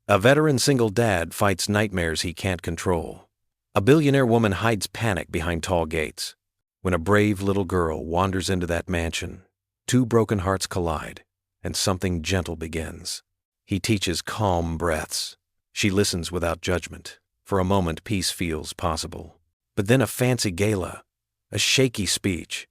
A veteran single dad fights nightmares he can't control. A billionaire woman hides panic behind tall gates. When a brave little girl wanders into that mansion, two broken hearts collide, and something gentle begins. He teaches calm breaths. She listens without judgment. For a moment, peace feels possible. But then a fancy gala, a shaky speech,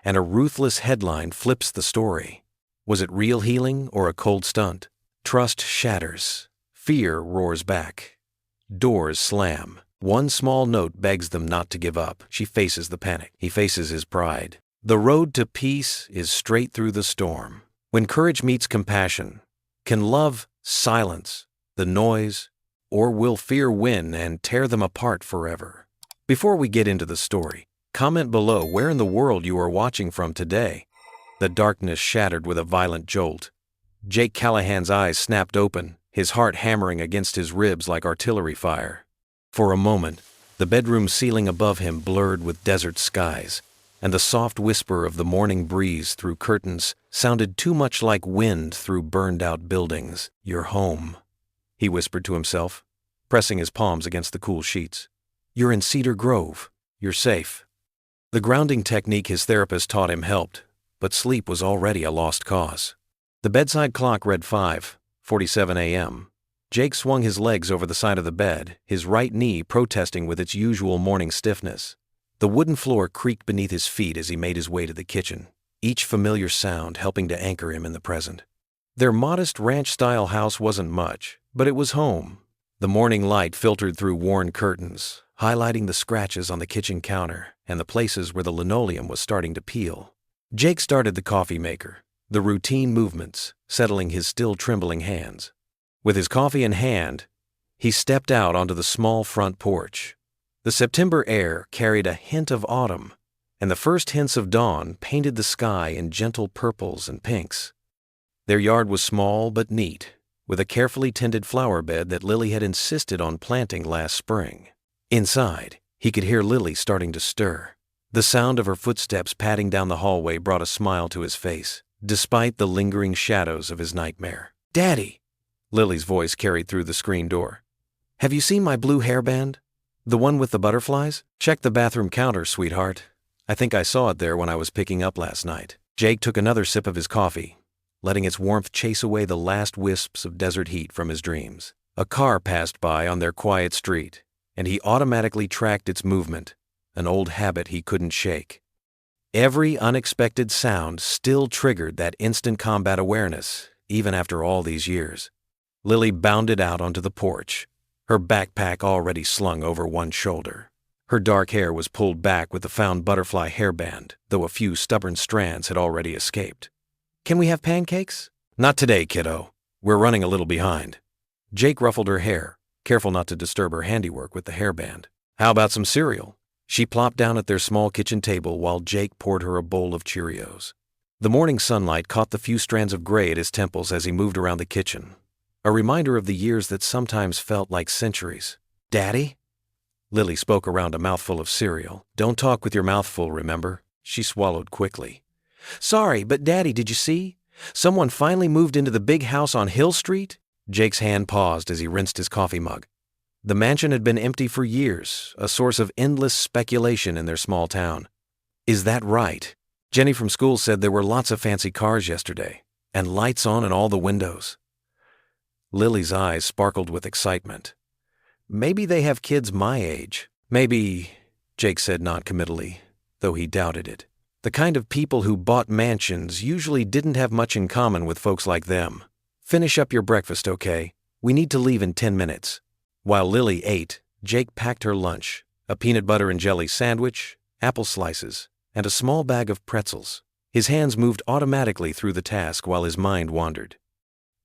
and a ruthless headline flips the story. Was it real healing or a cold stunt? Trust shatters. Fear roars back. Doors slam. One small note begs them not to give up. She faces the panic. He faces his pride. The road to peace is straight through the storm. When courage meets compassion, can love silence the noise, or will fear win and tear them apart forever? Before we get into the story, comment below where in the world you are watching from today. The darkness shattered with a violent jolt. Jake Callahan's eyes snapped open, his heart hammering against his ribs like artillery fire. For a moment, the bedroom ceiling above him blurred with desert skies, and the soft whisper of the morning breeze through curtains sounded too much like wind through burned-out buildings. "You're home," he whispered to himself, pressing his palms against the cool sheets. "You're in Cedar Grove. You're safe." The grounding technique his therapist taught him helped, but sleep was already a lost cause. The bedside clock read 5:47 a.m. Jake swung his legs over the side of the bed, his right knee protesting with its usual morning stiffness. The wooden floor creaked beneath his feet as he made his way to the kitchen, each familiar sound helping to anchor him in the present. Their modest ranch-style house wasn't much, but it was home. The morning light filtered through worn curtains, highlighting the scratches on the kitchen counter and the places where the linoleum was starting to peel. Jake started the coffee maker, the routine movements settling his still trembling hands. With his coffee in hand, he stepped out onto the small front porch. The September air carried a hint of autumn, and the first hints of dawn painted the sky in gentle purples and pinks. Their yard was small but neat, with a carefully tended flower bed that Lily had insisted on planting last spring. Inside, he could hear Lily starting to stir. The sound of her footsteps padding down the hallway brought a smile to his face, despite the lingering shadows of his nightmare. "Daddy!" Lily's voice carried through the screen door. "Have you seen my blue hairband? The one with the butterflies? Check the bathroom counter, sweetheart. I think I saw it there when I was picking up last night." Jake took another sip of his coffee, letting its warmth chase away the last wisps of desert heat from his dreams. A car passed by on their quiet street, and he automatically tracked its movement, an old habit he couldn't shake. Every unexpected sound still triggered that instant combat awareness, even after all these years. Lily bounded out onto the porch, her backpack already slung over one shoulder. Her dark hair was pulled back with the found butterfly hairband, though a few stubborn strands had already escaped. "Can we have pancakes?" "Not today, kiddo. We're running a little behind." Jake ruffled her hair, careful not to disturb her handiwork with the hairband. "How about some cereal?" She plopped down at their small kitchen table while Jake poured her a bowl of Cheerios. The morning sunlight caught the few strands of gray at his temples as he moved around the kitchen, a reminder of the years that sometimes felt like centuries. "Daddy?" Lily spoke around a mouthful of cereal. "Don't talk with your mouth full, remember?" She swallowed quickly. "Sorry, but Daddy, did you see? Someone finally moved into the big house on Hill Street?" Jake's hand paused as he rinsed his coffee mug. The mansion had been empty for years, a source of endless speculation in their small town. "Is that right? Jenny from school said there were lots of fancy cars yesterday, and lights on in all the windows." Lily's eyes sparkled with excitement. "Maybe they have kids my age. Maybe," Jake said noncommittally, though he doubted it. The kind of people who bought mansions usually didn't have much in common with folks like them. "Finish up your breakfast, okay? We need to leave in 10 minutes. While Lily ate, Jake packed her lunch, a peanut butter and jelly sandwich, apple slices, and a small bag of pretzels. His hands moved automatically through the task while his mind wandered.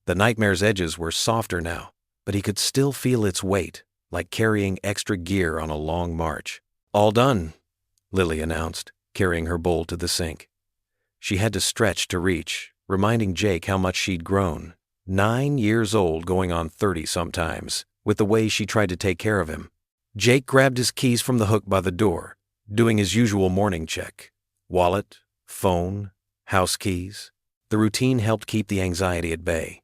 The nightmare's edges were softer now, but he could still feel its weight, like carrying extra gear on a long march. "All done," Lily announced, carrying her bowl to the sink. She had to stretch to reach, reminding Jake how much she'd grown. 9 years old, going on 30 sometimes, with the way she tried to take care of him. Jake grabbed his keys from the hook by the door, doing his usual morning check. Wallet, phone, house keys. The routine helped keep the anxiety at bay.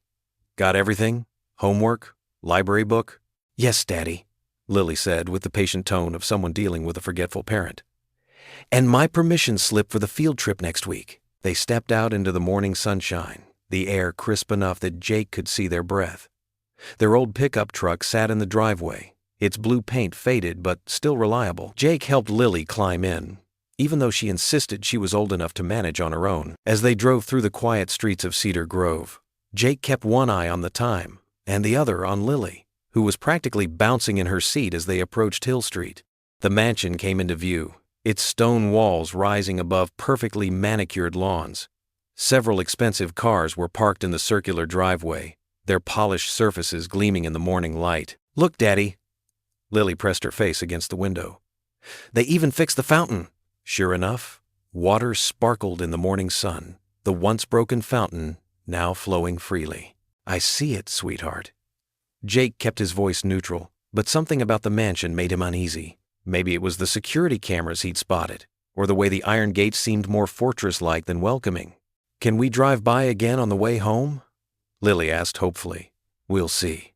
"Got everything? Homework? Library book? Yes, Daddy, Lily said with the patient tone of someone dealing with a forgetful parent. And my permission slip for the field trip next week. They stepped out into the morning sunshine, the air crisp enough that Jake could see their breath. Their old pickup truck sat in the driveway, its blue paint faded but still reliable. Jake helped Lily climb in, even though she insisted she was old enough to manage on her own. As they drove through the quiet streets of Cedar Grove, Jake kept one eye on the time and the other on Lily, who was practically bouncing in her seat as they approached Hill Street. The mansion came into view, its stone walls rising above perfectly manicured lawns. Several expensive cars were parked in the circular driveway, their polished surfaces gleaming in the morning light. Look, Daddy. Lily pressed her face against the window. They even fixed the fountain. Sure enough, water sparkled in the morning sun, the once broken fountain now flowing freely. I see it, sweetheart. Jake kept his voice neutral, but something about the mansion made him uneasy. Maybe it was the security cameras he'd spotted, or the way the iron gates seemed more fortress-like than welcoming. Can we drive by again on the way home? Lily asked hopefully. We'll see.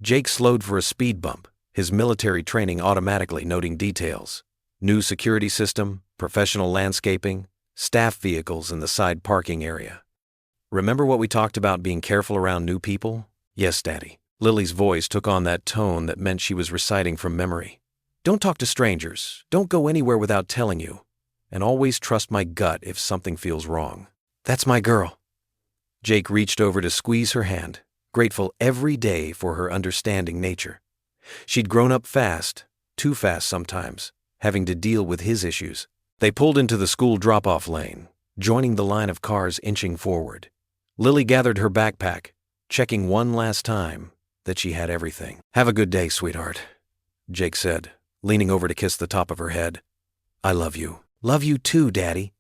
Jake slowed for a speed bump, his military training automatically noting details. New security system, professional landscaping, staff vehicles in the side parking area. Remember what we talked about being careful around new people? Yes, Daddy. Lily's voice took on that tone that meant she was reciting from memory. Don't talk to strangers. Don't go anywhere without telling you. And always trust my gut if something feels wrong. That's my girl. Jake reached over to squeeze her hand, grateful every day for her understanding nature. She'd grown up fast, too fast sometimes, having to deal with his issues. They pulled into the school drop-off lane, joining the line of cars inching forward. Lily gathered her backpack, checking one last time that she had everything. Have a good day, sweetheart, Jake said, leaning over to kiss the top of her head. I love you. Love you too, Daddy.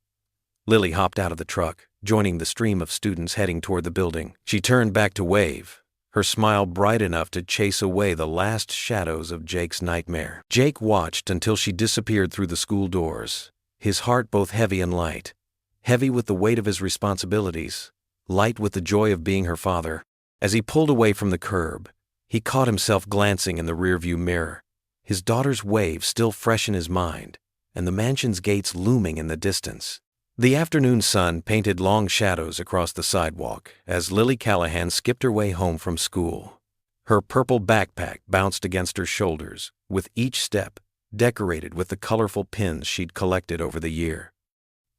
Lily hopped out of the truck, joining the stream of students heading toward the building. She turned back to wave, her smile bright enough to chase away the last shadows of Jake's nightmare. Jake watched until she disappeared through the school doors, his heart both heavy and light. Heavy with the weight of his responsibilities, light with the joy of being her father. As he pulled away from the curb, he caught himself glancing in the rearview mirror, his daughter's wave still fresh in his mind, and the mansion's gates looming in the distance. The afternoon sun painted long shadows across the sidewalk as Lily Callahan skipped her way home from school. Her purple backpack bounced against her shoulders, with each step decorated with the colorful pins she'd collected over the year.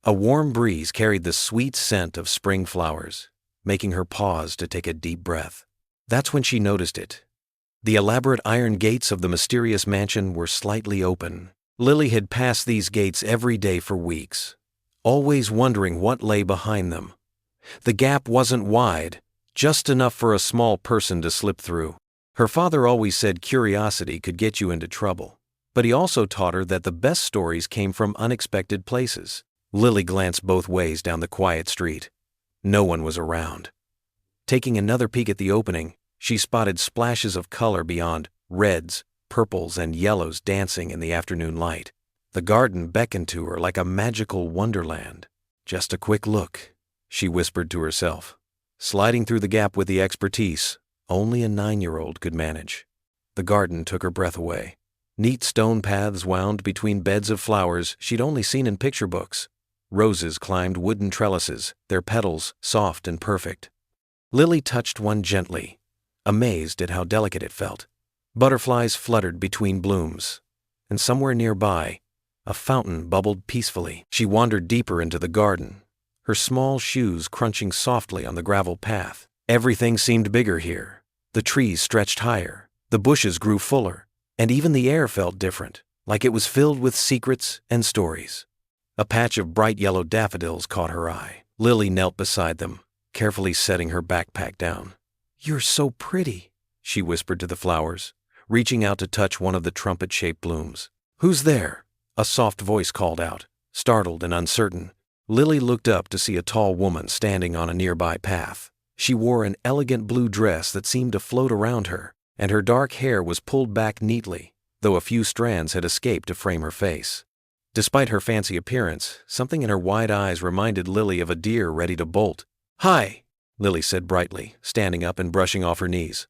A warm breeze carried the sweet scent of spring flowers, making her pause to take a deep breath. That's when she noticed it. The elaborate iron gates of the mysterious mansion were slightly open. Lily had passed these gates every day for weeks, always wondering what lay behind them. The gap wasn't wide, just enough for a small person to slip through. Her father always said curiosity could get you into trouble, but he also taught her that the best stories came from unexpected places. Lily glanced both ways down the quiet street. No one was around. Taking another peek at the opening, she spotted splashes of color beyond, reds, purples, and yellows dancing in the afternoon light. The garden beckoned to her like a magical wonderland. Just a quick look, she whispered to herself, sliding through the gap with the expertise only a 9-year-old could manage. The garden took her breath away. Neat stone paths wound between beds of flowers she'd only seen in picture books. Roses climbed wooden trellises, their petals soft and perfect. Lily touched one gently, amazed at how delicate it felt. Butterflies fluttered between blooms, and somewhere nearby, a fountain bubbled peacefully. She wandered deeper into the garden, her small shoes crunching softly on the gravel path. Everything seemed bigger here. The trees stretched higher, the bushes grew fuller, and even the air felt different, like it was filled with secrets and stories. A patch of bright yellow daffodils caught her eye. Lily knelt beside them, carefully setting her backpack down. "You're so pretty," she whispered to the flowers, reaching out to touch one of the trumpet-shaped blooms. "Who's there?" a soft voice called out, startled and uncertain. Lily looked up to see a tall woman standing on a nearby path. She wore an elegant blue dress that seemed to float around her, and her dark hair was pulled back neatly, though a few strands had escaped to frame her face. Despite her fancy appearance, something in her wide eyes reminded Lily of a deer ready to bolt. "Hi," Lily said brightly, standing up and brushing off her knees.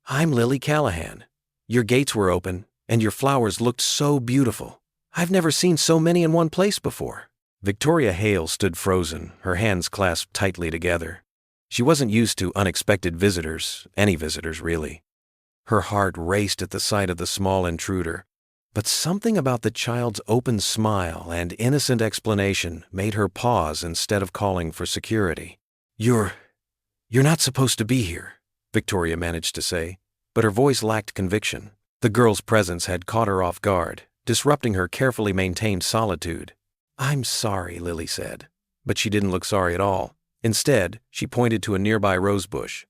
"I'm Lily Callahan. Your gates were open, and your flowers looked so beautiful. I've never seen so many in one place before." Victoria Hale stood frozen, her hands clasped tightly together. She wasn't used to unexpected visitors, any visitors really. Her heart raced at the sight of the small intruder, but something about the child's open smile and innocent explanation made her pause instead of calling for security. You're not supposed to be here," Victoria managed to say, but her voice lacked conviction. The girl's presence had caught her off guard, disrupting her carefully maintained solitude. "I'm sorry," Lily said, but she didn't look sorry at all. Instead, she pointed to a nearby rosebush.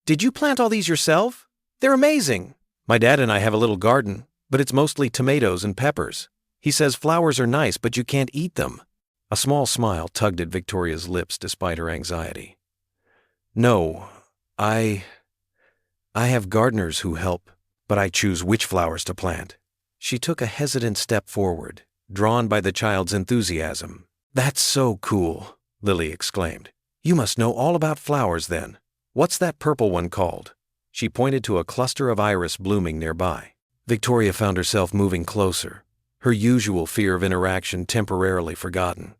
"Did you plant all these yourself? They're amazing." "My dad and I have a little garden, but it's mostly tomatoes and peppers. He says flowers are nice, but you can't eat them." A small smile tugged at Victoria's lips despite her anxiety. "No, I have gardeners who help, but I choose which flowers to plant." She took a hesitant step forward, drawn by the child's enthusiasm. "That's so cool," Lily exclaimed. "You must know all about flowers then. What's that purple one called?" She pointed to a cluster of iris blooming nearby. Victoria found herself moving closer, her usual fear of interaction temporarily forgotten.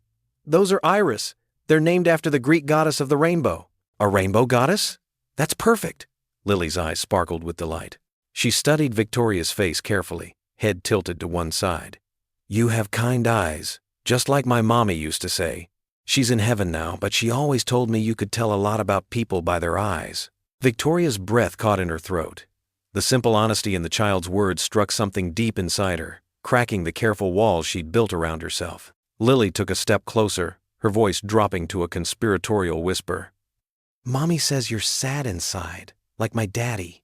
"Those are iris. They're named after the Greek goddess of the rainbow." "A rainbow goddess? That's perfect." Lily's eyes sparkled with delight. She studied Victoria's face carefully, head tilted to one side. "You have kind eyes, just like my mommy used to say. She's in heaven now, but she always told me you could tell a lot about people by their eyes." Victoria's breath caught in her throat. The simple honesty in the child's words struck something deep inside her, cracking the careful walls she'd built around herself. Lily took a step closer, her voice dropping to a conspiratorial whisper. "Mommy says you're sad inside, like my daddy.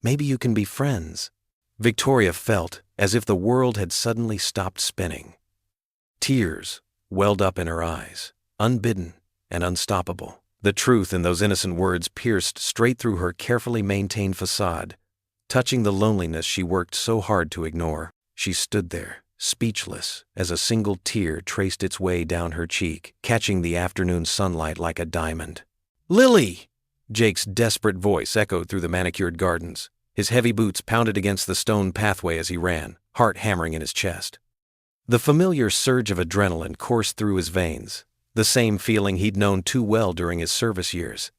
Maybe you can be friends." Victoria felt as if the world had suddenly stopped spinning. Tears welled up in her eyes, unbidden and unstoppable. The truth in those innocent words pierced straight through her carefully maintained facade, touching the loneliness she worked so hard to ignore. She stood there, speechless, as a single tear traced its way down her cheek, catching the afternoon sunlight like a diamond. "Lily!" Jake's desperate voice echoed through the manicured gardens. His heavy boots pounded against the stone pathway as he ran, heart hammering in his chest. The familiar surge of adrenaline coursed through his veins, the same feeling he'd known too well during his service years.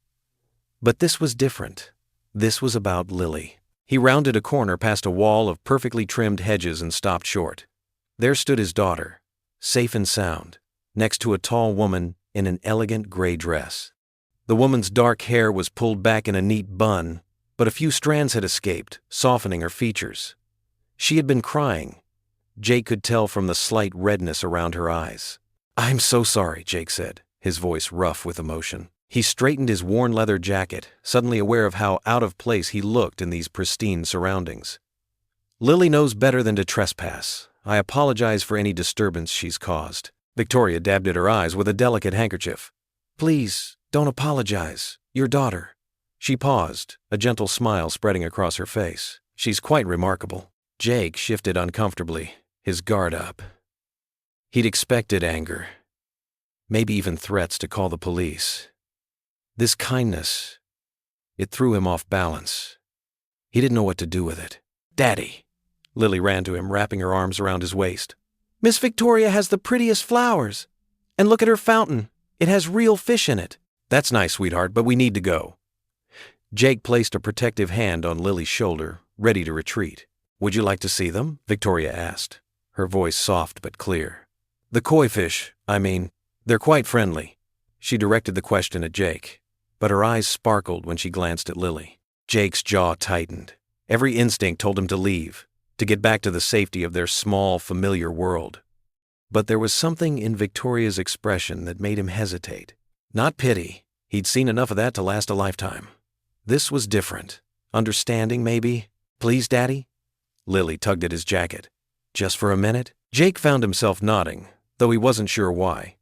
But this was different. This was about Lily. He rounded a corner past a wall of perfectly trimmed hedges and stopped short. There stood his daughter, safe and sound, next to a tall woman in an elegant gray dress. The woman's dark hair was pulled back in a neat bun, but a few strands had escaped, softening her features. She had been crying. Jake could tell from the slight redness around her eyes. "I'm so sorry," Jake said, his voice rough with emotion. He straightened his worn leather jacket, suddenly aware of how out of place he looked in these pristine surroundings. "Lily knows better than to trespass. I apologize for any disturbance she's caused." Victoria dabbed at her eyes with a delicate handkerchief. "Please, don't apologize. Your daughter." She paused, a gentle smile spreading across her face. "She's quite remarkable." Jake shifted uncomfortably, his guard up. He'd expected anger, maybe even threats to call the police. This kindness, it threw him off balance. He didn't know what to do with it. "Daddy!" Lily ran to him, wrapping her arms around his waist. "Miss Victoria has the prettiest flowers. And look at her fountain. It has real fish in it." "That's nice, sweetheart, but we need to go." Jake placed a protective hand on Lily's shoulder, ready to retreat. "Would you like to see them?" Victoria asked, her voice soft but clear. "The koi fish, I mean. They're quite friendly." She directed the question at Jake, but her eyes sparkled when she glanced at Lily. Jake's jaw tightened. Every instinct told him to leave, to get back to the safety of their small, familiar world. But there was something in Victoria's expression that made him hesitate. Not pity. He'd seen enough of that to last a lifetime. This was different. Understanding, maybe? "Please, Daddy?" Lily tugged at his jacket. "Just for a minute?" Jake found himself nodding, though he wasn't sure why.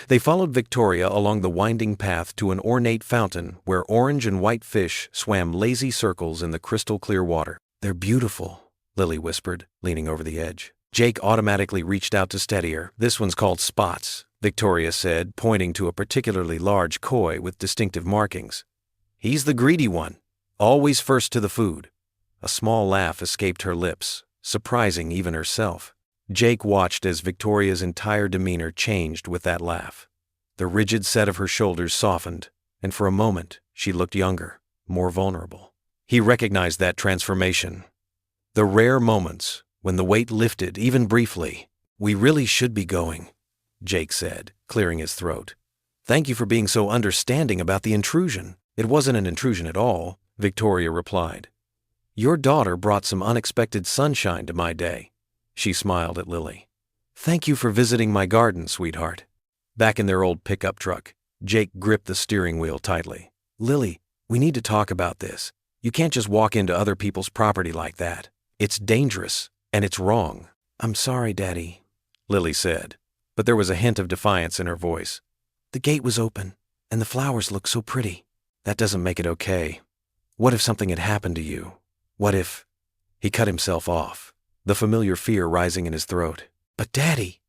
They followed Victoria along the winding path to an ornate fountain where orange and white fish swam lazy circles in the crystal-clear water. "They're beautiful," Lily whispered, leaning over the edge. Jake automatically reached out to steady her. "This one's called Spots," Victoria said, pointing to a particularly large koi with distinctive markings. "He's the greedy one. Always first to the food. A small laugh escaped her lips, surprising even herself. Jake watched as Victoria's entire demeanor changed with that laugh. The rigid set of her shoulders softened, and for a moment she looked younger, more vulnerable. He recognized that transformation. The rare moments when the weight lifted, even briefly. "We really should be going," Jake said, clearing his throat. "Thank you for being so understanding about the intrusion." "It wasn't an intrusion at all," Victoria replied. "Your daughter brought some unexpected sunshine to my day." She smiled at Lily. "Thank you for visiting my garden, sweetheart." Back in their old pickup truck, Jake gripped the steering wheel tightly. "Lily, we need to talk about this. You can't just walk into other people's property like that. It's dangerous, and it's wrong." "I'm sorry, Daddy," Lily said, but there was a hint of defiance in her voice. "The gate was open, and the flowers look so pretty. That doesn't make it okay. What if something had happened to you? What if—" He cut himself off, the familiar fear rising in his throat. "But Daddy,"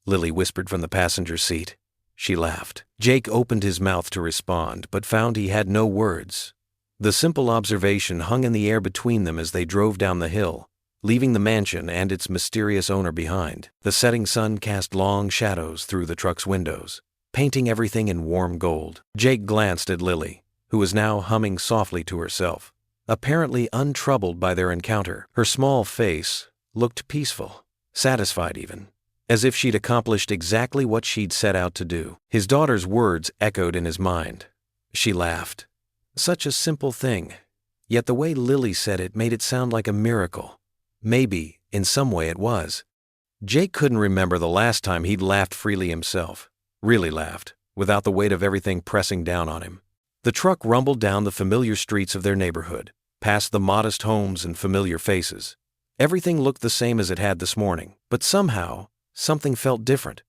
Lily whispered from the passenger seat. She laughed. Jake opened his mouth to respond, but found he had no words. The simple observation hung in the air between them as they drove down the hill, leaving the mansion and its mysterious owner behind. The setting sun cast long shadows through the truck's windows, painting everything in warm gold. Jake glanced at Lily, who was now humming softly to herself, apparently untroubled by their encounter. Her small face looked peaceful, satisfied even, as if she'd accomplished exactly what she'd set out to do. His daughter's words echoed in his mind. She laughed. Such a simple thing, yet the way Lily said it made it sound like a miracle. Maybe, in some way it was. Jake couldn't remember the last time he'd laughed freely himself, really laughed, without the weight of everything pressing down on him. The truck rumbled down the familiar streets of their neighborhood, past the modest homes and familiar faces. Everything looked the same as it had this morning, but somehow, something felt different.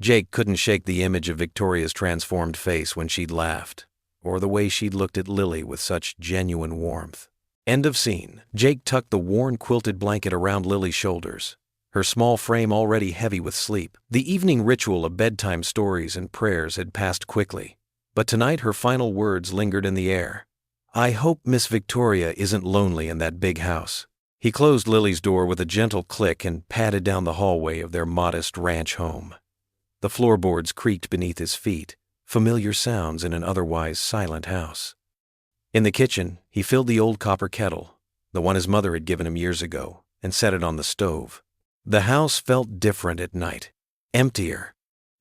Jake couldn't shake the image of Victoria's transformed face when she'd laughed, or the way she'd looked at Lily with such genuine warmth. End of scene. Jake tucked the worn quilted blanket around Lily's shoulders, her small frame already heavy with sleep. The evening ritual of bedtime stories and prayers had passed quickly, but tonight her final words lingered in the air. "I hope Miss Victoria isn't lonely in that big house." He closed Lily's door with a gentle click and padded down the hallway of their modest ranch home. The floorboards creaked beneath his feet, familiar sounds in an otherwise silent house. In the kitchen, he filled the old copper kettle, the one his mother had given him years ago, and set it on the stove. The house felt different at night, emptier.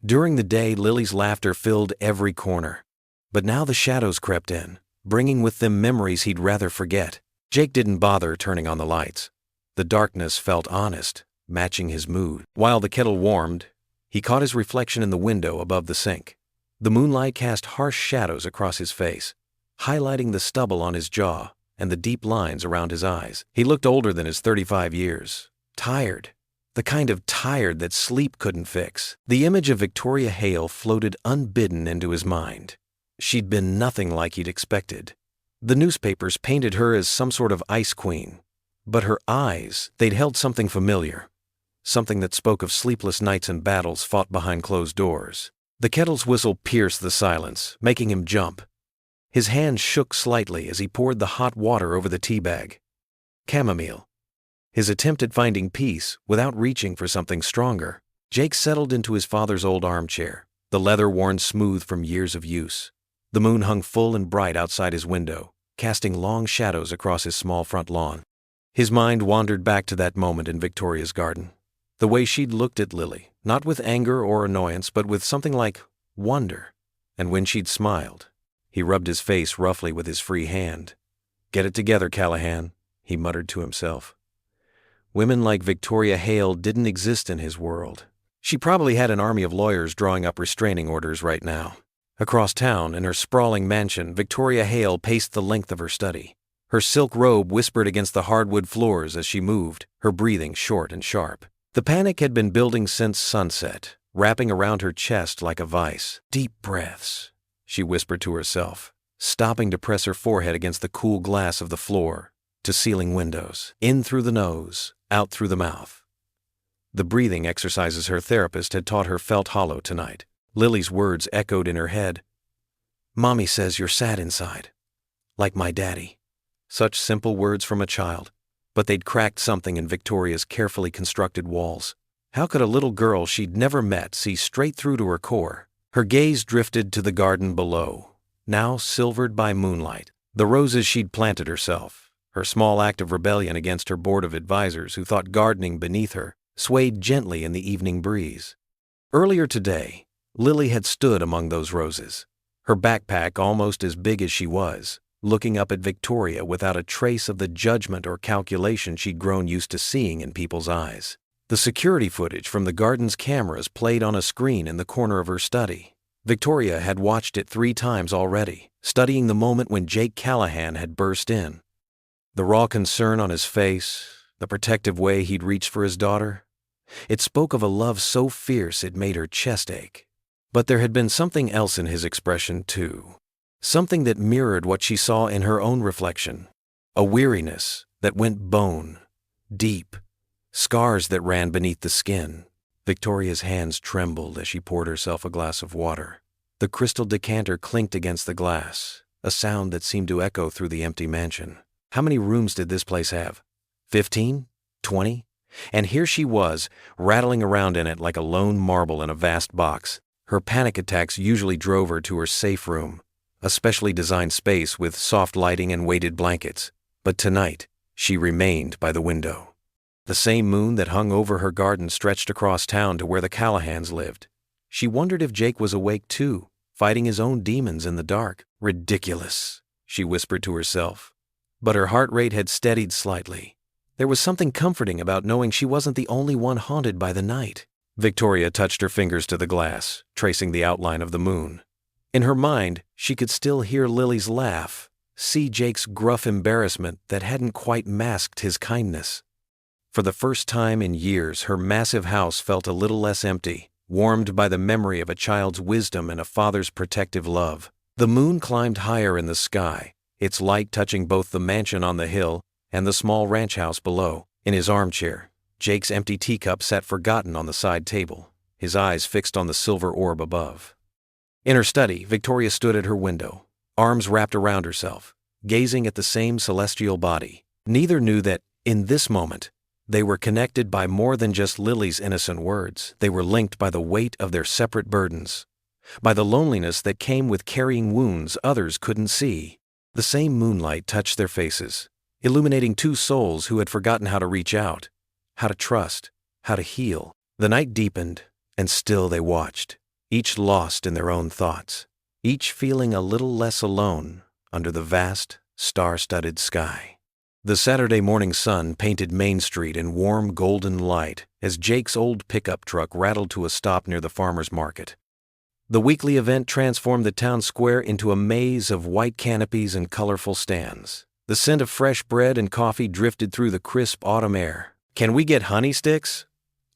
During the day, Lily's laughter filled every corner, but now the shadows crept in, bringing with them memories he'd rather forget. Jake didn't bother turning on the lights. The darkness felt honest, matching his mood. While the kettle warmed, he caught his reflection in the window above the sink. The moonlight cast harsh shadows across his face, highlighting the stubble on his jaw and the deep lines around his eyes. He looked older than his 35 years, tired, the kind of tired that sleep couldn't fix. The image of Victoria Hale floated unbidden into his mind. She'd been nothing like he'd expected. The newspapers painted her as some sort of ice queen, but her eyes, they'd held something familiar, something that spoke of sleepless nights and battles fought behind closed doors. The kettle's whistle pierced the silence, making him jump. His hand shook slightly as he poured the hot water over the tea bag. Chamomile. His attempt at finding peace without reaching for something stronger. Jake settled into his father's old armchair, the leather worn smooth from years of use. The moon hung full and bright outside his window, casting long shadows across his small front lawn. His mind wandered back to that moment in Victoria's garden. The way she'd looked at Lily, not with anger or annoyance, but with something like wonder. And when she'd smiled, he rubbed his face roughly with his free hand. "Get it together, Callahan," he muttered to himself. Women like Victoria Hale didn't exist in his world. She probably had an army of lawyers drawing up restraining orders right now. Across town, in her sprawling mansion, Victoria Hale paced the length of her study. Her silk robe whispered against the hardwood floors as she moved, her breathing short and sharp. The panic had been building since sunset, wrapping around her chest like a vice. "Deep breaths," she whispered to herself, stopping to press her forehead against the cool glass of the floor to ceiling windows. In through the nose, out through the mouth. The breathing exercises her therapist had taught her felt hollow tonight. Lily's words echoed in her head. "Mommy says you're sad inside, like my daddy." Such simple words from a child, but they'd cracked something in Victoria's carefully constructed walls. How could a little girl she'd never met see straight through to her core? Her gaze drifted to the garden below, now silvered by moonlight. The roses she'd planted herself, her small act of rebellion against her board of advisors who thought gardening beneath her, swayed gently in the evening breeze. Earlier today, Lily had stood among those roses, her backpack almost as big as she was, looking up at Victoria without a trace of the judgment or calculation she'd grown used to seeing in people's eyes. The security footage from the garden's cameras played on a screen in the corner of her study. Victoria had watched it 3 times already, studying the moment when Jake Callahan had burst in. The raw concern on his face, the protective way he'd reached for his daughter, it spoke of a love so fierce it made her chest ache. But there had been something else in his expression, too. Something that mirrored what she saw in her own reflection. A weariness that went bone deep. Scars that ran beneath the skin. Victoria's hands trembled as she poured herself a glass of water. The crystal decanter clinked against the glass, a sound that seemed to echo through the empty mansion. How many rooms did this place have? 15? 20? And here she was, rattling around in it like a lone marble in a vast box. Her panic attacks usually drove her to her safe room, a specially designed space with soft lighting and weighted blankets. But tonight, she remained by the window. The same moon that hung over her garden stretched across town to where the Callahans lived. She wondered if Jake was awake too, fighting his own demons in the dark. Ridiculous, she whispered to herself. But her heart rate had steadied slightly. There was something comforting about knowing she wasn't the only one haunted by the night. Victoria touched her fingers to the glass, tracing the outline of the moon. In her mind, she could still hear Lily's laugh, see Jake's gruff embarrassment that hadn't quite masked his kindness. For the first time in years, her massive house felt a little less empty, warmed by the memory of a child's wisdom and a father's protective love. The moon climbed higher in the sky, its light touching both the mansion on the hill and the small ranch house below. In his armchair, Jake's empty teacup sat forgotten on the side table, his eyes fixed on the silver orb above. In her study, Victoria stood at her window, arms wrapped around herself, gazing at the same celestial body. Neither knew that, in this moment, they were connected by more than just Lily's innocent words. They were linked by the weight of their separate burdens, by the loneliness that came with carrying wounds others couldn't see. The same moonlight touched their faces, illuminating 2 souls who had forgotten how to reach out, how to trust, how to heal. The night deepened, and still they watched, each lost in their own thoughts, each feeling a little less alone under the vast, star-studded sky. The Saturday morning sun painted Main Street in warm golden light as Jake's old pickup truck rattled to a stop near the farmer's market. The weekly event transformed the town square into a maze of white canopies and colorful stands. The scent of fresh bread and coffee drifted through the crisp autumn air. "Can we get honey sticks?"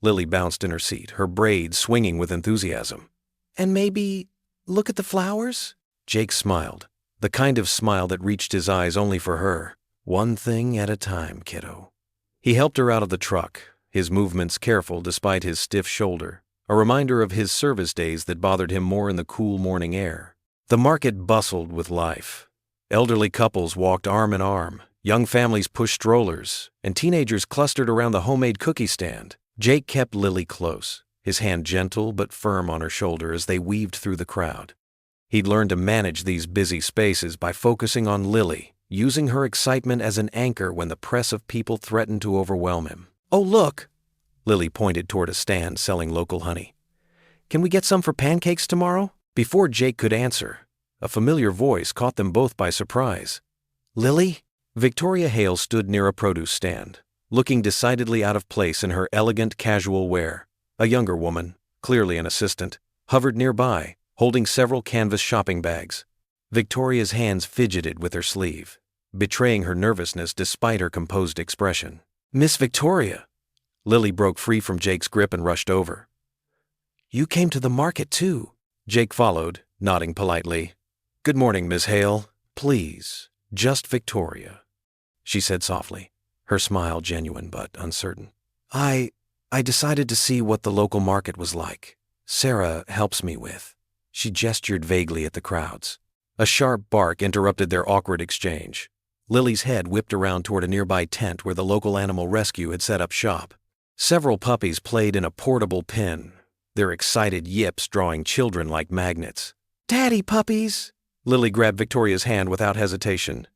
Lily bounced in her seat, her braids swinging with enthusiasm. "And maybe look at the flowers?" Jake smiled, the kind of smile that reached his eyes only for her. "One thing at a time, kiddo." He helped her out of the truck, his movements careful despite his stiff shoulder, a reminder of his service days that bothered him more in the cool morning air. The market bustled with life. Elderly couples walked arm in arm, young families pushed strollers, and teenagers clustered around the homemade cookie stand. Jake kept Lily close, his hand gentle but firm on her shoulder as they weaved through the crowd. He'd learned to manage these busy spaces by focusing on Lily, using her excitement as an anchor when the press of people threatened to overwhelm him. "Oh, look!" Lily pointed toward a stand selling local honey. "Can we get some for pancakes tomorrow?" Before Jake could answer, a familiar voice caught them both by surprise. "Lily?" Victoria Hale stood near a produce stand, looking decidedly out of place in her elegant casual wear. A younger woman, clearly an assistant, hovered nearby, holding several canvas shopping bags. Victoria's hands fidgeted with her sleeve, betraying her nervousness despite her composed expression. "Miss Victoria!" Lily broke free from Jake's grip and rushed over. "You came to the market too." Jake followed, nodding politely. "Good morning, Miss Hale. Please, just Victoria," she said softly, her smile genuine but uncertain. I decided to see what the local market was like. Sarah helps me with." She gestured vaguely at the crowds. A sharp bark interrupted their awkward exchange. Lily's head whipped around toward a nearby tent where the local animal rescue had set up shop. Several puppies played in a portable pen, their excited yips drawing children like magnets. "Daddy puppies!" Lily grabbed Victoria's hand without hesitation.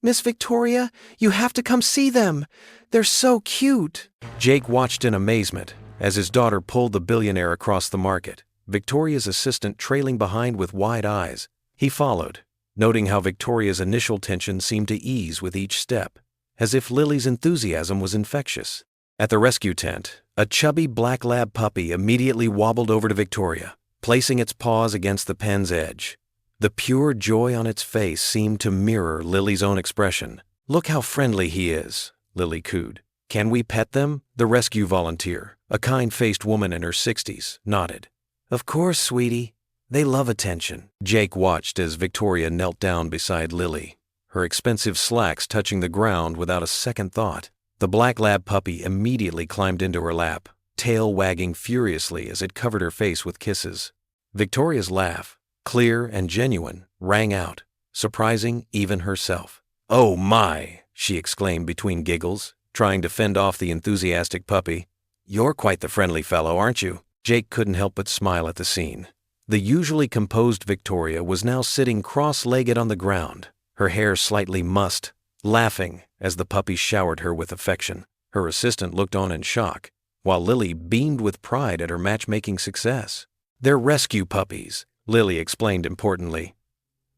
"Miss Victoria, you have to come see them! They're so cute!" Jake watched in amazement as his daughter pulled the Billionaire across the market, Victoria's assistant trailing behind with wide eyes. He followed, noting how Victoria's initial tension seemed to ease with each step, as if Lily's enthusiasm was infectious. At the rescue tent, a chubby black lab puppy immediately wobbled over to Victoria, placing its paws against the pen's edge. The pure joy on its face seemed to mirror Lily's own expression. "Look how friendly he is," Lily cooed. "Can we pet them?" The rescue volunteer, a kind-faced woman in her 60s, nodded. "Of course, sweetie. They love attention." Jake watched as Victoria knelt down beside Lily, her expensive slacks touching the ground without a second thought. The black lab puppy immediately climbed into her lap, tail wagging furiously as it covered her face with kisses. Victoria's laugh, clear and genuine, rang out, surprising even herself. "Oh my!" she exclaimed between giggles, trying to fend off the enthusiastic puppy. "You're quite the friendly fellow, aren't you?" Jake couldn't help but smile at the scene. The usually composed Victoria was now sitting cross-legged on the ground, her hair slightly mussed, laughing as the puppy showered her with affection. Her assistant looked on in shock, while Lily beamed with pride at her matchmaking success. "They're rescue puppies," Lily explained importantly.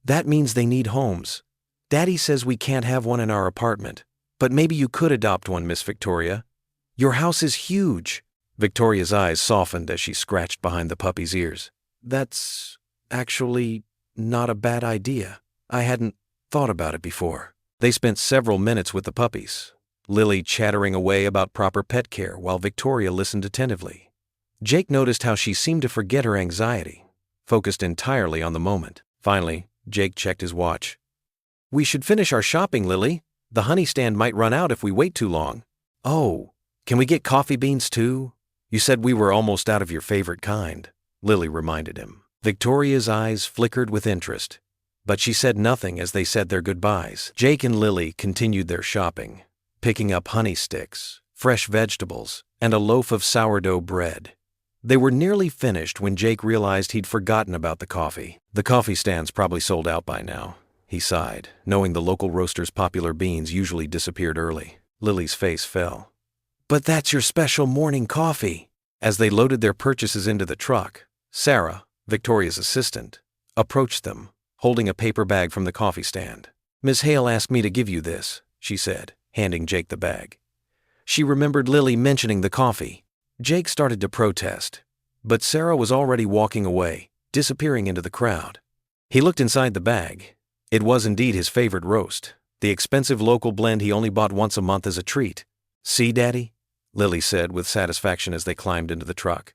"That means they need homes. Daddy says we can't have one in our apartment, but maybe you could adopt one, Miss Victoria. Your house is huge." Victoria's eyes softened as she scratched behind the puppy's ears. "That's actually not a bad idea. I hadn't thought about it before." They spent several minutes with the puppies, Lily chattering away about proper pet care while Victoria listened attentively. Jake noticed how she seemed to forget her anxiety, focused entirely on the moment. Finally, Jake checked his watch. "We should finish our shopping, Lily. The honey stand might run out if we wait too long." "Oh, can we get coffee beans too? You said we were almost out of your favorite kind," Lily reminded him. Victoria's eyes flickered with interest, but she said nothing as they said their goodbyes. Jake and Lily continued their shopping, picking up honey sticks, fresh vegetables, and a loaf of sourdough bread. They were nearly finished when Jake realized he'd forgotten about the coffee. "The coffee stand's probably sold out by now," he sighed, knowing the local roaster's popular beans usually disappeared early. Lily's face fell. "But that's your special morning coffee." As they loaded their purchases into the truck, Sarah, Victoria's assistant, approached them, holding a paper bag from the coffee stand. "Miss Hale asked me to give you this," she said, handing Jake the bag. She remembered Lily mentioning the coffee. Jake started to protest, but Sarah was already walking away, disappearing into the crowd. He looked inside the bag. It was indeed his favorite roast, the expensive local blend he only bought once a month as a treat. "See, Daddy?" Lily said with satisfaction as they climbed into the truck.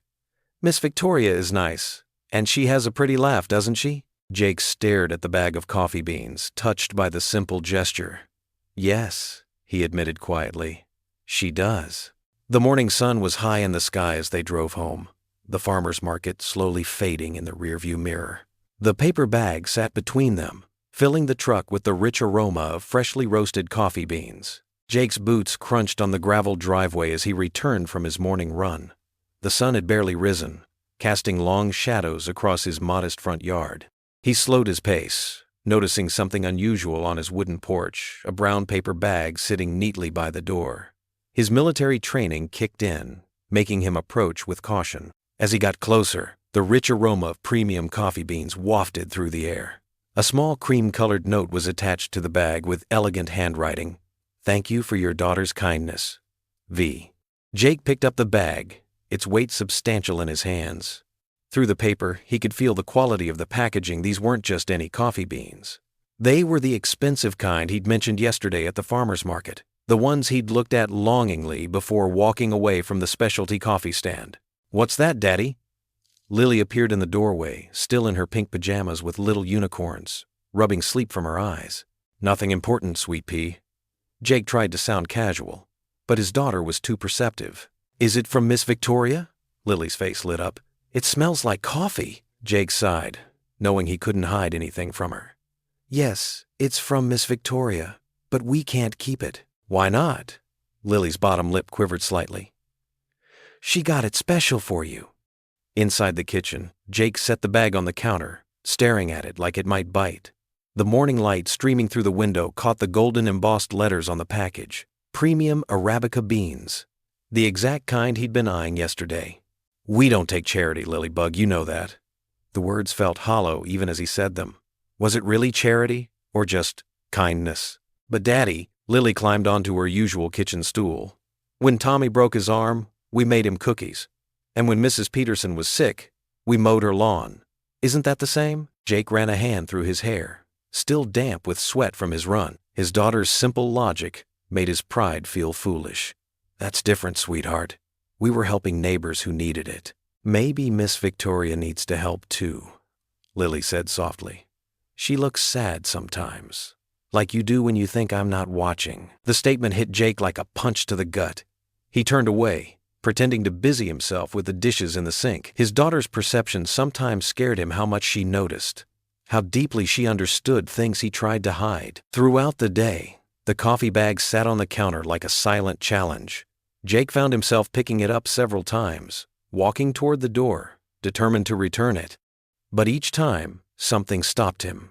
"Miss Victoria is nice, and she has a pretty laugh, doesn't she?" Jake stared at the bag of coffee beans, touched by the simple gesture. "Yes," he admitted quietly, "she does." The morning sun was high in the sky as they drove home, the farmer's market slowly fading in the rearview mirror. The paper bag sat between them, filling the truck with the rich aroma of freshly roasted coffee beans. Jake's boots crunched on the gravel driveway as he returned from his morning run. The sun had barely risen, casting long shadows across his modest front yard. He slowed his pace, noticing something unusual on his wooden porch, a brown paper bag sitting neatly by the door. His military training kicked in, making him approach with caution. As he got closer, the rich aroma of premium coffee beans wafted through the air. A small cream-colored note was attached to the bag with elegant handwriting. "Thank you for your daughter's kindness. V." Jake picked up the bag, its weight substantial in his hands. Through the paper, he could feel the quality of the packaging. These weren't just any coffee beans. They were the expensive kind he'd mentioned yesterday at the farmer's market, the ones he'd looked at longingly before walking away from the specialty coffee stand. "What's that, Daddy?" Lily appeared in the doorway, still in her pink pajamas with little unicorns, rubbing sleep from her eyes. "Nothing important, sweet pea." Jake tried to sound casual, but his daughter was too perceptive. "Is it from Miss Victoria?" Lily's face lit up. "It smells like coffee." Jake sighed, knowing he couldn't hide anything from her. "Yes, it's from Miss Victoria. But we can't keep it. Why not? Lily's bottom lip quivered slightly. She got it special for you. Inside the kitchen, Jake set the bag on the counter, staring at it like it might bite. The morning light streaming through the window caught the golden embossed letters on the package. Premium Arabica beans. The exact kind he'd been eyeing yesterday. We don't take charity, Lilybug, you know that. The words felt hollow even as he said them. Was it really charity, or just kindness? But Daddy, Lily climbed onto her usual kitchen stool. When Tommy broke his arm, we made him cookies. And when Mrs. Peterson was sick, we mowed her lawn. Isn't that the same? Jake ran a hand through his hair, still damp with sweat from his run. His daughter's simple logic made his pride feel foolish. That's different, sweetheart. We were helping neighbors who needed it. Maybe Miss Victoria needs to help too, Lily said softly. She looks sad sometimes, like you do when you think I'm not watching. The statement hit Jake like a punch to the gut. He turned away, pretending to busy himself with the dishes in the sink. His daughter's perception sometimes scared him how much she noticed, how deeply she understood things he tried to hide. Throughout the day, the coffee bag sat on the counter like a silent challenge. Jake found himself picking it up several times, walking toward the door, determined to return it. But each time, something stopped him.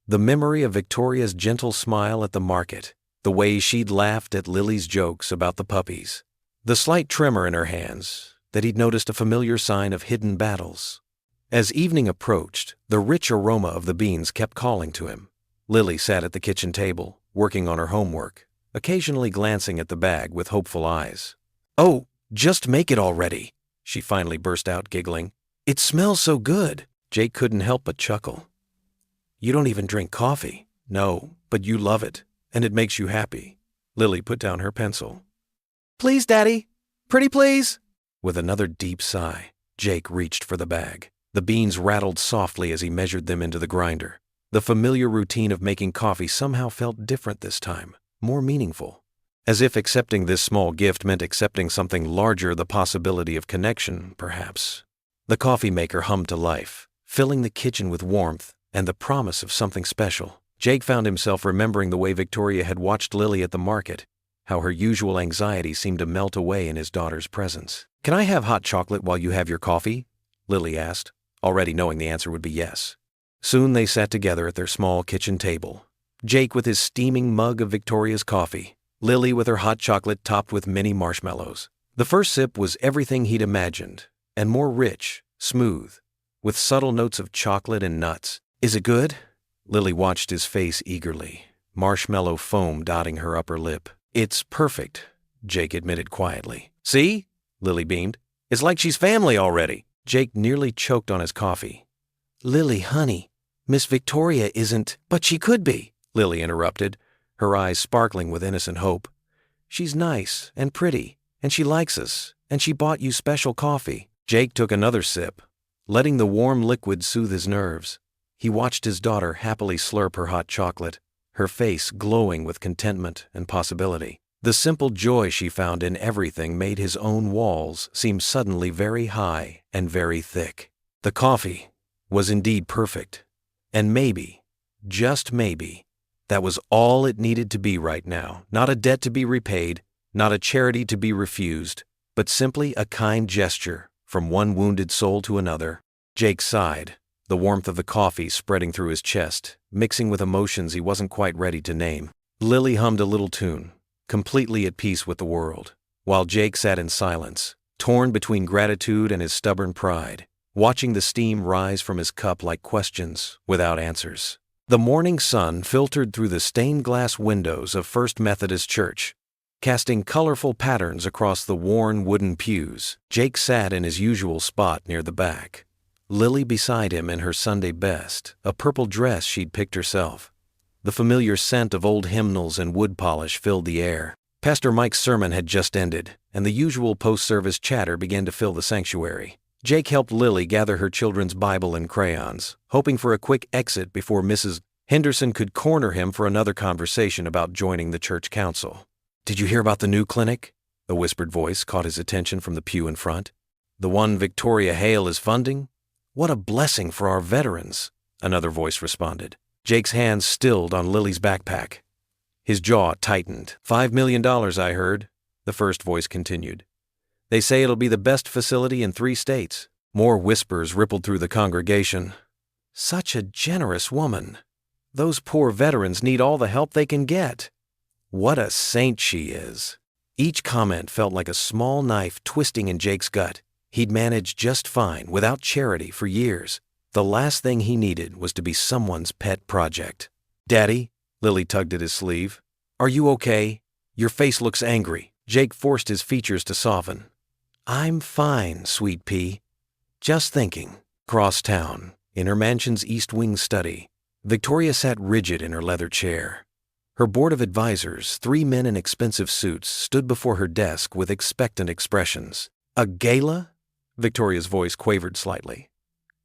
The memory of Victoria's gentle smile at the market, the way she'd laughed at Lily's jokes about the puppies, the slight tremor in her hands that he'd noticed a familiar sign of hidden battles. As evening approached, the rich aroma of the beans kept calling to him. Lily sat at the kitchen table, working on her homework, occasionally glancing at the bag with hopeful eyes. "Oh, just make it already," she finally burst out, giggling. "It smells so good." Jake couldn't help but chuckle. "You don't even drink coffee." "No, but you love it, and it makes you happy." Lily put down her pencil. "Please, Daddy. Pretty please." With another deep sigh, Jake reached for the bag. The beans rattled softly as he measured them into the grinder. The familiar routine of making coffee somehow felt different this time, more meaningful. As if accepting this small gift meant accepting something larger, the possibility of connection, perhaps. The coffee maker hummed to life, filling the kitchen with warmth and the promise of something special. Jake found himself remembering the way Victoria had watched Lily at the market, how her usual anxiety seemed to melt away in his daughter's presence. "Can I have hot chocolate while you have your coffee?" Lily asked, already knowing the answer would be yes. Soon they sat together at their small kitchen table. Jake with his steaming mug of Victoria's coffee, Lily with her hot chocolate topped with mini marshmallows. The first sip was everything he'd imagined, and more rich, smooth, with subtle notes of chocolate and nuts. "Is it good?" Lily watched his face eagerly, marshmallow foam dotting her upper lip. "It's perfect," Jake admitted quietly. "See?" Lily beamed. "It's like she's family already." Jake nearly choked on his coffee. "Lily, honey, Miss Victoria isn't—" "But she could be," Lily interrupted, her eyes sparkling with innocent hope. "She's nice and pretty, and she likes us, and she bought you special coffee." Jake took another sip, letting the warm liquid soothe his nerves. He watched his daughter happily slurp her hot chocolate, her face glowing with contentment and possibility. The simple joy she found in everything made his own walls seem suddenly very high and very thick. The coffee was indeed perfect, and maybe, just maybe, that was all it needed to be right now. Not a debt to be repaid, not a charity to be refused, but simply a kind gesture from one wounded soul to another. Jake sighed, the warmth of the coffee spreading through his chest, mixing with emotions he wasn't quite ready to name. Lily hummed a little tune, completely at peace with the world, while Jake sat in silence, torn between gratitude and his stubborn pride, watching the steam rise from his cup like questions without answers. The morning sun filtered through the stained glass windows of First Methodist Church, casting colorful patterns across the worn wooden pews. Jake sat in his usual spot near the back, Lily beside him in her Sunday best, a purple dress she'd picked herself. The familiar scent of old hymnals and wood polish filled the air. Pastor Mike's sermon had just ended, and the usual post-service chatter began to fill the sanctuary. Jake helped Lily gather her children's Bible and crayons, hoping for a quick exit before Mrs. Henderson could corner him for another conversation about joining the church council. "Did you hear about the new clinic?" A whispered voice caught his attention from the pew in front. "The one Victoria Hale is funding? What a blessing for our veterans," another voice responded. Jake's hands stilled on Lily's backpack. His jaw tightened. $5 million, I heard, the first voice continued. They say it'll be the best facility in 3 states. More whispers rippled through the congregation. Such a generous woman. Those poor veterans need all the help they can get. What a saint she is. Each comment felt like a small knife twisting in Jake's gut. He'd managed just fine without charity for years. The last thing he needed was to be someone's pet project. Daddy, Lily tugged at his sleeve. Are you okay? Your face looks angry. Jake forced his features to soften. I'm fine, sweet pea. Just thinking. Across town, in her mansion's East Wing study, Victoria sat rigid in her leather chair. Her board of advisors, 3 men in expensive suits, stood before her desk with expectant expressions. A gala? Victoria's voice quavered slightly.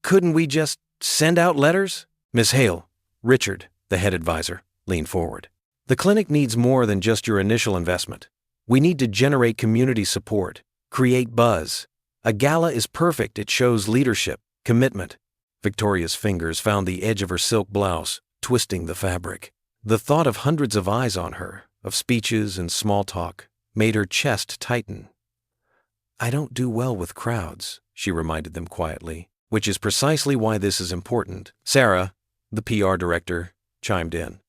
Couldn't we just send out letters? Miss Hale, Richard, the head advisor, leaned forward. The clinic needs more than just your initial investment. We need to generate community support, create buzz. A gala is perfect. It shows leadership, commitment. Victoria's fingers found the edge of her silk blouse, twisting the fabric. The thought of hundreds of eyes on her, of speeches and small talk, made her chest tighten. I don't do well with crowds, she reminded them quietly, which is precisely why this is important. Sarah, the PR director, chimed in.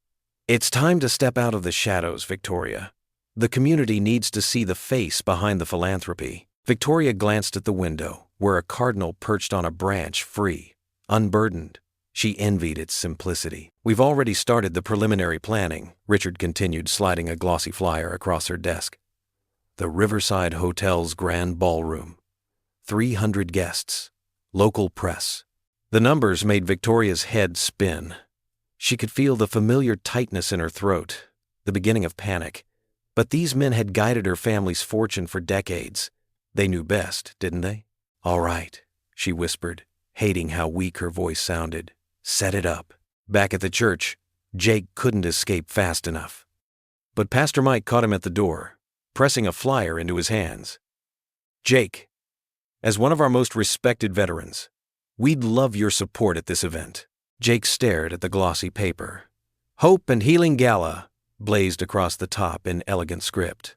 It's time to step out of the shadows, Victoria. The community needs to see the face behind the philanthropy. Victoria glanced at the window, where a cardinal perched on a branch, free, unburdened. She envied its simplicity. We've already started the preliminary planning, Richard continued, sliding a glossy flyer across her desk. The Riverside Hotel's grand ballroom. 300 guests. Local press. The numbers made Victoria's head spin. She could feel the familiar tightness in her throat, the beginning of panic. But these men had guided her family's fortune for decades. They knew best, didn't they? All right, she whispered, hating how weak her voice sounded. Set it up. Back at the church, Jake couldn't escape fast enough. But Pastor Mike caught him at the door, pressing a flyer into his hands. Jake, as one of our most respected veterans, we'd love your support at this event. Jake stared at the glossy paper. Hope and Healing Gala blazed across the top in elegant script.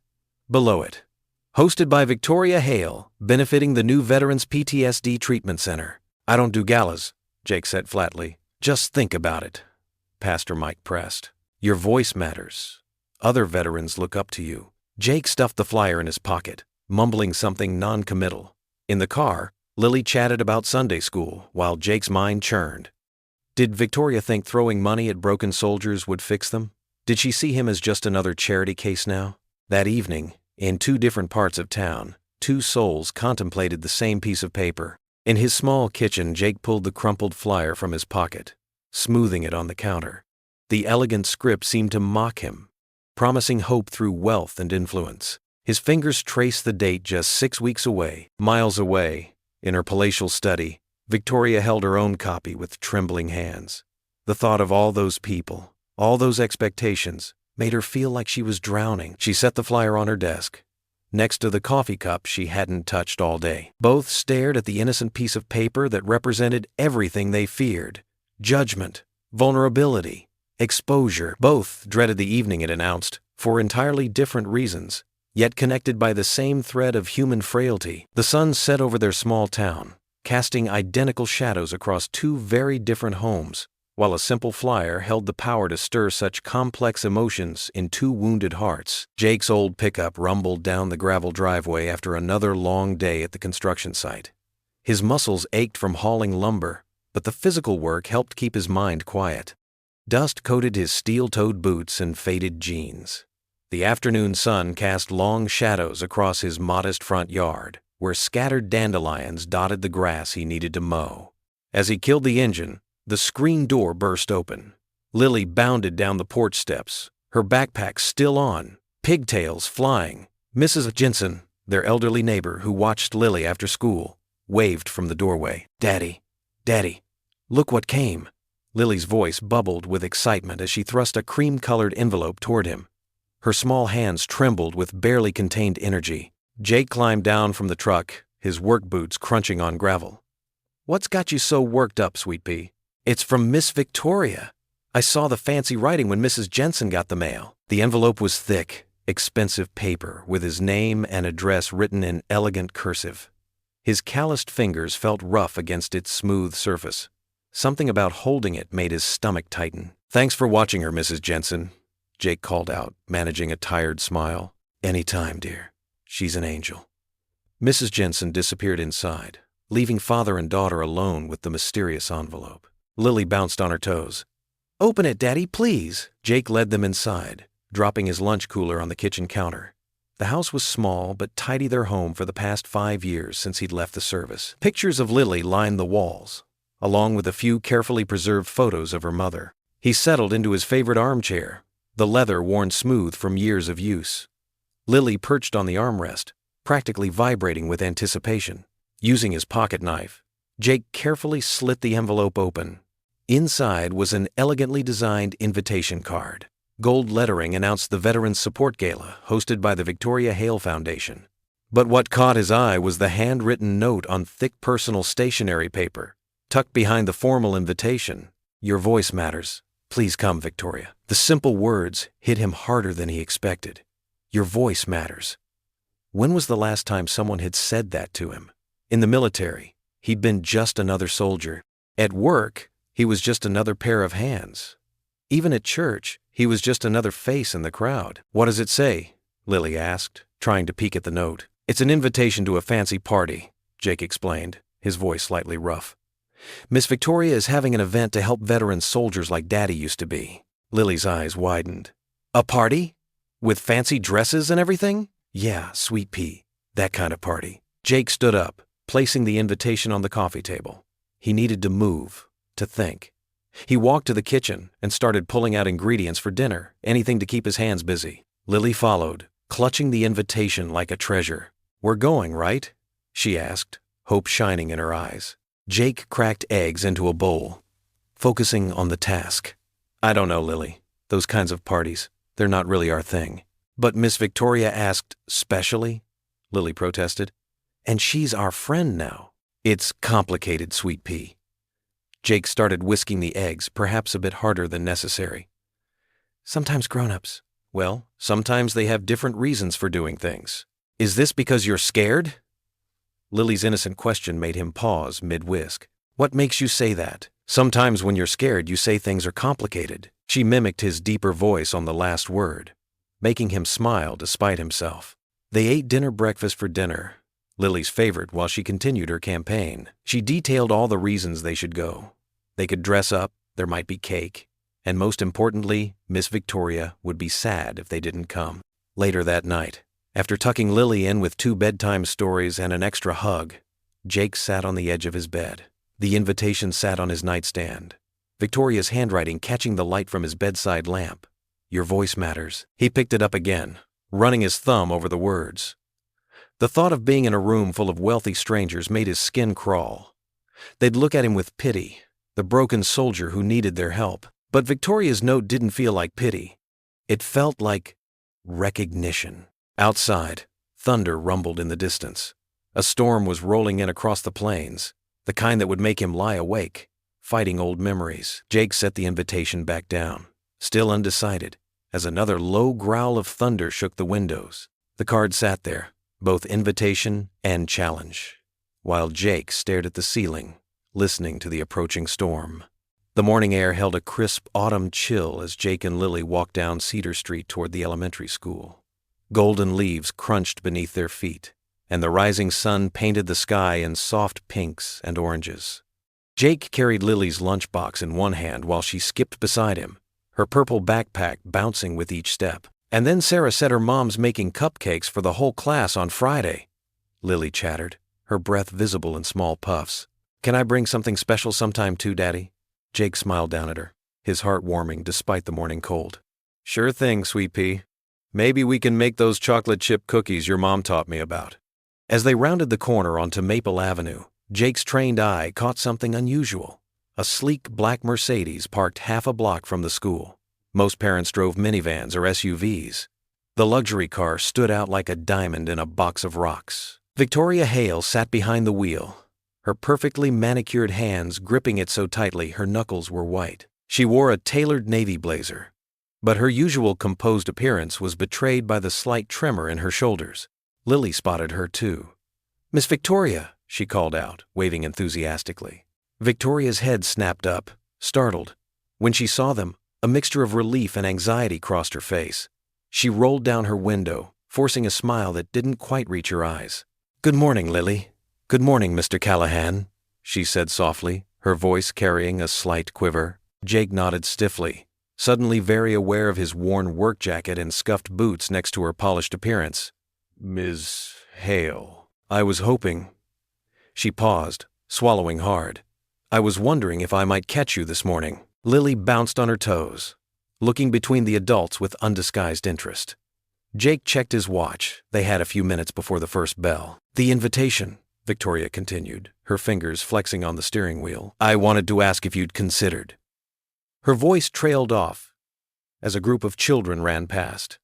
Below it, hosted by Victoria Hale, benefiting the new Veterans PTSD Treatment Center. I don't do galas, Jake said flatly. Just think about it. Pastor Mike pressed. Your voice matters. Other veterans look up to you. Jake stuffed the flyer in his pocket, mumbling something non-committal. In the car, Lily chatted about Sunday school while Jake's mind churned. Did Victoria think throwing money at broken soldiers would fix them? Did she see him as just another charity case now? That evening, in 2 different parts of town, 2 souls contemplated the same piece of paper. In his small kitchen, Jake pulled the crumpled flyer from his pocket, smoothing it on the counter. The elegant script seemed to mock him, promising hope through wealth and influence. His fingers traced the date just 6 weeks away. Miles away, in her palatial study, Victoria held her own copy with trembling hands. The thought of all those people, all those expectations, made her feel like she was drowning. She set the flyer on her desk, next to the coffee cup she hadn't touched all day. Both stared at the innocent piece of paper that represented everything they feared. Judgment, vulnerability, exposure. Both dreaded the evening it announced, for entirely different reasons, yet connected by the same thread of human frailty. The sun set over their small town, casting identical shadows across 2 very different homes, while a simple flyer held the power to stir such complex emotions in 2 wounded hearts. Jake's old pickup rumbled down the gravel driveway after another long day at the construction site. His muscles ached from hauling lumber, but the physical work helped keep his mind quiet. Dust coated his steel-toed boots and faded jeans. The afternoon sun cast long shadows across his modest front yard, where scattered dandelions dotted the grass he needed to mow. As he killed the engine, the screen door burst open. Lily bounded down the porch steps, her backpack still on, pigtails flying. Mrs. Jensen, their elderly neighbor who watched Lily after school, waved from the doorway. Daddy, look what came. Lily's voice bubbled with excitement as she thrust a cream-colored envelope toward him. Her small hands trembled with barely contained energy. Jake climbed down from the truck, his work boots crunching on gravel. What's got you so worked up, sweet pea? It's from Miss Victoria. I saw the fancy writing when Mrs. Jensen got the mail. The envelope was thick, expensive paper with his name and address written in elegant cursive. His calloused fingers felt rough against its smooth surface. Something about holding it made his stomach tighten. "Thanks for watching her, Mrs. Jensen," Jake called out, managing a tired smile. "Anytime, dear. She's an angel." Mrs. Jensen disappeared inside, leaving father and daughter alone with the mysterious envelope. Lily bounced on her toes. "Open it, Daddy, please." Jake led them inside, dropping his lunch cooler on the kitchen counter. The house was small but tidy, their home for the past 5 years since he'd left the service. Pictures of Lily lined the walls, along with a few carefully preserved photos of her mother. He settled into his favorite armchair, the leather worn smooth from years of use. Lily perched on the armrest, practically vibrating with anticipation. Using his pocket knife, Jake carefully slit the envelope open. Inside was an elegantly designed invitation card. Gold lettering announced the Veterans Support Gala, hosted by the Victoria Hale Foundation. But what caught his eye was the handwritten note on thick personal stationery paper, tucked behind the formal invitation. "Your voice matters. Please come, Victoria." The simple words hit him harder than he expected. Your voice matters. When was the last time someone had said that to him? In the military, he'd been just another soldier. At work, he was just another pair of hands. Even at church, he was just another face in the crowd. "What does it say?" Lily asked, trying to peek at the note. "It's an invitation to a fancy party," Jake explained, his voice slightly rough. "Miss Victoria is having an event to help veteran soldiers like Daddy used to be." Lily's eyes widened. "A party? With fancy dresses and everything?" "Yeah, sweet pea. That kind of party." Jake stood up, placing the invitation on the coffee table. He needed to move, to think. He walked to the kitchen and started pulling out ingredients for dinner, anything to keep his hands busy. Lily followed, clutching the invitation like a treasure. "We're going, right?" she asked, hope shining in her eyes. Jake cracked eggs into a bowl, focusing on the task. "I don't know, Lily. Those kinds of parties, they're not really our thing." "But Miss Victoria asked specially," Lily protested. "And she's our friend now." "It's complicated, sweet pea." Jake started whisking the eggs, perhaps a bit harder than necessary. "Sometimes grown-ups, well, sometimes they have different reasons for doing things." "Is this because you're scared?" Lily's innocent question made him pause mid-whisk. "What makes you say that? Sometimes when you're scared, you say things are complicated." She mimicked his deeper voice on the last word, making him smile despite himself. They ate breakfast for dinner, Lily's favorite, while she continued her campaign. She detailed all the reasons they should go. They could dress up, there might be cake, and most importantly, Miss Victoria would be sad if they didn't come. Later that night, after tucking Lily in with 2 bedtime stories and an extra hug, Jake sat on the edge of his bed. The invitation sat on his nightstand, Victoria's handwriting catching the light from his bedside lamp. "Your voice matters." He picked it up again, running his thumb over the words. The thought of being in a room full of wealthy strangers made his skin crawl. They'd look at him with pity, the broken soldier who needed their help. But Victoria's note didn't feel like pity. It felt like recognition. Outside, thunder rumbled in the distance. A storm was rolling in across the plains, the kind that would make him lie awake, fighting old memories. Jake set the invitation back down, still undecided, as another low growl of thunder shook the windows. The card sat there, both invitation and challenge, while Jake stared at the ceiling, listening to the approaching storm. The morning air held a crisp autumn chill as Jake and Lily walked down Cedar Street toward the elementary school. Golden leaves crunched beneath their feet, and the rising sun painted the sky in soft pinks and oranges. Jake carried Lily's lunchbox in one hand while she skipped beside him, her purple backpack bouncing with each step. "And then Sarah said her mom's making cupcakes for the whole class on Friday," Lily chattered, her breath visible in small puffs. "Can I bring something special sometime too, Daddy?" Jake smiled down at her, his heart warming despite the morning cold. "Sure thing, sweet pea. Maybe we can make those chocolate chip cookies your mom taught me about." As they rounded the corner onto Maple Avenue, Jake's trained eye caught something unusual. A sleek black Mercedes parked half a block from the school. Most parents drove minivans or SUVs. The luxury car stood out like a diamond in a box of rocks. Victoria Hale sat behind the wheel, her perfectly manicured hands gripping it so tightly her knuckles were white. She wore a tailored navy blazer, but her usual composed appearance was betrayed by the slight tremor in her shoulders. Lily spotted her too. "Miss Victoria," she called out, waving enthusiastically. Victoria's head snapped up, startled. When she saw them, a mixture of relief and anxiety crossed her face. She rolled down her window, forcing a smile that didn't quite reach her eyes. "Good morning, Lily. Good morning, Mr. Callahan," she said softly, her voice carrying a slight quiver. Jake nodded stiffly, suddenly very aware of his worn work jacket and scuffed boots next to her polished appearance. "Ms. Hale, I was hoping—" She paused, swallowing hard. "I was wondering if I might catch you this morning." Lily bounced on her toes, looking between the adults with undisguised interest. Jake checked his watch. They had a few minutes before the first bell. "The invitation," Victoria continued, her fingers flexing on the steering wheel. "I wanted to ask if you'd considered." Her voice trailed off as a group of children ran past,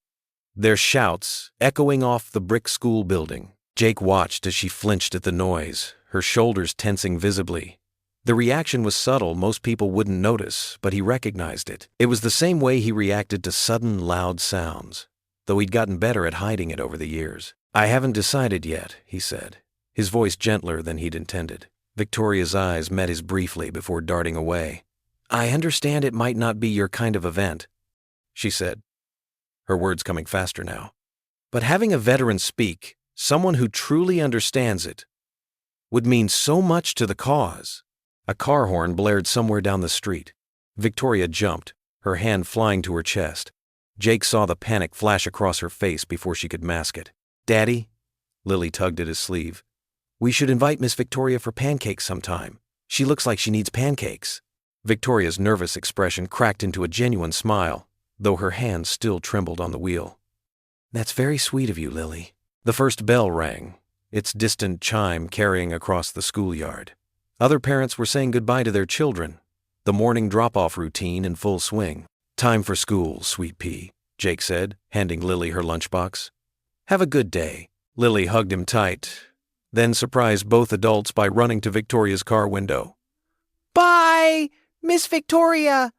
their shouts echoing off the brick school building. Jake watched as she flinched at the noise, her shoulders tensing visibly. The reaction was subtle, most people wouldn't notice, but he recognized it. It was the same way he reacted to sudden, loud sounds, though he'd gotten better at hiding it over the years. "I haven't decided yet," he said, his voice gentler than he'd intended. Victoria's eyes met his briefly before darting away. "I understand it might not be your kind of event," she said, her words coming faster now. "But having a veteran speak, someone who truly understands it, would mean so much to the cause." A car horn blared somewhere down the street. Victoria jumped, her hand flying to her chest. Jake saw the panic flash across her face before she could mask it. "Daddy," Lily tugged at his sleeve, "we should invite Miss Victoria for pancakes sometime. She looks like she needs pancakes." Victoria's nervous expression cracked into a genuine smile, though her hand still trembled on the wheel. "That's very sweet of you, Lily." The first bell rang, its distant chime carrying across the schoolyard. Other parents were saying goodbye to their children, the morning drop-off routine in full swing. "Time for school, sweet pea," Jake said, handing Lily her lunchbox. "Have a good day." Lily hugged him tight, then surprised both adults by running to Victoria's car window. "Bye, Miss Victoria!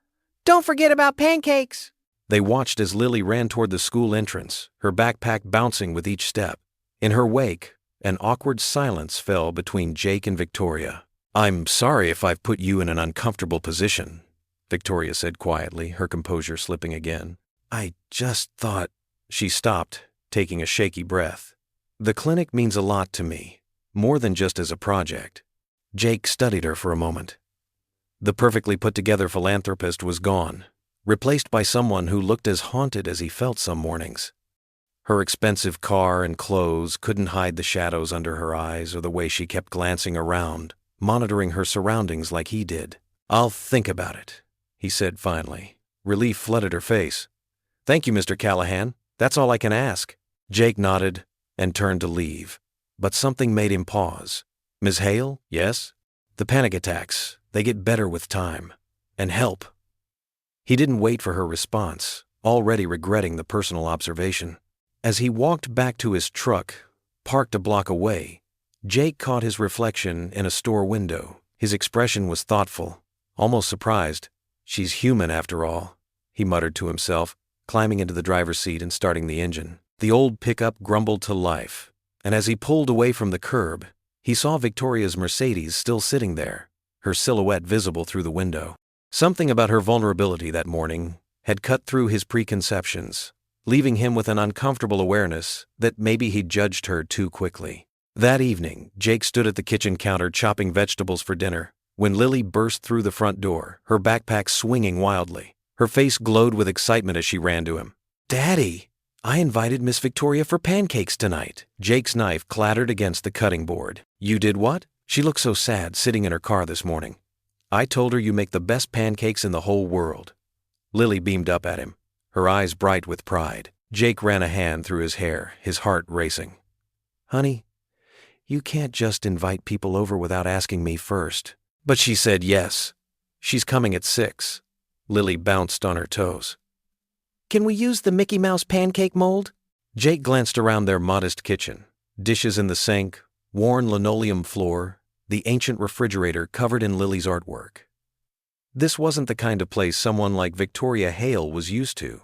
Don't forget about pancakes!" They watched as Lily ran toward the school entrance, her backpack bouncing with each step. In her wake, an awkward silence fell between Jake and Victoria. "I'm sorry if I've put you in an uncomfortable position," Victoria said quietly, her composure slipping again. "I just thought—" She stopped, taking a shaky breath. "The clinic means a lot to me, more than just as a project." Jake studied her for a moment. The perfectly put-together philanthropist was gone, replaced by someone who looked as haunted as he felt some mornings. Her expensive car and clothes couldn't hide the shadows under her eyes or the way she kept glancing around, monitoring her surroundings like he did. "I'll think about it," he said finally. Relief flooded her face. "Thank you, Mr. Callahan. That's all I can ask." Jake nodded and turned to leave, but something made him pause. "Ms. Hale, yes? The panic attacks, they get better with time. And help." He didn't wait for her response, already regretting the personal observation. As he walked back to his truck, parked a block away, Jake caught his reflection in a store window. His expression was thoughtful, almost surprised. "She's human after all," he muttered to himself, climbing into the driver's seat and starting the engine. The old pickup grumbled to life, and as he pulled away from the curb, he saw Victoria's Mercedes still sitting there, her silhouette visible through the window. Something about her vulnerability that morning had cut through his preconceptions, leaving him with an uncomfortable awareness that maybe he'd judged her too quickly. That evening, Jake stood at the kitchen counter chopping vegetables for dinner, when Lily burst through the front door, her backpack swinging wildly. Her face glowed with excitement as she ran to him. "Daddy, I invited Miss Victoria for pancakes tonight." Jake's knife clattered against the cutting board. "You did what?" She looked so sad sitting in her car this morning. "I told her you make the best pancakes in the whole world." Lily beamed up at him, her eyes bright with pride. Jake ran a hand through his hair, his heart racing. "Honey, you can't just invite people over without asking me first." "But she said yes. She's coming at 6. Lily bounced on her toes. "Can we use the Mickey Mouse pancake mold?" Jake glanced around their modest kitchen. Dishes in the sink, worn linoleum floor, the ancient refrigerator covered in Lily's artwork. This wasn't the kind of place someone like Victoria Hale was used to.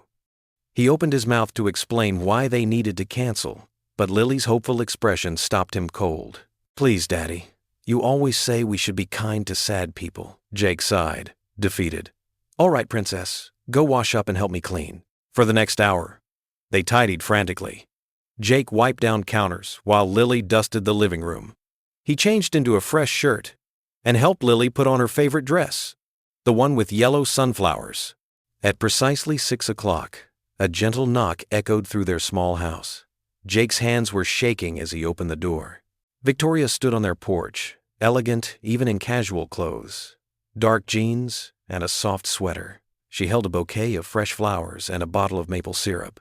He opened his mouth to explain why they needed to cancel, but Lily's hopeful expression stopped him cold. "Please, Daddy. You always say we should be kind to sad people." Jake sighed, defeated. "All right, Princess. Go wash up and help me clean." For the next hour, they tidied frantically. Jake wiped down counters while Lily dusted the living room. He changed into a fresh shirt and helped Lily put on her favorite dress, the one with yellow sunflowers. At precisely 6 o'clock, a gentle knock echoed through their small house. Jake's hands were shaking as he opened the door. Victoria stood on their porch, elegant even in casual clothes, dark jeans and a soft sweater. She held a bouquet of fresh flowers and a bottle of maple syrup.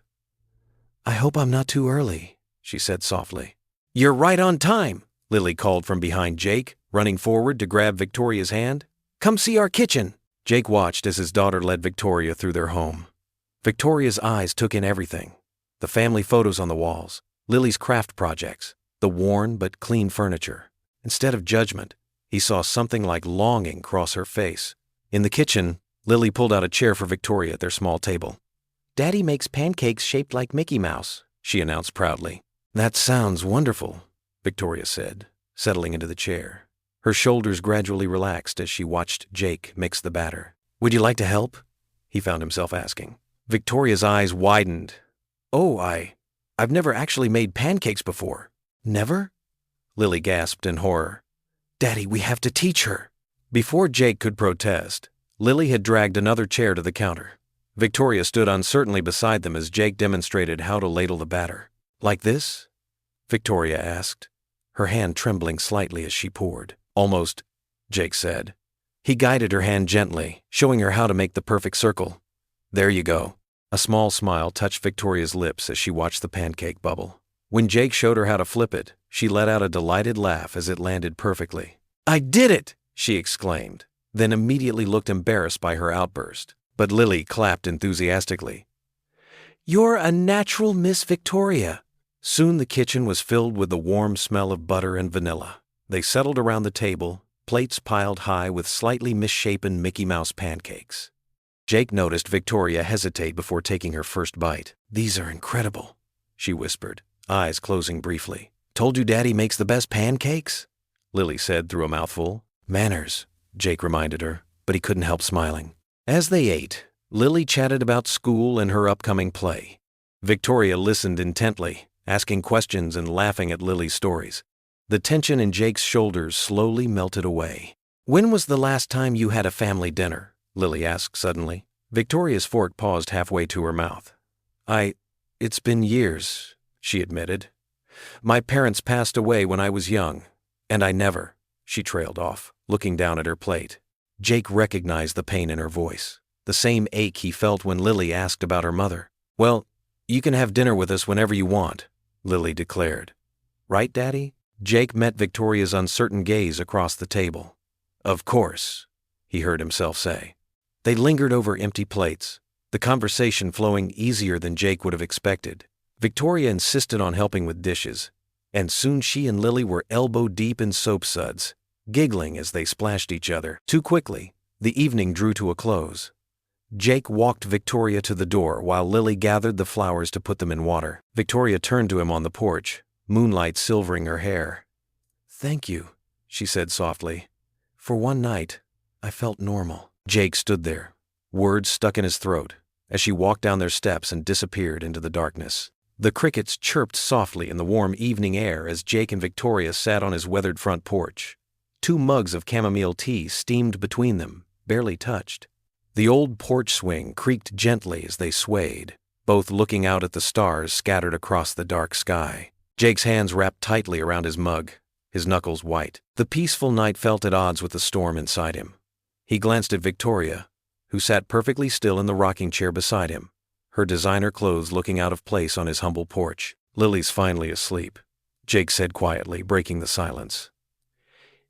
"I hope I'm not too early," she said softly. "You're right on time," Lily called from behind Jake, running forward to grab Victoria's hand. "Come see our kitchen." Jake watched as his daughter led Victoria through their home. Victoria's eyes took in everything: the family photos on the walls, Lily's craft projects, the worn but clean furniture. Instead of judgment, he saw something like longing cross her face. In the kitchen, Lily pulled out a chair for Victoria at their small table. Daddy makes pancakes shaped like Mickey Mouse, she announced proudly. "That sounds wonderful," Victoria said, settling into the chair. Her shoulders gradually relaxed as she watched Jake mix the batter. "Would you like to help?" he found himself asking. Victoria's eyes widened. "Oh, I've never actually made pancakes before." "Never?" Lily gasped in horror. "Daddy, we have to teach her." Before Jake could protest, Lily had dragged another chair to the counter. Victoria stood uncertainly beside them as Jake demonstrated how to ladle the batter. "Like this?" Victoria asked, her hand trembling slightly as she poured. "Almost," Jake said. He guided her hand gently, showing her how to make the perfect circle. "There you go." A small smile touched Victoria's lips as she watched the pancake bubble. When Jake showed her how to flip it, she let out a delighted laugh as it landed perfectly. "I did it!" she exclaimed, then immediately looked embarrassed by her outburst. But Lily clapped enthusiastically. "You're a natural, Miss Victoria." Soon the kitchen was filled with the warm smell of butter and vanilla. They settled around the table, plates piled high with slightly misshapen Mickey Mouse pancakes. Jake noticed Victoria hesitate before taking her first bite. "These are incredible," she whispered, eyes closing briefly. "Told you Daddy makes the best pancakes?" Lily said through a mouthful. "Manners," Jake reminded her, but he couldn't help smiling. As they ate, Lily chatted about school and her upcoming play. Victoria listened intently, asking questions and laughing at Lily's stories. The tension in Jake's shoulders slowly melted away. "When was the last time you had a family dinner?" Lily asked suddenly. Victoria's fork paused halfway to her mouth. It's been years," she admitted. "My parents passed away when I was young, and I never," she trailed off, looking down at her plate. Jake recognized the pain in her voice, the same ache he felt when Lily asked about her mother. "Well, you can have dinner with us whenever you want," Lily declared. "Right, Daddy?" Jake met Victoria's uncertain gaze across the table. "Of course," he heard himself say. They lingered over empty plates, the conversation flowing easier than Jake would have expected. Victoria insisted on helping with dishes, and soon she and Lily were elbow-deep in soap suds, giggling as they splashed each other. Too quickly, the evening drew to a close. Jake walked Victoria to the door while Lily gathered the flowers to put them in water. Victoria turned to him on the porch, moonlight silvering her hair. "Thank you," she said softly. "For one night, I felt normal." Jake stood there, words stuck in his throat, as she walked down their steps and disappeared into the darkness. The crickets chirped softly in the warm evening air as Jake and Victoria sat on his weathered front porch. 2 mugs of chamomile tea steamed between them, barely touched. The old porch swing creaked gently as they swayed, both looking out at the stars scattered across the dark sky. Jake's hands wrapped tightly around his mug, his knuckles white. The peaceful night felt at odds with the storm inside him. He glanced at Victoria, who sat perfectly still in the rocking chair beside him, her designer clothes looking out of place on his humble porch. "Lily's finally asleep," Jake said quietly, breaking the silence.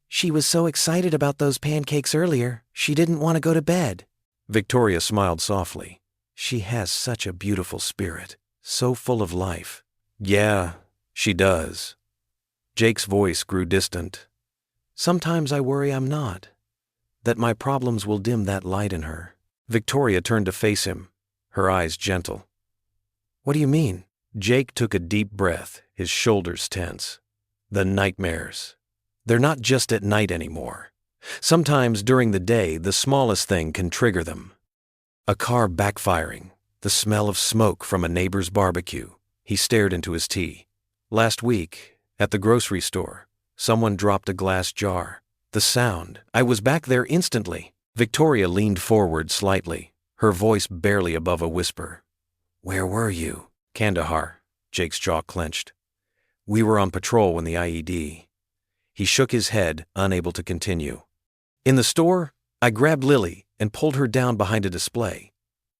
"She was so excited about those pancakes earlier, she didn't want to go to bed." Victoria smiled softly. "She has such a beautiful spirit, so full of life." "Yeah, she does." Jake's voice grew distant. "Sometimes I worry I'm not." that my problems will dim that light in her. Victoria turned to face him, her eyes gentle. What do you mean? Jake took a deep breath, his shoulders tense. The nightmares. They're not just at night anymore. Sometimes during the day, the smallest thing can trigger them. A car backfiring, the smell of smoke from a neighbor's barbecue. He stared into his tea. Last week, at the grocery store, someone dropped a glass jar. The sound. I was back there instantly. Victoria leaned forward slightly, her voice barely above a whisper. Where were you? Kandahar. Jake's jaw clenched. We were on patrol when the IED. He shook his head, unable to continue. In the store, I grabbed Lily and pulled her down behind a display.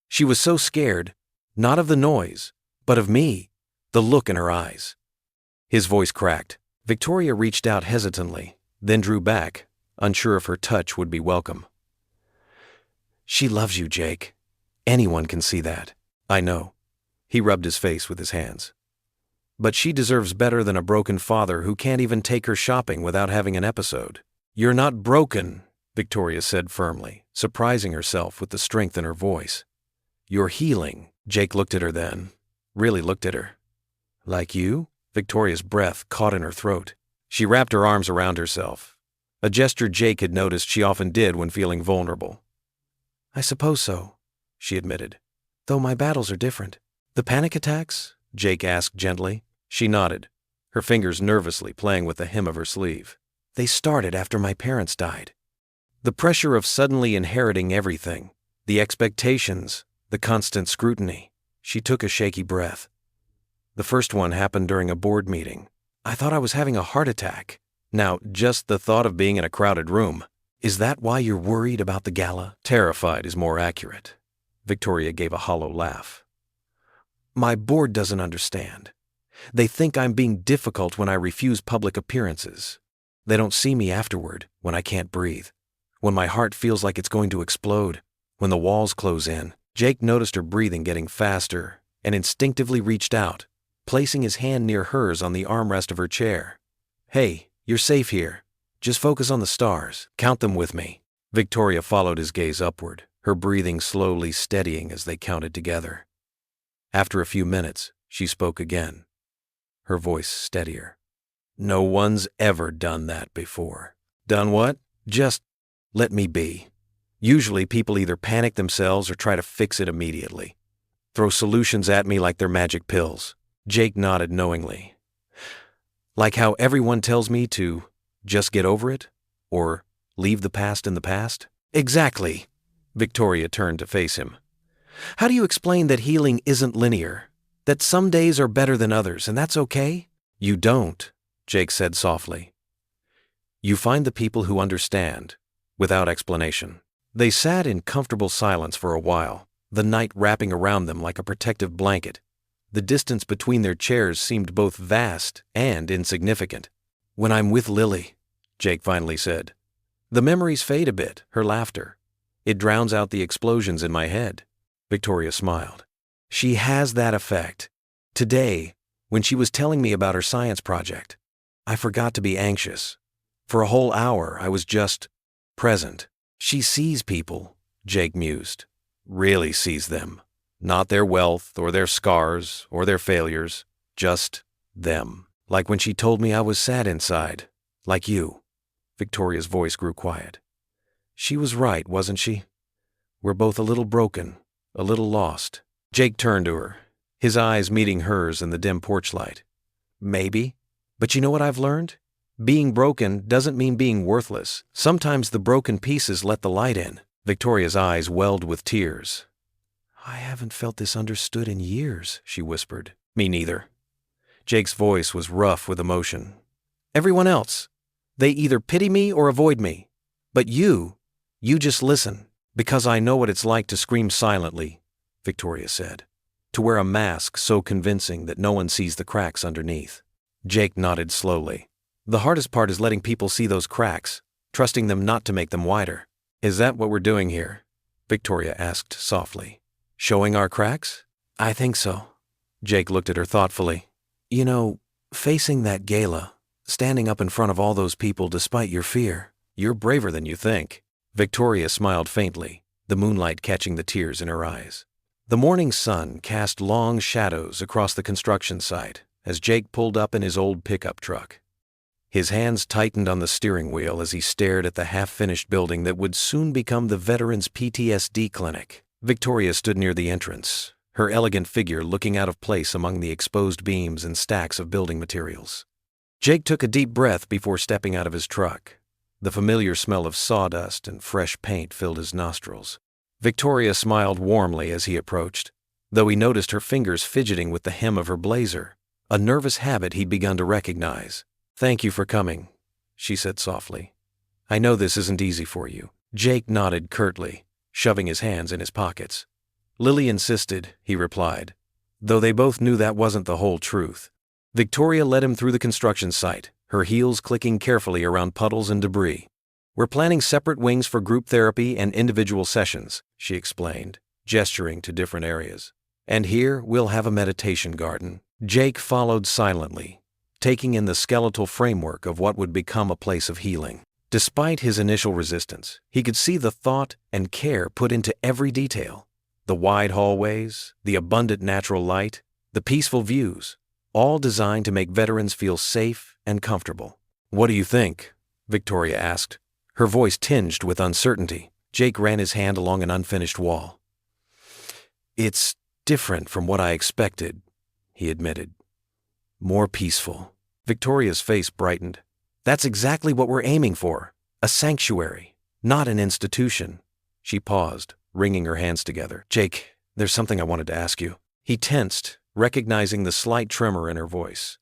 She was so scared, not of the noise, but of me, the look in her eyes. His voice cracked. Victoria reached out hesitantly, then drew back, unsure if her touch would be welcome. She loves you, Jake. Anyone can see that. I know. He rubbed his face with his hands. But she deserves better than a broken father who can't even take her shopping without having an episode. You're not broken, Victoria said firmly, surprising herself with the strength in her voice. You're healing. Jake looked at her then, really looked at her. Like you? Victoria's breath caught in her throat. She wrapped her arms around herself, a gesture Jake had noticed she often did when feeling vulnerable. I suppose so, she admitted, though my battles are different. The panic attacks? Jake asked gently. She nodded, her fingers nervously playing with the hem of her sleeve. They started after my parents died. The pressure of suddenly inheriting everything, the expectations, the constant scrutiny. She took a shaky breath. The first one happened during a board meeting. I thought I was having a heart attack. Now, just the thought of being in a crowded room. Is that why you're worried about the gala? Terrified is more accurate. Victoria gave a hollow laugh. My board doesn't understand. They think I'm being difficult when I refuse public appearances. They don't see me afterward, when I can't breathe, when my heart feels like it's going to explode, when the walls close in. Jake noticed her breathing getting faster and instinctively reached out, placing his hand near hers on the armrest of her chair. Hey, you're safe here. Just focus on the stars. Count them with me. Victoria followed his gaze upward, her breathing slowly steadying as they counted together. After a few minutes, she spoke again, her voice steadier. No one's ever done that before. Done what? Just let me be. Usually people either panic themselves or try to fix it immediately. Throw solutions at me like they're magic pills. Jake nodded knowingly. Like how everyone tells me to just get over it? Or leave the past in the past? Exactly. Victoria turned to face him. How do you explain that healing isn't linear? That some days are better than others, and that's okay? You don't, Jake said softly. You find the people who understand, without explanation. They sat in comfortable silence for a while, the night wrapping around them like a protective blanket. The distance between their chairs seemed both vast and insignificant. When I'm with Lily, Jake finally said, the memories fade a bit, her laughter. It drowns out the explosions in my head. Victoria smiled. She has that effect. Today, when she was telling me about her science project, I forgot to be anxious. For a whole hour, I was just present. She sees people, Jake mused. Really sees them. Not their wealth or their scars or their failures. Just them. Like when she told me I was sad inside. Like you. Victoria's voice grew quiet. She was right, wasn't she? We're both a little broken, a little lost. Jake turned to her, his eyes meeting hers in the dim porch light. Maybe. But you know what I've learned? Being broken doesn't mean being worthless. Sometimes the broken pieces let the light in. Victoria's eyes welled with tears. I haven't felt this understood in years, she whispered. Me neither. Jake's voice was rough with emotion. Everyone else, they either pity me or avoid me. But you just listen. Because I know what it's like to scream silently, Victoria said. To wear a mask so convincing that no one sees the cracks underneath. Jake nodded slowly. The hardest part is letting people see those cracks, trusting them not to make them wider. Is that what we're doing here? Victoria asked softly. Showing our cracks? I think so. Jake looked at her thoughtfully. You know, facing that gala, standing up in front of all those people despite your fear. You're braver than you think. Victoria smiled faintly, the moonlight catching the tears in her eyes. The morning sun cast long shadows across the construction site as Jake pulled up in his old pickup truck. His hands tightened on the steering wheel as he stared at the half-finished building that would soon become the veterans' PTSD clinic. Victoria stood near the entrance, her elegant figure looking out of place among the exposed beams and stacks of building materials. Jake took a deep breath before stepping out of his truck. The familiar smell of sawdust and fresh paint filled his nostrils. Victoria smiled warmly as he approached, though he noticed her fingers fidgeting with the hem of her blazer, a nervous habit he'd begun to recognize. "Thank you for coming," she said softly. "I know this isn't easy for you." Jake nodded curtly, shoving his hands in his pockets. "Lily insisted," he replied, though they both knew that wasn't the whole truth. Victoria led him through the construction site, her heels clicking carefully around puddles and debris. "We're planning separate wings for group therapy and individual sessions," she explained, gesturing to different areas. "And here we'll have a meditation garden." Jake followed silently, taking in the skeletal framework of what would become a place of healing. Despite his initial resistance, he could see the thought and care put into every detail. The wide hallways, the abundant natural light, the peaceful views, all designed to make veterans feel safe and comfortable. "What do you think?" Victoria asked, her voice tinged with uncertainty. Jake ran his hand along an unfinished wall. "It's different from what I expected," he admitted. "More peaceful." Victoria's face brightened. "That's exactly what we're aiming for. A sanctuary, not an institution." She paused, wringing her hands together. "Jake, there's something I wanted to ask you." He tensed, recognizing the slight tremor in her voice.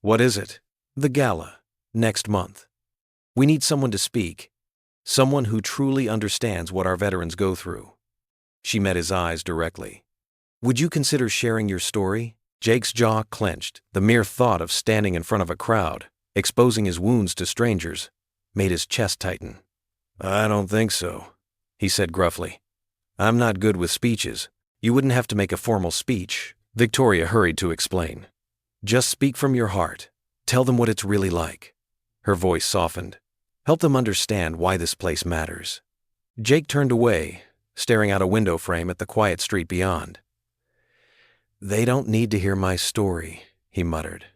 "What is it?" "The gala, next month. We need someone to speak, someone who truly understands what our veterans go through." She met his eyes directly. "Would you consider sharing your story?" Jake's jaw clenched. The mere thought of standing in front of a crowd, exposing his wounds to strangers, made his chest tighten. "I don't think so," he said gruffly. "I'm not good with speeches." "You wouldn't have to make a formal speech," Victoria hurried to explain. "Just speak from your heart. Tell them what it's really like." Her voice softened. "Help them understand why this place matters." Jake turned away, staring out a window frame at the quiet street beyond. "They don't need to hear my story," he muttered.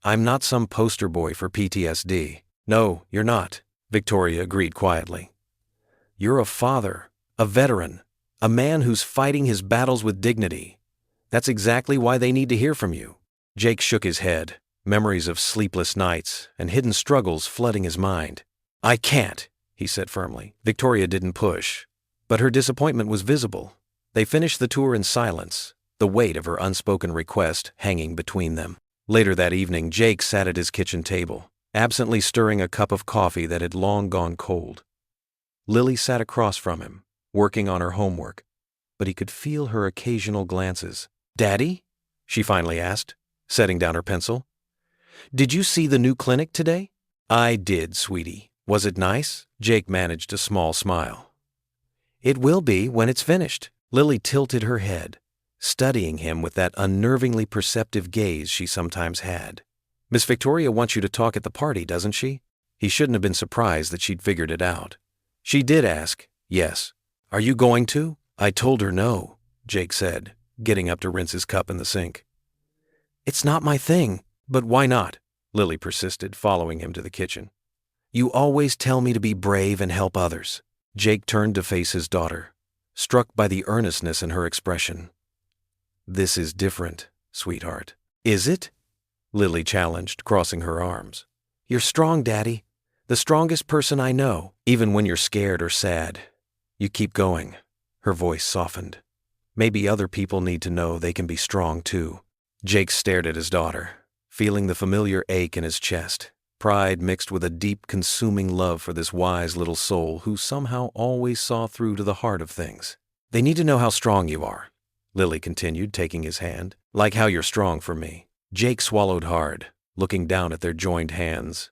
"I'm not some poster boy for PTSD." "No, you're not," Victoria agreed quietly. "You're a father, a veteran, a man who's fighting his battles with dignity. That's exactly why they need to hear from you." Jake shook his head, memories of sleepless nights and hidden struggles flooding his mind. "I can't," he said firmly. Victoria didn't push, but her disappointment was visible. They finished the tour in silence, the weight of her unspoken request hanging between them. Later that evening, Jake sat at his kitchen table, absently stirring a cup of coffee that had long gone cold. Lily sat across from him, working on her homework, but he could feel her occasional glances. "Daddy?" she finally asked, setting down her pencil. "Did you see the new clinic today?" "I did, sweetie. Was it nice?" Jake managed a small smile. "It will be when it's finished." Lily tilted her head, studying him with that unnervingly perceptive gaze she sometimes had. "Miss Victoria wants you to talk at the party, doesn't she?" He shouldn't have been surprised that she'd figured it out. "She did ask, yes." "Are you going to?" "I told her no," Jake said, getting up to rinse his cup in the sink. "It's not my thing." "But why not?" Lily persisted, following him to the kitchen. "You always tell me to be brave and help others." Jake turned to face his daughter, struck by the earnestness in her expression. "This is different, sweetheart." "Is it?" Lily challenged, crossing her arms. "You're strong, Daddy. The strongest person I know. Even when you're scared or sad, you keep going." Her voice softened. "Maybe other people need to know they can be strong too." Jake stared at his daughter, feeling the familiar ache in his chest, pride mixed with a deep, consuming love for this wise little soul who somehow always saw through to the heart of things. "They need to know how strong you are," Lily continued, taking his hand. "Like how you're strong for me." Jake swallowed hard, looking down at their joined hands,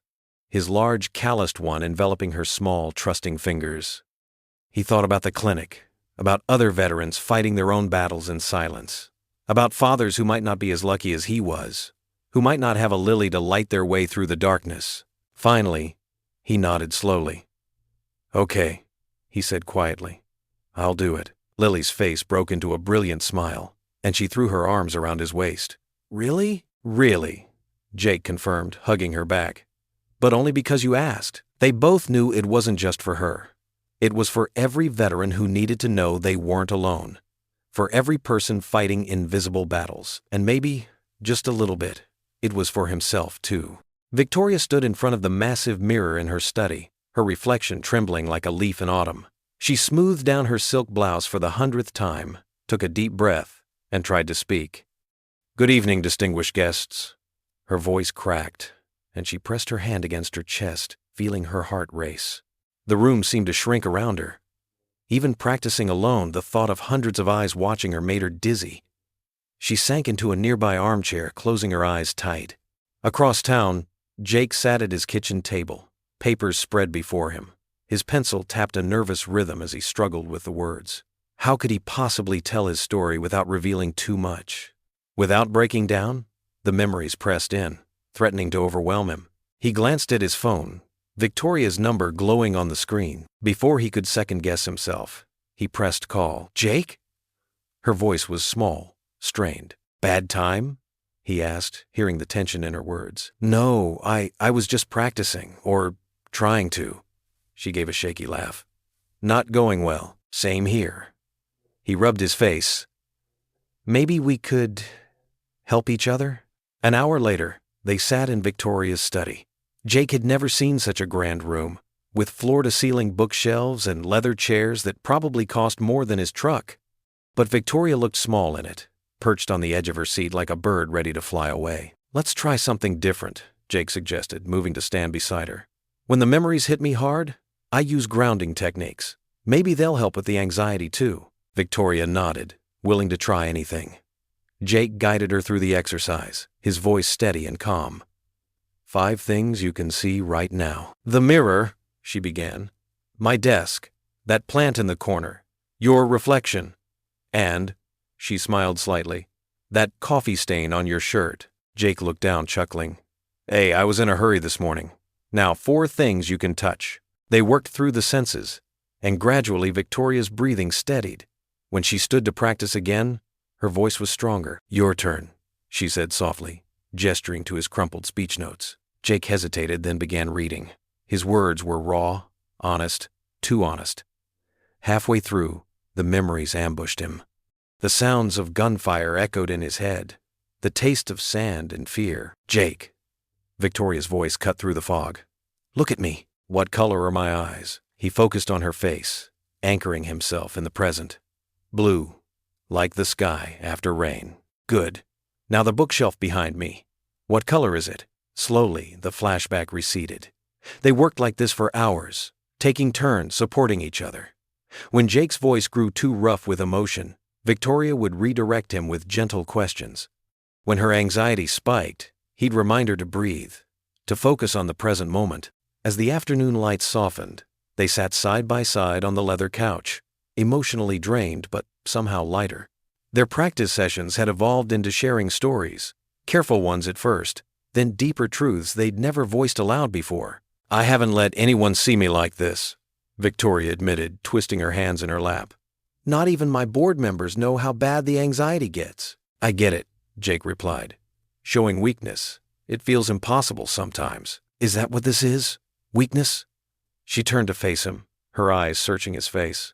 his large, calloused one enveloping her small, trusting fingers. He thought about the clinic, about other veterans fighting their own battles in silence, about fathers who might not be as lucky as he was, who might not have a Lily to light their way through the darkness. Finally, he nodded slowly. "Okay, he said quietly. I'll do it. Lily's face broke into a brilliant smile, and she threw her arms around his waist. Really? Really, Jake confirmed, hugging her back. But only because you asked. They both knew it wasn't just for her. It was for every veteran who needed to know they weren't alone. For every person fighting invisible battles, and maybe, just a little bit, it was for himself too. Victoria stood in front of the massive mirror in her study, her reflection trembling like a leaf in autumn. She smoothed down her silk blouse for the 100th time, took a deep breath, and tried to speak. Good evening, distinguished guests. Her voice cracked, and she pressed her hand against her chest, feeling her heart race. The room seemed to shrink around her. Even practicing alone, the thought of hundreds of eyes watching her made her dizzy. She sank into a nearby armchair, closing her eyes tight. Across town, Jake sat at his kitchen table, papers spread before him. His pencil tapped a nervous rhythm as he struggled with the words. How could he possibly tell his story without revealing too much? Without breaking down, the memories pressed in, threatening to overwhelm him. He glanced at his phone, Victoria's number glowing on the screen. Before he could second-guess himself, he pressed call. Jake? Her voice was small, strained. Bad time? He asked, hearing the tension in her words. No, I was just practicing, or trying to. She gave a shaky laugh. Not going well. Same here. He rubbed his face. Maybe we could help each other? An hour later, they sat in Victoria's study. Jake had never seen such a grand room, with floor-to-ceiling bookshelves and leather chairs that probably cost more than his truck. But Victoria looked small in it, perched on the edge of her seat like a bird ready to fly away. Let's try something different, Jake suggested, moving to stand beside her. When the memories hit me hard, I use grounding techniques. Maybe they'll help with the anxiety too. Victoria nodded, willing to try anything. Jake guided her through the exercise, his voice steady and calm. 5 things you can see right now. The mirror, she began. My desk, that plant in the corner, your reflection, and, she smiled slightly, that coffee stain on your shirt. Jake looked down, chuckling. Hey, I was in a hurry this morning. Now 4 things you can touch. They worked through the senses, and gradually Victoria's breathing steadied. When she stood to practice again, her voice was stronger. Your turn, she said softly, gesturing to his crumpled speech notes. Jake hesitated, then began reading. His words were raw, honest, too honest. Halfway through, the memories ambushed him. The sounds of gunfire echoed in his head, the taste of sand and fear. Jake. Victoria's voice cut through the fog. Look at me. What color are my eyes? He focused on her face, anchoring himself in the present. Blue, like the sky after rain. Good. Now the bookshelf behind me. What color is it? Slowly, the flashback receded. They worked like this for hours, taking turns supporting each other. When Jake's voice grew too rough with emotion, Victoria would redirect him with gentle questions. When her anxiety spiked, he'd remind her to breathe, to focus on the present moment. As the afternoon light softened, they sat side by side on the leather couch, emotionally drained but somehow lighter. Their practice sessions had evolved into sharing stories, careful ones at first, then deeper truths they'd never voiced aloud before. I haven't let anyone see me like this, Victoria admitted, twisting her hands in her lap. Not even my board members know how bad the anxiety gets. I get it, Jake replied. Showing weakness. It feels impossible sometimes. Is that what this is? Weakness? She turned to face him, her eyes searching his face.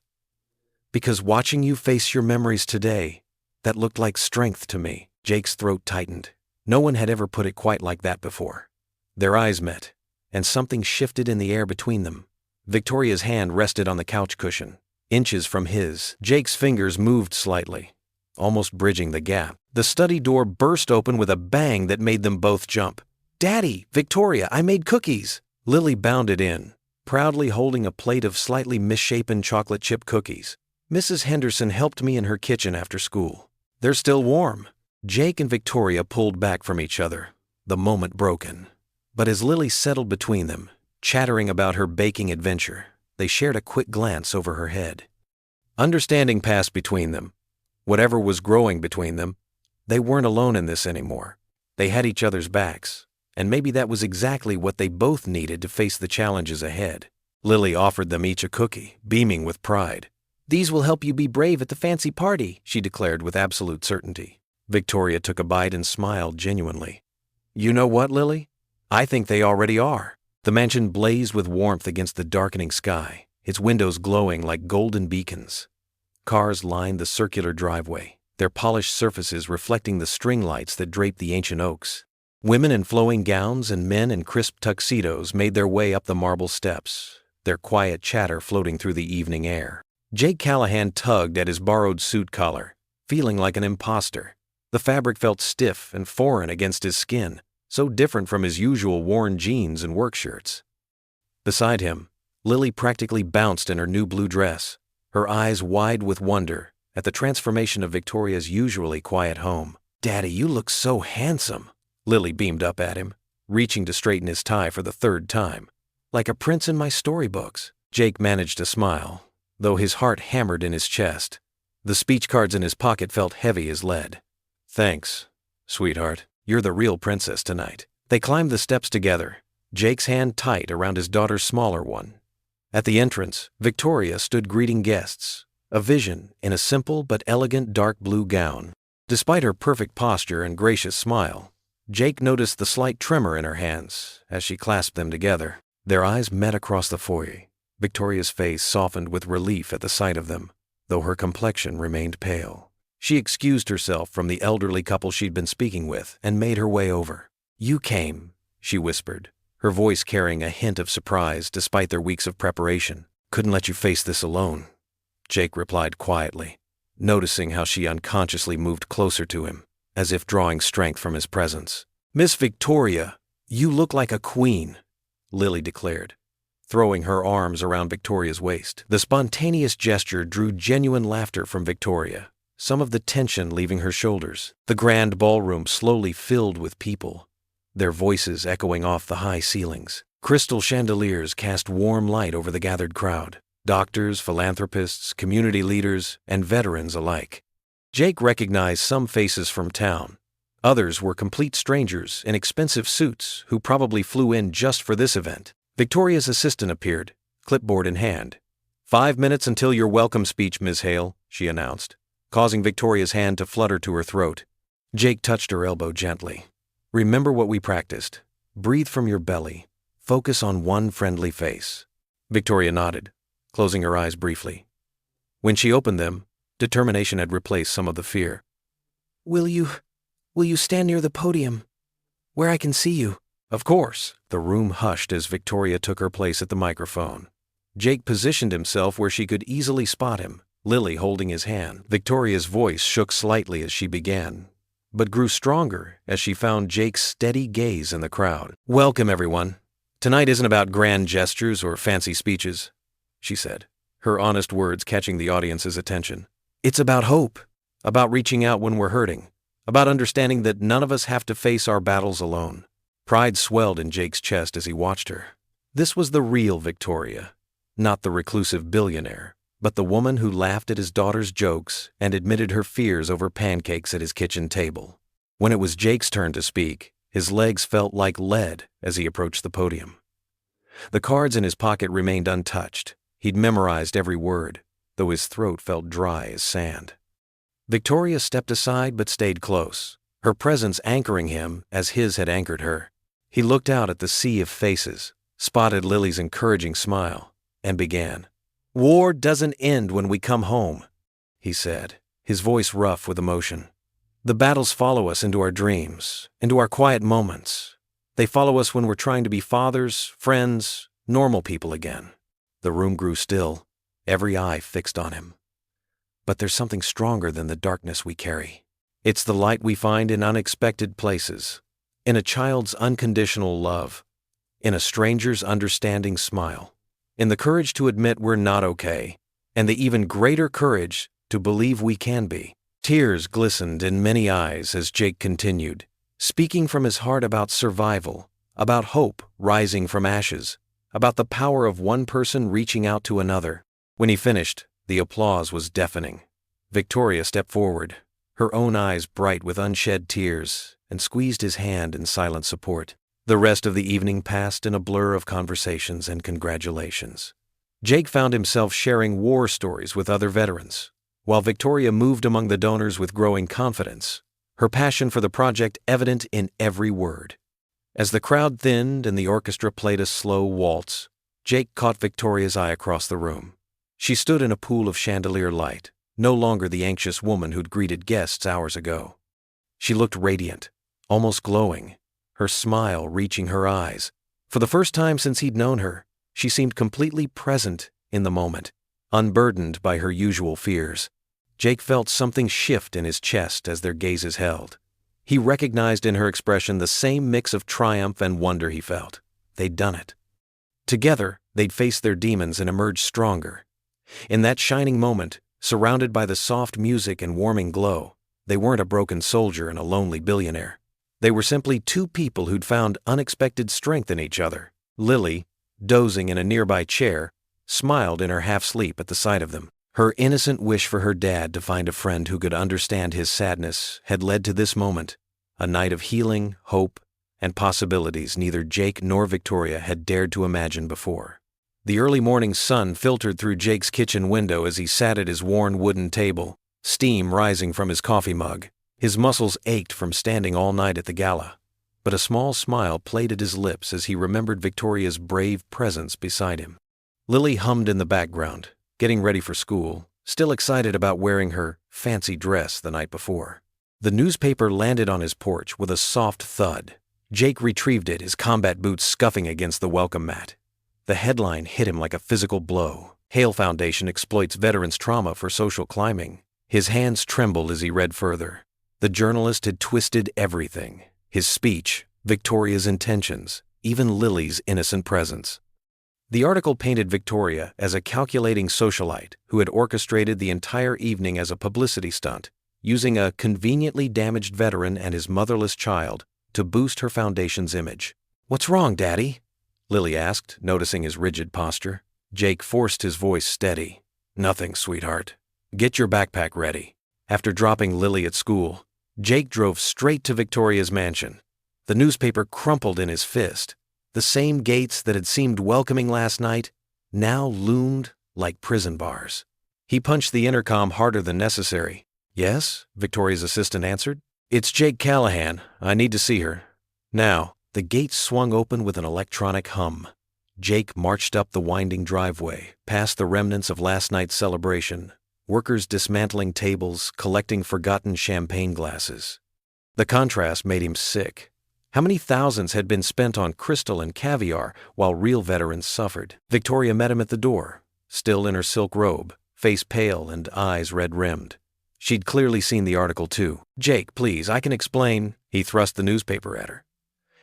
Because watching you face your memories today, that looked like strength to me. Jake's throat tightened. No one had ever put it quite like that before. Their eyes met, and something shifted in the air between them. Victoria's hand rested on the couch cushion, inches from his. Jake's fingers moved slightly, almost bridging the gap. The study door burst open with a bang that made them both jump. Daddy, Victoria, I made cookies. Lily bounded in, proudly holding a plate of slightly misshapen chocolate chip cookies. Mrs. Henderson helped me in her kitchen after school. They're still warm. Jake and Victoria pulled back from each other, the moment broken. But as Lily settled between them, chattering about her baking adventure, they shared a quick glance over her head. Understanding passed between them. Whatever was growing between them, they weren't alone in this anymore. They had each other's backs, and maybe that was exactly what they both needed to face the challenges ahead. Lily offered them each a cookie, beaming with pride. "These will help you be brave at the fancy party," she declared with absolute certainty. Victoria took a bite and smiled genuinely. "You know what, Lily? I think they already are." The mansion blazed with warmth against the darkening sky, its windows glowing like golden beacons. Cars lined the circular driveway, their polished surfaces reflecting the string lights that draped the ancient oaks. Women in flowing gowns and men in crisp tuxedos made their way up the marble steps, their quiet chatter floating through the evening air. Jake Callahan tugged at his borrowed suit collar, feeling like an imposter. The fabric felt stiff and foreign against his skin, so different from his usual worn jeans and work shirts. Beside him, Lily practically bounced in her new blue dress, her eyes wide with wonder at the transformation of Victoria's usually quiet home. "Daddy, you look so handsome," Lily beamed up at him, reaching to straighten his tie for the third time. "Like a prince in my storybooks." Jake managed to smile, though his heart hammered in his chest. The speech cards in his pocket felt heavy as lead. "Thanks, sweetheart. You're the real princess tonight." They climbed the steps together, Jake's hand tight around his daughter's smaller one. At the entrance, Victoria stood greeting guests, a vision in a simple but elegant dark blue gown. Despite her perfect posture and gracious smile, Jake noticed the slight tremor in her hands as she clasped them together. Their eyes met across the foyer. Victoria's face softened with relief at the sight of them, though her complexion remained pale. She excused herself from the elderly couple she'd been speaking with and made her way over. "You came," she whispered, her voice carrying a hint of surprise despite their weeks of preparation. "Couldn't let you face this alone," Jake replied quietly, noticing how she unconsciously moved closer to him, as if drawing strength from his presence. "Miss Victoria, you look like a queen," Lily declared, throwing her arms around Victoria's waist. The spontaneous gesture drew genuine laughter from Victoria, some of the tension leaving her shoulders. The grand ballroom slowly filled with people, their voices echoing off the high ceilings. Crystal chandeliers cast warm light over the gathered crowd, doctors, philanthropists, community leaders, and veterans alike. Jake recognized some faces from town. Others were complete strangers in expensive suits who probably flew in just for this event. Victoria's assistant appeared, clipboard in hand. "5 minutes until your welcome speech, Ms. Hale," she announced, causing Victoria's hand to flutter to her throat. Jake touched her elbow gently. "Remember what we practiced. Breathe from your belly. Focus on one friendly face." Victoria nodded, closing her eyes briefly. When she opened them, determination had replaced some of the fear. Will you stand near the podium, where I can see you?" "Of course." The room hushed as Victoria took her place at the microphone. Jake positioned himself where she could easily spot him, Lily holding his hand. Victoria's voice shook slightly as she began, but grew stronger as she found Jake's steady gaze in the crowd. "Welcome, everyone. Tonight isn't about grand gestures or fancy speeches," she said, her honest words catching the audience's attention. "It's about hope, about reaching out when we're hurting, about understanding that none of us have to face our battles alone." Pride swelled in Jake's chest as he watched her. This was the real Victoria, not the reclusive billionaire, but the woman who laughed at his daughter's jokes and admitted her fears over pancakes at his kitchen table. When it was Jake's turn to speak, his legs felt like lead as he approached the podium. The cards in his pocket remained untouched. He'd memorized every word, though his throat felt dry as sand. Victoria stepped aside but stayed close, her presence anchoring him as his had anchored her. He looked out at the sea of faces, spotted Lily's encouraging smile, and began. "War doesn't end when we come home," he said, his voice rough with emotion. "The battles follow us into our dreams, into our quiet moments. They follow us when we're trying to be fathers, friends, normal people again." The room grew still, every eye fixed on him. "But there's something stronger than the darkness we carry. It's the light we find in unexpected places, in a child's unconditional love, in a stranger's understanding smile, in the courage to admit we're not okay, and the even greater courage to believe we can be." Tears glistened in many eyes as Jake continued, speaking from his heart about survival, about hope rising from ashes, about the power of one person reaching out to another. When he finished, the applause was deafening. Victoria stepped forward, her own eyes bright with unshed tears, and squeezed his hand in silent support. The The rest of the evening passed in a blur of conversations and congratulations. Jake found himself sharing war stories with other veterans, while Victoria moved among the donors with growing confidence, her passion for the project evident in every word. As the crowd thinned and the orchestra played a slow waltz, Jake caught Victoria's eye across the room. She stood in a pool of chandelier light, no longer the anxious woman who'd greeted guests hours ago. She looked radiant, almost glowing, her smile reaching her eyes. For the first time since he'd known her, she seemed completely present in the moment, unburdened by her usual fears. Jake felt something shift in his chest as their gazes held. He recognized in her expression the same mix of triumph and wonder he felt. They'd done it. Together, they'd faced their demons and emerged stronger. In that shining moment, surrounded by the soft music and warming glow, they weren't a broken soldier and a lonely billionaire. They were simply two people who'd found unexpected strength in each other. Lily, dozing in a nearby chair, smiled in her half-sleep at the sight of them. Her innocent wish for her dad to find a friend who could understand his sadness had led to this moment, a night of healing, hope, and possibilities neither Jake nor Victoria had dared to imagine before. The early morning sun filtered through Jake's kitchen window as he sat at his worn wooden table, steam rising from his coffee mug. His muscles ached from standing all night at the gala, but a small smile played at his lips as he remembered Victoria's brave presence beside him. Lily hummed in the background, getting ready for school, still excited about wearing her fancy dress the night before. The newspaper landed on his porch with a soft thud. Jake retrieved it, his combat boots scuffing against the welcome mat. The headline hit him like a physical blow. Hale Foundation exploits veterans' trauma for social climbing. His hands trembled as he read further. The journalist had twisted everything. His speech, Victoria's intentions, even Lily's innocent presence. The article painted Victoria as a calculating socialite who had orchestrated the entire evening as a publicity stunt, using a conveniently damaged veteran and his motherless child to boost her foundation's image. "What's wrong, Daddy?" Lily asked, noticing his rigid posture. Jake forced his voice steady. "Nothing, sweetheart. Get your backpack ready." After dropping Lily at school, Jake drove straight to Victoria's mansion. The newspaper crumpled in his fist. The same gates that had seemed welcoming last night now loomed like prison bars. He punched the intercom harder than necessary. "Yes?" Victoria's assistant answered. "It's Jake Callahan. I need to see her." Now, the gates swung open with an electronic hum. Jake marched up the winding driveway, past the remnants of last night's celebration, workers dismantling tables, collecting forgotten champagne glasses. The contrast made him sick. How many thousands had been spent on crystal and caviar while real veterans suffered? Victoria met him at the door, still in her silk robe, face pale and eyes red-rimmed. She'd clearly seen the article too. "Jake, please, I can explain." He thrust the newspaper at her.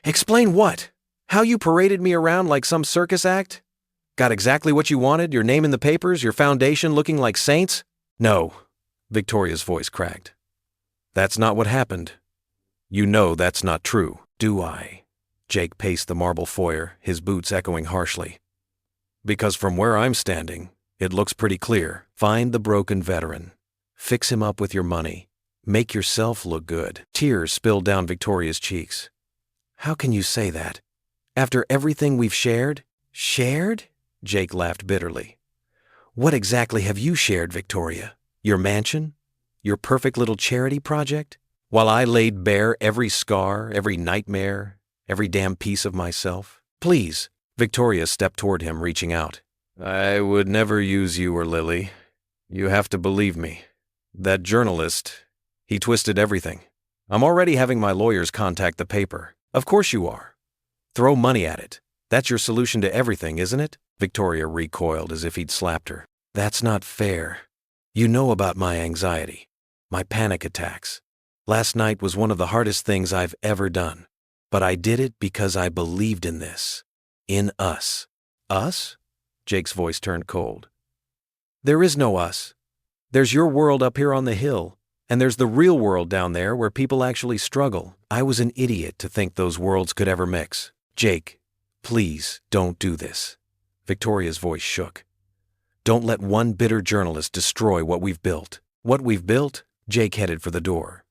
"Explain what? How you paraded me around like some circus act? Got exactly what you wanted, your name in the papers, your foundation looking like saints?" "No," Victoria's voice cracked. "That's not what happened. You know that's not true." "Do I?" Jake paced the marble foyer, his boots echoing harshly. "Because from where I'm standing, it looks pretty clear. Find the broken veteran. Fix him up with your money. Make yourself look good." Tears spilled down Victoria's cheeks. "How can you say that? After everything we've shared?" "Shared?" Jake laughed bitterly. "What exactly have you shared, Victoria? Your mansion? Your perfect little charity project? While I laid bare every scar, every nightmare, every damn piece of myself?" "Please." Victoria stepped toward him, reaching out. "I would never use you or Lily. You have to believe me. That journalist, he twisted everything. I'm already having my lawyers contact the paper." "Of course you are. Throw money at it. That's your solution to everything, isn't it?" Victoria recoiled as if he'd slapped her. "That's not fair. You know about my anxiety, my panic attacks. Last night was one of the hardest things I've ever done. But I did it because I believed in this. In us." "Us?" Jake's voice turned cold. "There is no us. There's your world up here on the hill, and there's the real world down there where people actually struggle. I was an idiot to think those worlds could ever mix. Jake, please don't do this." Victoria's voice shook. "Don't let one bitter journalist destroy what we've built." "What we've built?" Jake headed for the door.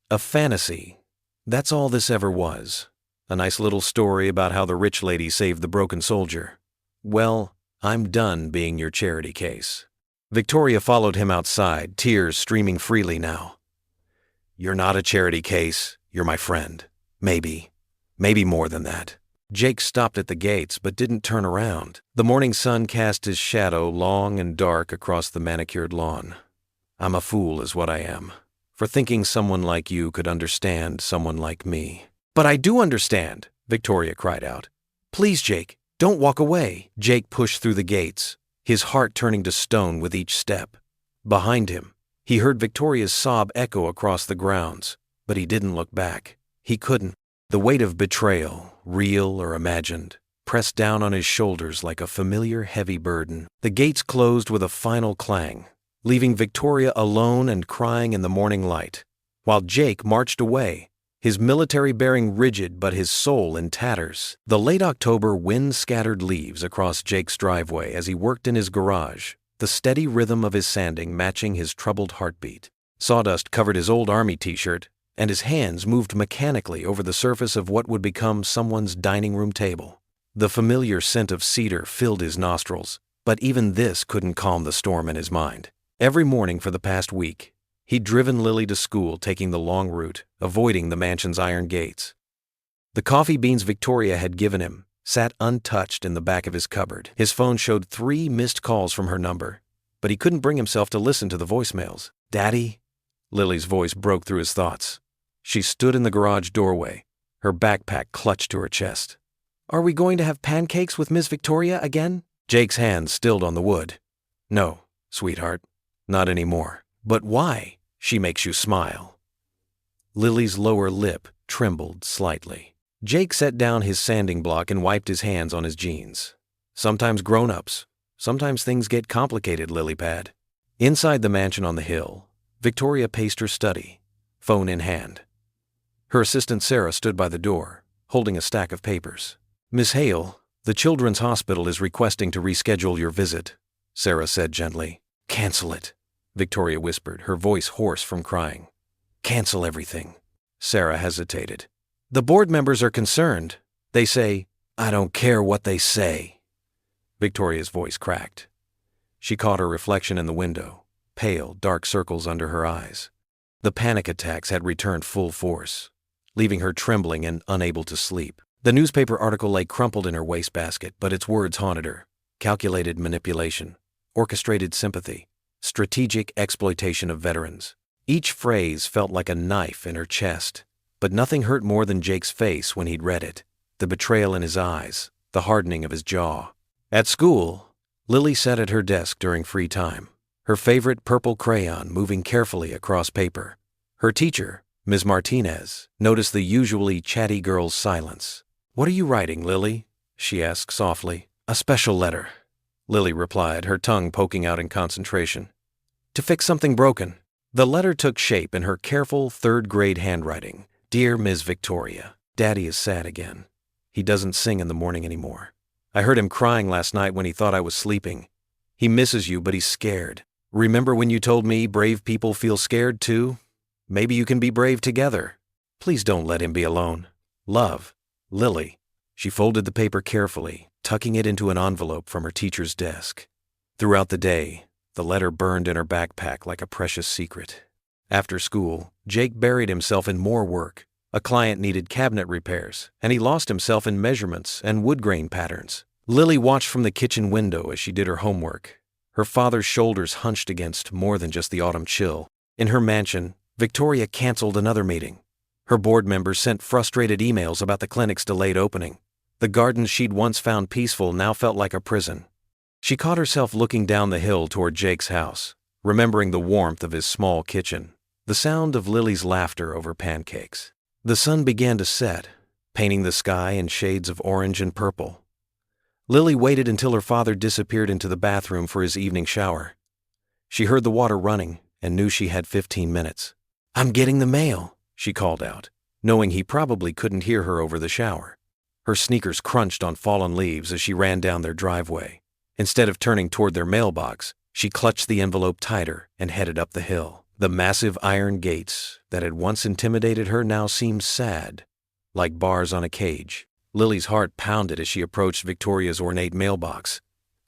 "A fantasy. That's all this ever was. A nice little story about how the rich lady saved the broken soldier. Well, I'm done being your charity case." Victoria followed him outside, tears streaming freely now. "You're not a charity case, you're my friend. Maybe more than that." Jake stopped at the gates but didn't turn around. The morning sun cast his shadow long and dark across the manicured lawn. "I'm a fool is what I am, for thinking someone like you could understand someone like me." "But I do understand," Victoria cried out. "Please, Jake, don't walk away." Jake pushed through the gates, his heart turning to stone with each step. Behind him, he heard Victoria's sob echo across the grounds, but he didn't look back. He couldn't. The weight of betrayal, real or imagined, pressed down on his shoulders like a familiar heavy burden. The gates closed with a final clang, leaving Victoria alone and crying in the morning light, while Jake marched away, his military bearing rigid but his soul in tatters. The late October wind scattered leaves across Jake's driveway as he worked in his garage, the steady rhythm of his sanding matching his troubled heartbeat. Sawdust covered his old army t-shirt, and his hands moved mechanically over the surface of what would become someone's dining room table. The familiar scent of cedar filled his nostrils, but even this couldn't calm the storm in his mind. Every morning for the past week, he'd driven Lily to school taking the long route, avoiding the mansion's iron gates. The coffee beans Victoria had given him sat untouched in the back of his cupboard. His phone showed 3 missed calls from her number, but he couldn't bring himself to listen to the voicemails. "Daddy?" Lily's voice broke through his thoughts. She stood in the garage doorway, her backpack clutched to her chest. "Are we going to have pancakes with Miss Victoria again?" Jake's hands stilled on the wood. "No, sweetheart, not anymore." "But why? She makes you smile." Lily's lower lip trembled slightly. Jake set down his sanding block and wiped his hands on his jeans. "Sometimes grown-ups. Sometimes things get complicated, Lilypad." Inside the mansion on the hill, Victoria paced her study, phone in hand. Her assistant Sarah stood by the door, holding a stack of papers. "Miss Hale, the Children's Hospital is requesting to reschedule your visit," Sarah said gently. "Cancel it," Victoria whispered, her voice hoarse from crying. "Cancel everything." Sarah hesitated. "The board members are concerned. They say—" "I don't care what they say." Victoria's voice cracked. She caught her reflection in the window, pale, dark circles under her eyes. The panic attacks had returned full force, leaving her trembling and unable to sleep. The newspaper article lay crumpled in her wastebasket, but its words haunted her. Calculated manipulation, orchestrated sympathy, strategic exploitation of veterans. Each phrase felt like a knife in her chest, but nothing hurt more than Jake's face when he'd read it, the betrayal in his eyes, the hardening of his jaw. At school, Lily sat at her desk during free time, her favorite purple crayon moving carefully across paper. Her teacher, Ms. Martinez, noticed the usually chatty girl's silence. "What are you writing, Lily?" she asked softly. "A special letter," Lily replied, her tongue poking out in concentration. "To fix something broken." The letter took shape in her careful third-grade handwriting. "Dear Ms. Victoria, Daddy is sad again. He doesn't sing in the morning anymore. I heard him crying last night when he thought I was sleeping. He misses you, but he's scared. Remember when you told me brave people feel scared too? Maybe you can be brave together. Please don't let him be alone. Love, Lily." She folded the paper carefully, tucking it into an envelope from her teacher's desk. Throughout the day, the letter burned in her backpack like a precious secret. After school, Jake buried himself in more work. A client needed cabinet repairs, and he lost himself in measurements and wood grain patterns. Lily watched from the kitchen window as she did her homework, her father's shoulders hunched against more than just the autumn chill. In her mansion, Victoria canceled another meeting. Her board members sent frustrated emails about the clinic's delayed opening. The gardens she'd once found peaceful now felt like a prison. She caught herself looking down the hill toward Jake's house, remembering the warmth of his small kitchen, the sound of Lily's laughter over pancakes. The sun began to set, painting the sky in shades of orange and purple. Lily waited until her father disappeared into the bathroom for his evening shower. She heard the water running and knew she had 15 minutes. "I'm getting the mail," she called out, knowing he probably couldn't hear her over the shower. Her sneakers crunched on fallen leaves as she ran down their driveway. Instead of turning toward their mailbox, she clutched the envelope tighter and headed up the hill. The massive iron gates that had once intimidated her now seemed sad, like bars on a cage. Lily's heart pounded as she approached Victoria's ornate mailbox.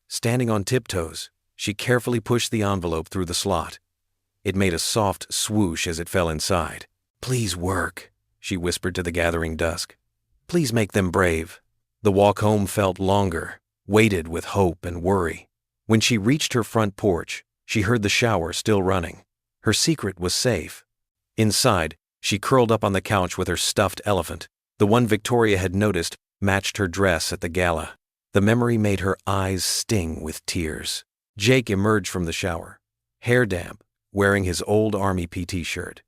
Standing on tiptoes, she carefully pushed the envelope through the slot. It made a soft swoosh as it fell inside. "Please work," she whispered to the gathering dusk. "Please make them brave." The walk home felt longer, weighted with hope and worry. When she reached her front porch, she heard the shower still running. Her secret was safe. Inside, she curled up on the couch with her stuffed elephant. The one Victoria had noticed matched her dress at the gala. The memory made her eyes sting with tears. Jake emerged from the shower, hair damp, wearing his old Army PT shirt.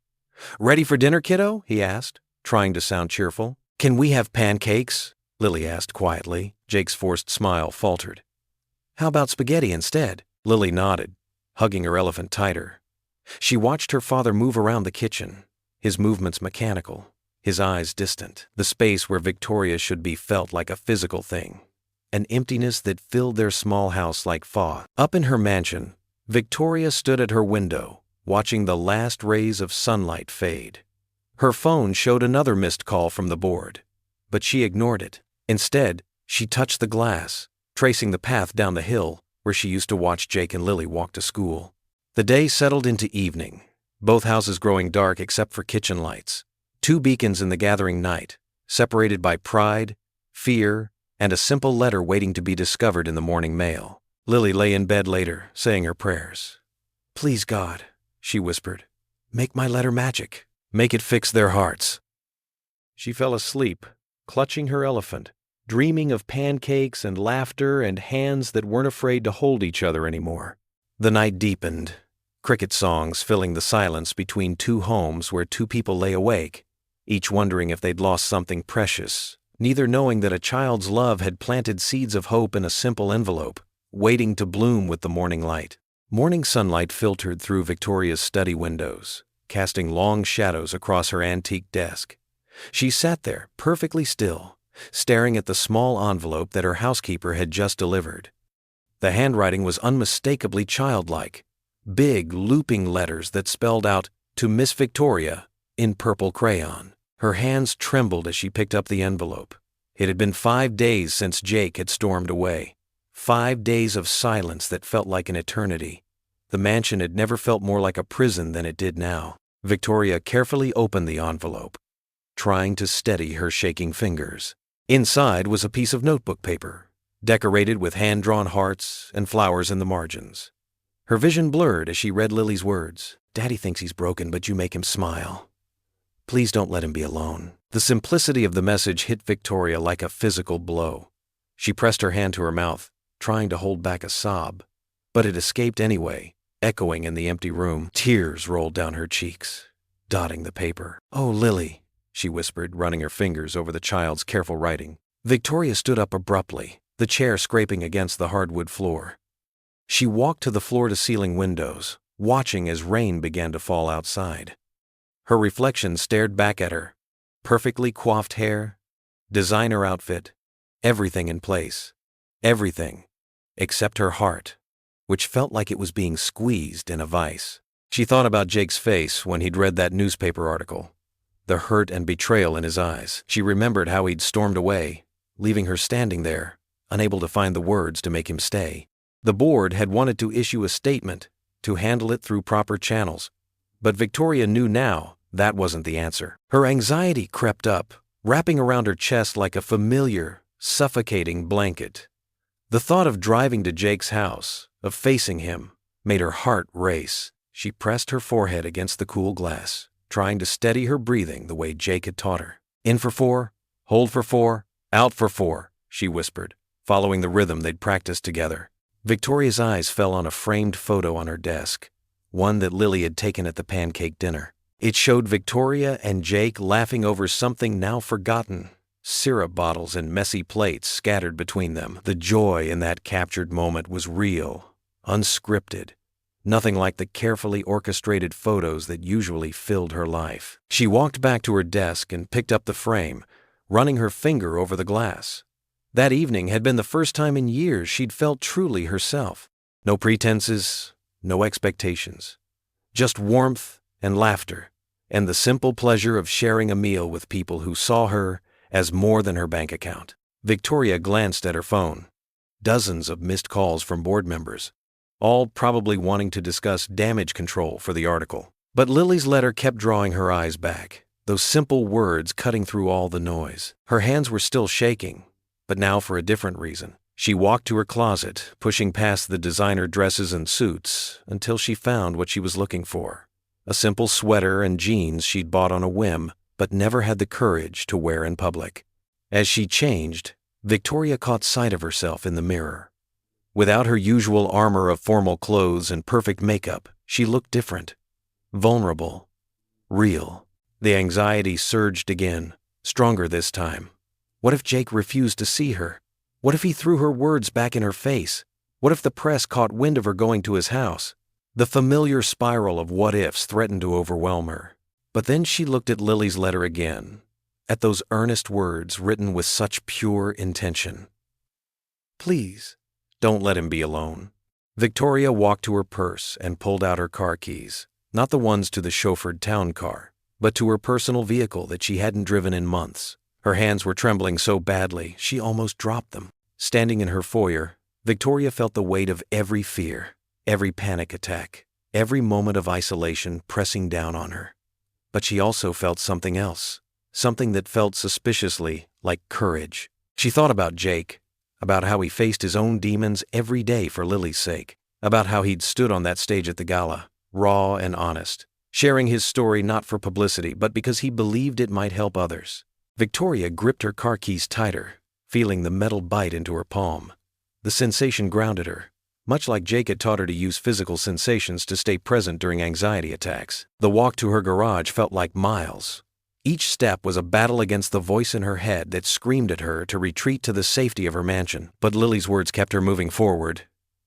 "Ready for dinner, kiddo?" he asked, trying to sound cheerful. "Can we have pancakes?" Lily asked quietly. Jake's forced smile faltered. "How about spaghetti instead?" Lily nodded, hugging her elephant tighter. She watched her father move around the kitchen, his movements mechanical, his eyes distant. The space where Victoria should be felt like a physical thing, an emptiness that filled their small house like fog. Up in her mansion, Victoria stood at her window, watching the last rays of sunlight fade. Her phone showed another missed call from the board, but she ignored it. Instead, she touched the glass, tracing the path down the hill where she used to watch Jake and Lily walk to school. The day settled into evening, both houses growing dark except for kitchen lights. Two beacons in the gathering night, separated by pride, fear, and a simple letter waiting to be discovered in the morning mail. Lily lay in bed later, saying her prayers. "Please, God," she whispered, "make my letter magic. Make it fix their hearts." She fell asleep, clutching her elephant, dreaming of pancakes and laughter and hands that weren't afraid to hold each other anymore. The night deepened, cricket songs filling the silence between two homes where two people lay awake, each wondering if they'd lost something precious, neither knowing that a child's love had planted seeds of hope in a simple envelope, waiting to bloom with the morning light. Morning sunlight filtered through Victoria's study windows, casting long shadows across her antique desk. She sat there, perfectly still, staring at the small envelope that her housekeeper had just delivered. The handwriting was unmistakably childlike, big, looping letters that spelled out, "To Miss Victoria," in purple crayon. Her hands trembled as she picked up the envelope. It had been 5 days since Jake had stormed away. 5 days of silence that felt like an eternity. The mansion had never felt more like a prison than it did now. Victoria carefully opened the envelope, trying to steady her shaking fingers. Inside was a piece of notebook paper, decorated with hand-drawn hearts and flowers in the margins. Her vision blurred as she read Lily's words. "Daddy thinks he's broken, but you make him smile. Please don't let him be alone." The simplicity of the message hit Victoria like a physical blow. She pressed her hand to her mouth, trying to hold back a sob, but it escaped anyway, echoing in the empty room. Tears rolled down her cheeks, dotting the paper. "Oh, Lily," she whispered, running her fingers over the child's careful writing. Victoria stood up abruptly, the chair scraping against the hardwood floor. She walked to the floor-to-ceiling windows, watching as rain began to fall outside. Her reflection stared back at her. Perfectly coiffed hair, designer outfit, everything in place. Everything, except her heart, which felt like it was being squeezed in a vice. She thought about Jake's face when he'd read that newspaper article, the hurt and betrayal in his eyes. She remembered how he'd stormed away, leaving her standing there, unable to find the words to make him stay. The board had wanted to issue a statement, to handle it through proper channels, but Victoria knew now that wasn't the answer. Her anxiety crept up, wrapping around her chest like a familiar, suffocating blanket. The thought of driving to Jake's house, of facing him, made her heart race. She pressed her forehead against the cool glass, trying to steady her breathing the way Jake had taught her. "In for 4, hold for 4, out for 4, she whispered, following the rhythm they'd practiced together. Victoria's eyes fell on a framed photo on her desk, one that Lily had taken at the pancake dinner. It showed Victoria and Jake laughing over something now forgotten, syrup bottles and messy plates scattered between them. The joy in that captured moment was real, unscripted, nothing like the carefully orchestrated photos that usually filled her life. She walked back to her desk and picked up the frame, running her finger over the glass. That evening had been the first time in years she'd felt truly herself. No pretenses, no expectations. Just warmth and laughter, and the simple pleasure of sharing a meal with people who saw her as more than her bank account. Victoria glanced at her phone. Dozens of missed calls from board members, all probably wanting to discuss damage control for the article. But Lily's letter kept drawing her eyes back, those simple words cutting through all the noise. Her hands were still shaking, but now for a different reason. She walked to her closet, pushing past the designer dresses and suits, until she found what she was looking for. A simple sweater and jeans she'd bought on a whim, but never had the courage to wear in public. As she changed, Victoria caught sight of herself in the mirror. Without her usual armor of formal clothes and perfect makeup, she looked different. Vulnerable. Real. The anxiety surged again, stronger this time. What if Jake refused to see her? What if he threw her words back in her face? What if the press caught wind of her going to his house? The familiar spiral of what-ifs threatened to overwhelm her. But then she looked at Lily's letter again, at those earnest words written with such pure intention. Please, don't let him be alone. Victoria walked to her purse and pulled out her car keys, not the ones to the chauffeured town car, but to her personal vehicle that she hadn't driven in months. Her hands were trembling so badly she almost dropped them. Standing in her foyer, Victoria felt the weight of every fear, every panic attack, every moment of isolation pressing down on her. But she also felt something else, something that felt suspiciously like courage. She thought about Jake, about how he faced his own demons every day for Lily's sake, about how he'd stood on that stage at the gala, raw and honest, sharing his story not for publicity but because he believed it might help others. Victoria gripped her car keys tighter, feeling the metal bite into her palm. The sensation grounded her, much like Jake had taught her to use physical sensations to stay present during anxiety attacks. The walk to her garage felt like miles. Each step was a battle against the voice in her head that screamed at her to retreat to the safety of her mansion. But Lily's words kept her moving forward.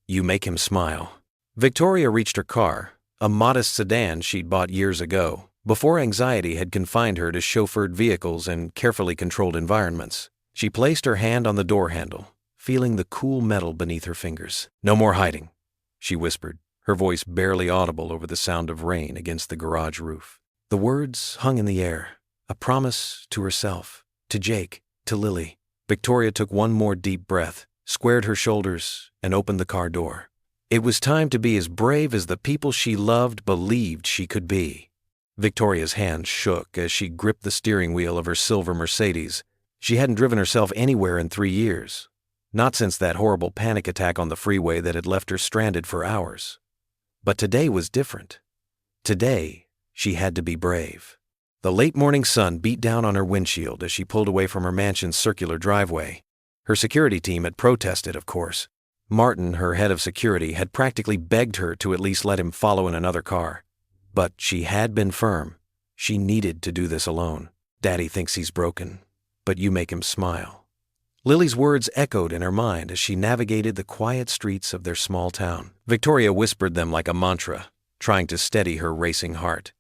You make him smile. Victoria reached her car, a modest sedan she'd bought years ago, before anxiety had confined her to chauffeured vehicles and carefully controlled environments. She placed her hand on the door handle, feeling the cool metal beneath her fingers. No more hiding, she whispered, her voice barely audible over the sound of rain against the garage roof. The words hung in the air, a promise to herself, to Jake, to Lily. Victoria took one more deep breath, squared her shoulders, and opened the car door. It was time to be as brave as the people she loved believed she could be. Victoria's hands shook as she gripped the steering wheel of her silver Mercedes. She hadn't driven herself anywhere in 3 years, not since that horrible panic attack on the freeway that had left her stranded for hours. But today was different. Today, she had to be brave. The late morning sun beat down on her windshield as she pulled away from her mansion's circular driveway. Her security team had protested, of course. Martin, her head of security, had practically begged her to at least let him follow in another car. But she had been firm. She needed to do this alone. Daddy thinks he's broken, but you make him smile. Lily's words echoed in her mind as she navigated the quiet streets of their small town. Victoria whispered them like a mantra, trying to steady her racing heart.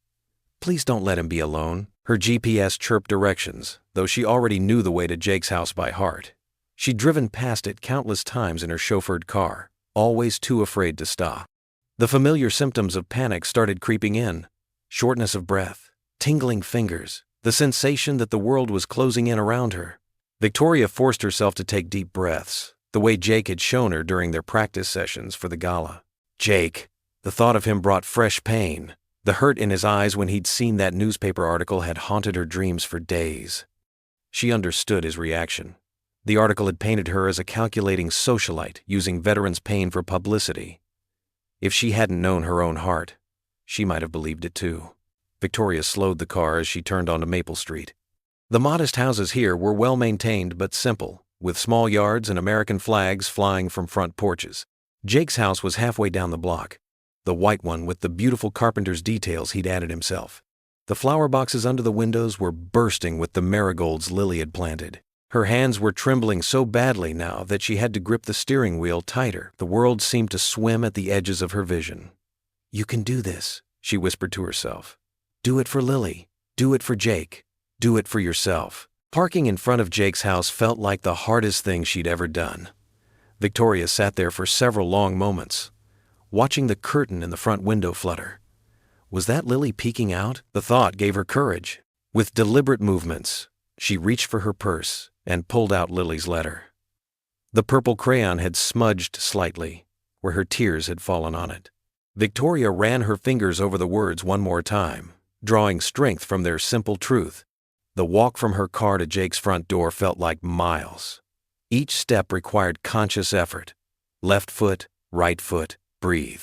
Please don't let him be alone. Her GPS chirped directions, though she already knew the way to Jake's house by heart. She'd driven past it countless times in her chauffeured car, always too afraid to stop. The familiar symptoms of panic started creeping in. Shortness of breath, tingling fingers, the sensation that the world was closing in around her. Victoria forced herself to take deep breaths, the way Jake had shown her during their practice sessions for the gala. Jake, the thought of him brought fresh pain. The hurt in his eyes when he'd seen that newspaper article had haunted her dreams for days. She understood his reaction. The article had painted her as a calculating socialite using veterans' pain for publicity. If she hadn't known her own heart, she might have believed it too. Victoria slowed the car as she turned onto Maple Street. The modest houses here were well-maintained but simple, with small yards and American flags flying from front porches. Jake's house was halfway down the block, the white one with the beautiful carpenter's details he'd added himself. The flower boxes under the windows were bursting with the marigolds Lily had planted. Her hands were trembling so badly now that she had to grip the steering wheel tighter. The world seemed to swim at the edges of her vision. You can do this, she whispered to herself. Do it for Lily. Do it for Jake. Do it for yourself. Parking in front of Jake's house felt like the hardest thing she'd ever done. Victoria sat there for several long moments, watching the curtain in the front window flutter. Was that Lily peeking out? The thought gave her courage. With deliberate movements, She reached for her purse and pulled out Lily's letter. The purple crayon had smudged slightly, where her tears had fallen on it. Victoria ran her fingers over the words one more time, drawing strength from their simple truth. The walk from her car to Jake's front door felt like miles. Each step required conscious effort. Left foot, right foot, breathe.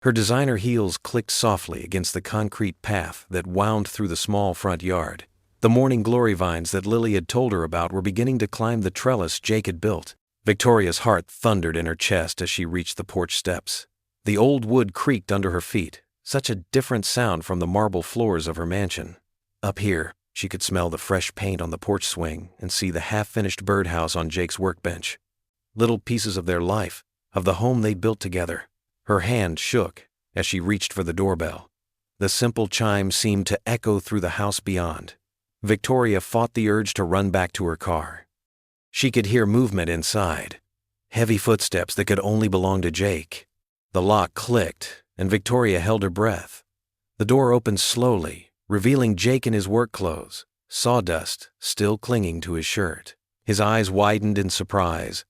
Her designer heels clicked softly against the concrete path that wound through the small front yard. The morning glory vines that Lily had told her about were beginning to climb the trellis Jake had built. Victoria's heart thundered in her chest as she reached the porch steps. The old wood creaked under her feet, such a different sound from the marble floors of her mansion. Up here, she could smell the fresh paint on the porch swing and see the half-finished birdhouse on Jake's workbench. Little pieces of their life, of the home they built together. Her hand shook as she reached for the doorbell. The simple chime seemed to echo through the house beyond. Victoria fought the urge to run back to her car. She could hear movement inside, heavy footsteps that could only belong to Jake. The lock clicked, and Victoria held her breath. The door opened slowly, revealing Jake in his work clothes, sawdust still clinging to his shirt. His eyes widened in surprise,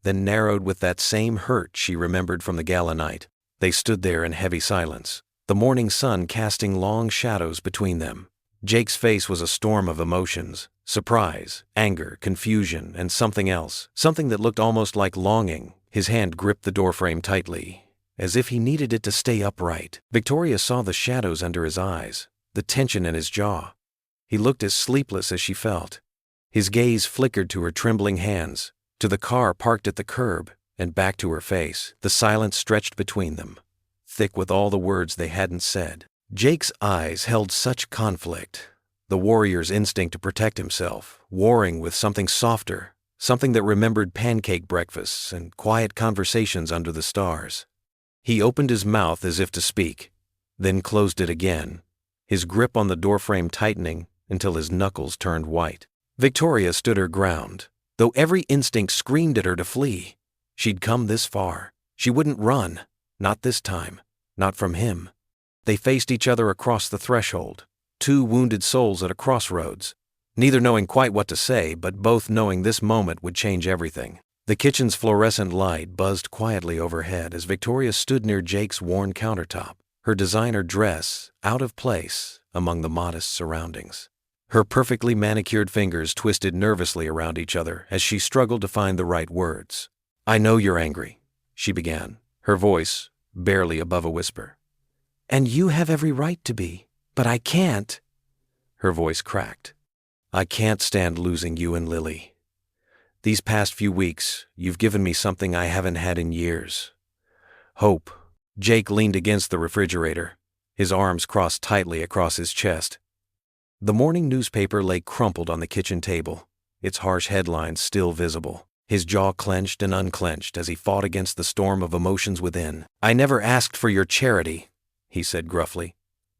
then narrowed with that same hurt she remembered from the gala night. They stood there in heavy silence, the morning sun casting long shadows between them. Jake's face was a storm of emotions: surprise, anger, confusion, and something else, something that looked almost like longing. His hand gripped the doorframe tightly, as if he needed it to stay upright. Victoria saw the shadows under his eyes, the tension in his jaw. He looked as sleepless as she felt. His gaze flickered to her trembling hands, to the car parked at the curb, and back to her face. The silence stretched between them, thick with all the words they hadn't said. Jake's eyes held such conflict, the warrior's instinct to protect himself, warring with something softer, something that remembered pancake breakfasts and quiet conversations under the stars. He opened his mouth as if to speak, then closed it again, his grip on the doorframe tightening until his knuckles turned white. Victoria stood her ground, though every instinct screamed at her to flee. She'd come this far. She wouldn't run, not this time, not from him. They faced each other across the threshold, two wounded souls at a crossroads, neither knowing quite what to say, but both knowing this moment would change everything. The kitchen's fluorescent light buzzed quietly overhead as Victoria stood near Jake's worn countertop, her designer dress out of place among the modest surroundings. Her perfectly manicured fingers twisted nervously around each other as she struggled to find the right words. "I know you're angry," she began, her voice barely above a whisper. "And you have every right to be, but I can't." Her voice cracked. "I can't stand losing you and Lily. These past few weeks, you've given me something I haven't had in years. Hope." Jake leaned against the refrigerator, his arms crossed tightly across his chest. The morning newspaper lay crumpled on the kitchen table, its harsh headlines still visible. His jaw clenched and unclenched as he fought against the storm of emotions within. "I never asked for your charity," he said gruffly,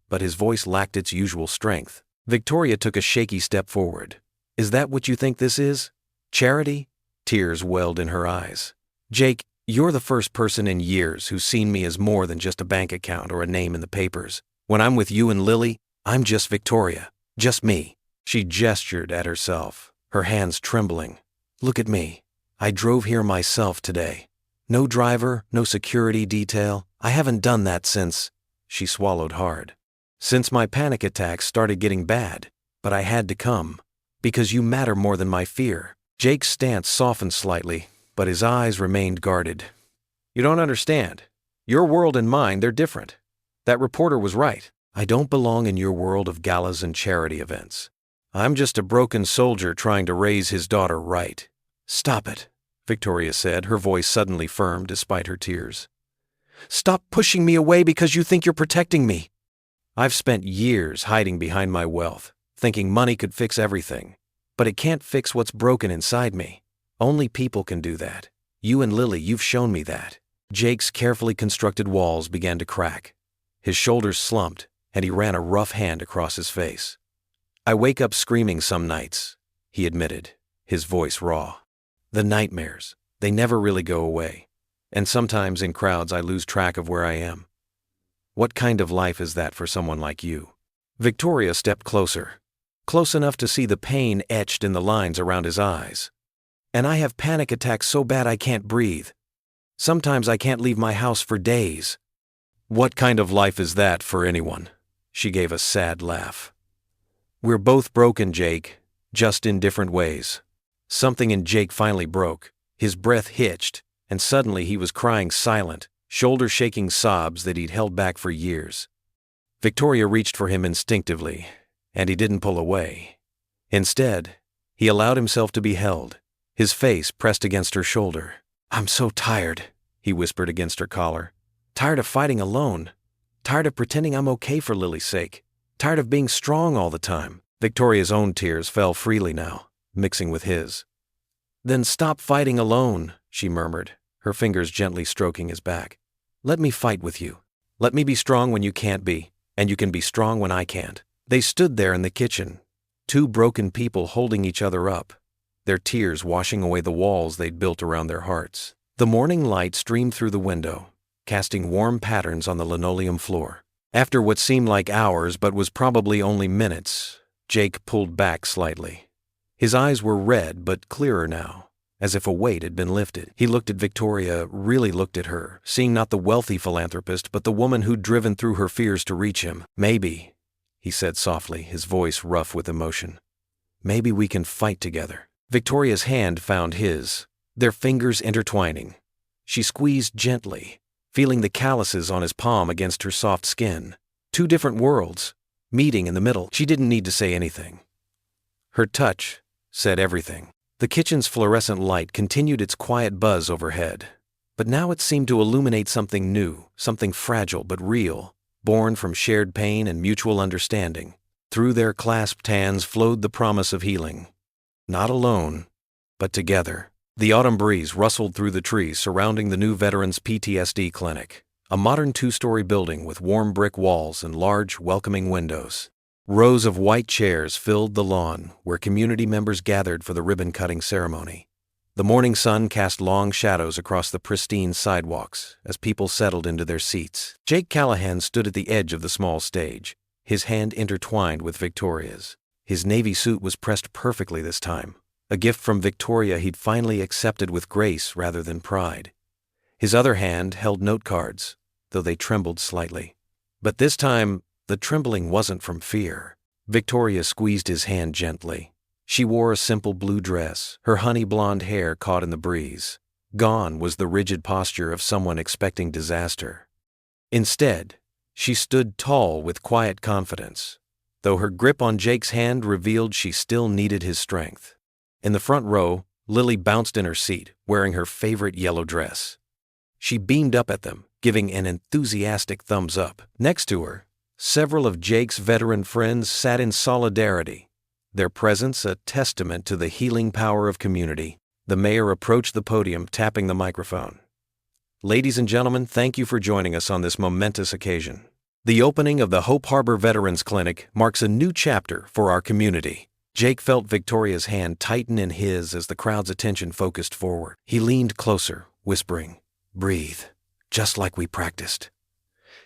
but his voice lacked its usual strength. Victoria took a shaky step forward. "Is that what you think this is? Charity?" Tears welled in her eyes. "Jake, you're the first person in years who's seen me as more than just a bank account or a name in the papers. When I'm with you and Lily, I'm just Victoria, just me." She gestured at herself, her hands trembling. "Look at me. I drove here myself today. No driver, no security detail. I haven't done that since—" She swallowed hard. "Since my panic attacks started getting bad, but I had to come, because you matter more than my fear." Jake's stance softened slightly, but his eyes remained guarded. "You don't understand. Your world and mine, they're different. That reporter was right. I don't belong in your world of galas and charity events. I'm just a broken soldier trying to raise his daughter right." "Stop it," Victoria said, her voice suddenly firm despite her tears. "Stop pushing me away because you think you're protecting me." "I've spent years hiding behind my wealth, thinking money could fix everything. But it can't fix what's broken inside me. Only people can do that. You and Lily, you've shown me that." Jake's carefully constructed walls began to crack. His shoulders slumped, and he ran a rough hand across his face. "I wake up screaming some nights," he admitted, his voice raw. "The nightmares, they never really go away. And sometimes in crowds I lose track of where I am. What kind of life is that for someone like you?" Victoria stepped closer, close enough to see the pain etched in the lines around his eyes. "And I have panic attacks so bad I can't breathe. Sometimes I can't leave my house for days." "What kind of life is that for anyone?" She gave a sad laugh. "We're both broken, Jake, just in different ways." Something in Jake finally broke. His breath hitched, and suddenly he was crying silent, shoulder-shaking sobs that he'd held back for years. Victoria reached for him instinctively, and he didn't pull away. Instead, he allowed himself to be held, his face pressed against her shoulder. "I'm so tired," he whispered against her collar. "Tired of fighting alone. Tired of pretending I'm okay for Lily's sake. Tired of being strong all the time." Victoria's own tears fell freely now, mixing with his. "Then stop fighting alone," she murmured, her fingers gently stroking his back. "Let me fight with you. Let me be strong when you can't be, and you can be strong when I can't." They stood there in the kitchen, two broken people holding each other up, their tears washing away the walls they'd built around their hearts. The morning light streamed through the window, casting warm patterns on the linoleum floor. After what seemed like hours but was probably only minutes, Jake pulled back slightly. His eyes were red but clearer now, as if a weight had been lifted. He looked at Victoria, really looked at her, seeing not the wealthy philanthropist but the woman who'd driven through her fears to reach him. "Maybe," he said softly, his voice rough with emotion, "maybe we can fight together." Victoria's hand found his, their fingers intertwining. She squeezed gently, feeling the calluses on his palm against her soft skin. Two different worlds, meeting in the middle. She didn't need to say anything. Her touch said everything. The kitchen's fluorescent light continued its quiet buzz overhead, but now it seemed to illuminate something new, something fragile but real, born from shared pain and mutual understanding. Through their clasped hands flowed the promise of healing. Not alone, but together. The autumn breeze rustled through the trees surrounding the new Veterans PTSD clinic, a modern two-story building with warm brick walls and large, welcoming windows. Rows of white chairs filled the lawn where community members gathered for the ribbon-cutting ceremony. The morning sun cast long shadows across the pristine sidewalks as people settled into their seats. Jake Callahan stood at the edge of the small stage, his hand intertwined with Victoria's. His navy suit was pressed perfectly this time, a gift from Victoria he'd finally accepted with grace rather than pride. His other hand held note cards, though they trembled slightly. But this time, the trembling wasn't from fear. Victoria squeezed his hand gently. She wore a simple blue dress, her honey blonde hair caught in the breeze. Gone was the rigid posture of someone expecting disaster. Instead, she stood tall with quiet confidence, though her grip on Jake's hand revealed she still needed his strength. In the front row, Lily bounced in her seat, wearing her favorite yellow dress. She beamed up at them, giving an enthusiastic thumbs up. Next to her, several of Jake's veteran friends sat in solidarity, their presence a testament to the healing power of community. The mayor approached the podium, tapping the microphone. "Ladies and gentlemen, thank you for joining us on this momentous occasion. The opening of the Hope Harbor Veterans Clinic marks a new chapter for our community." Jake felt Victoria's hand tighten in his as the crowd's attention focused forward. He leaned closer, whispering, "Breathe, just like we practiced."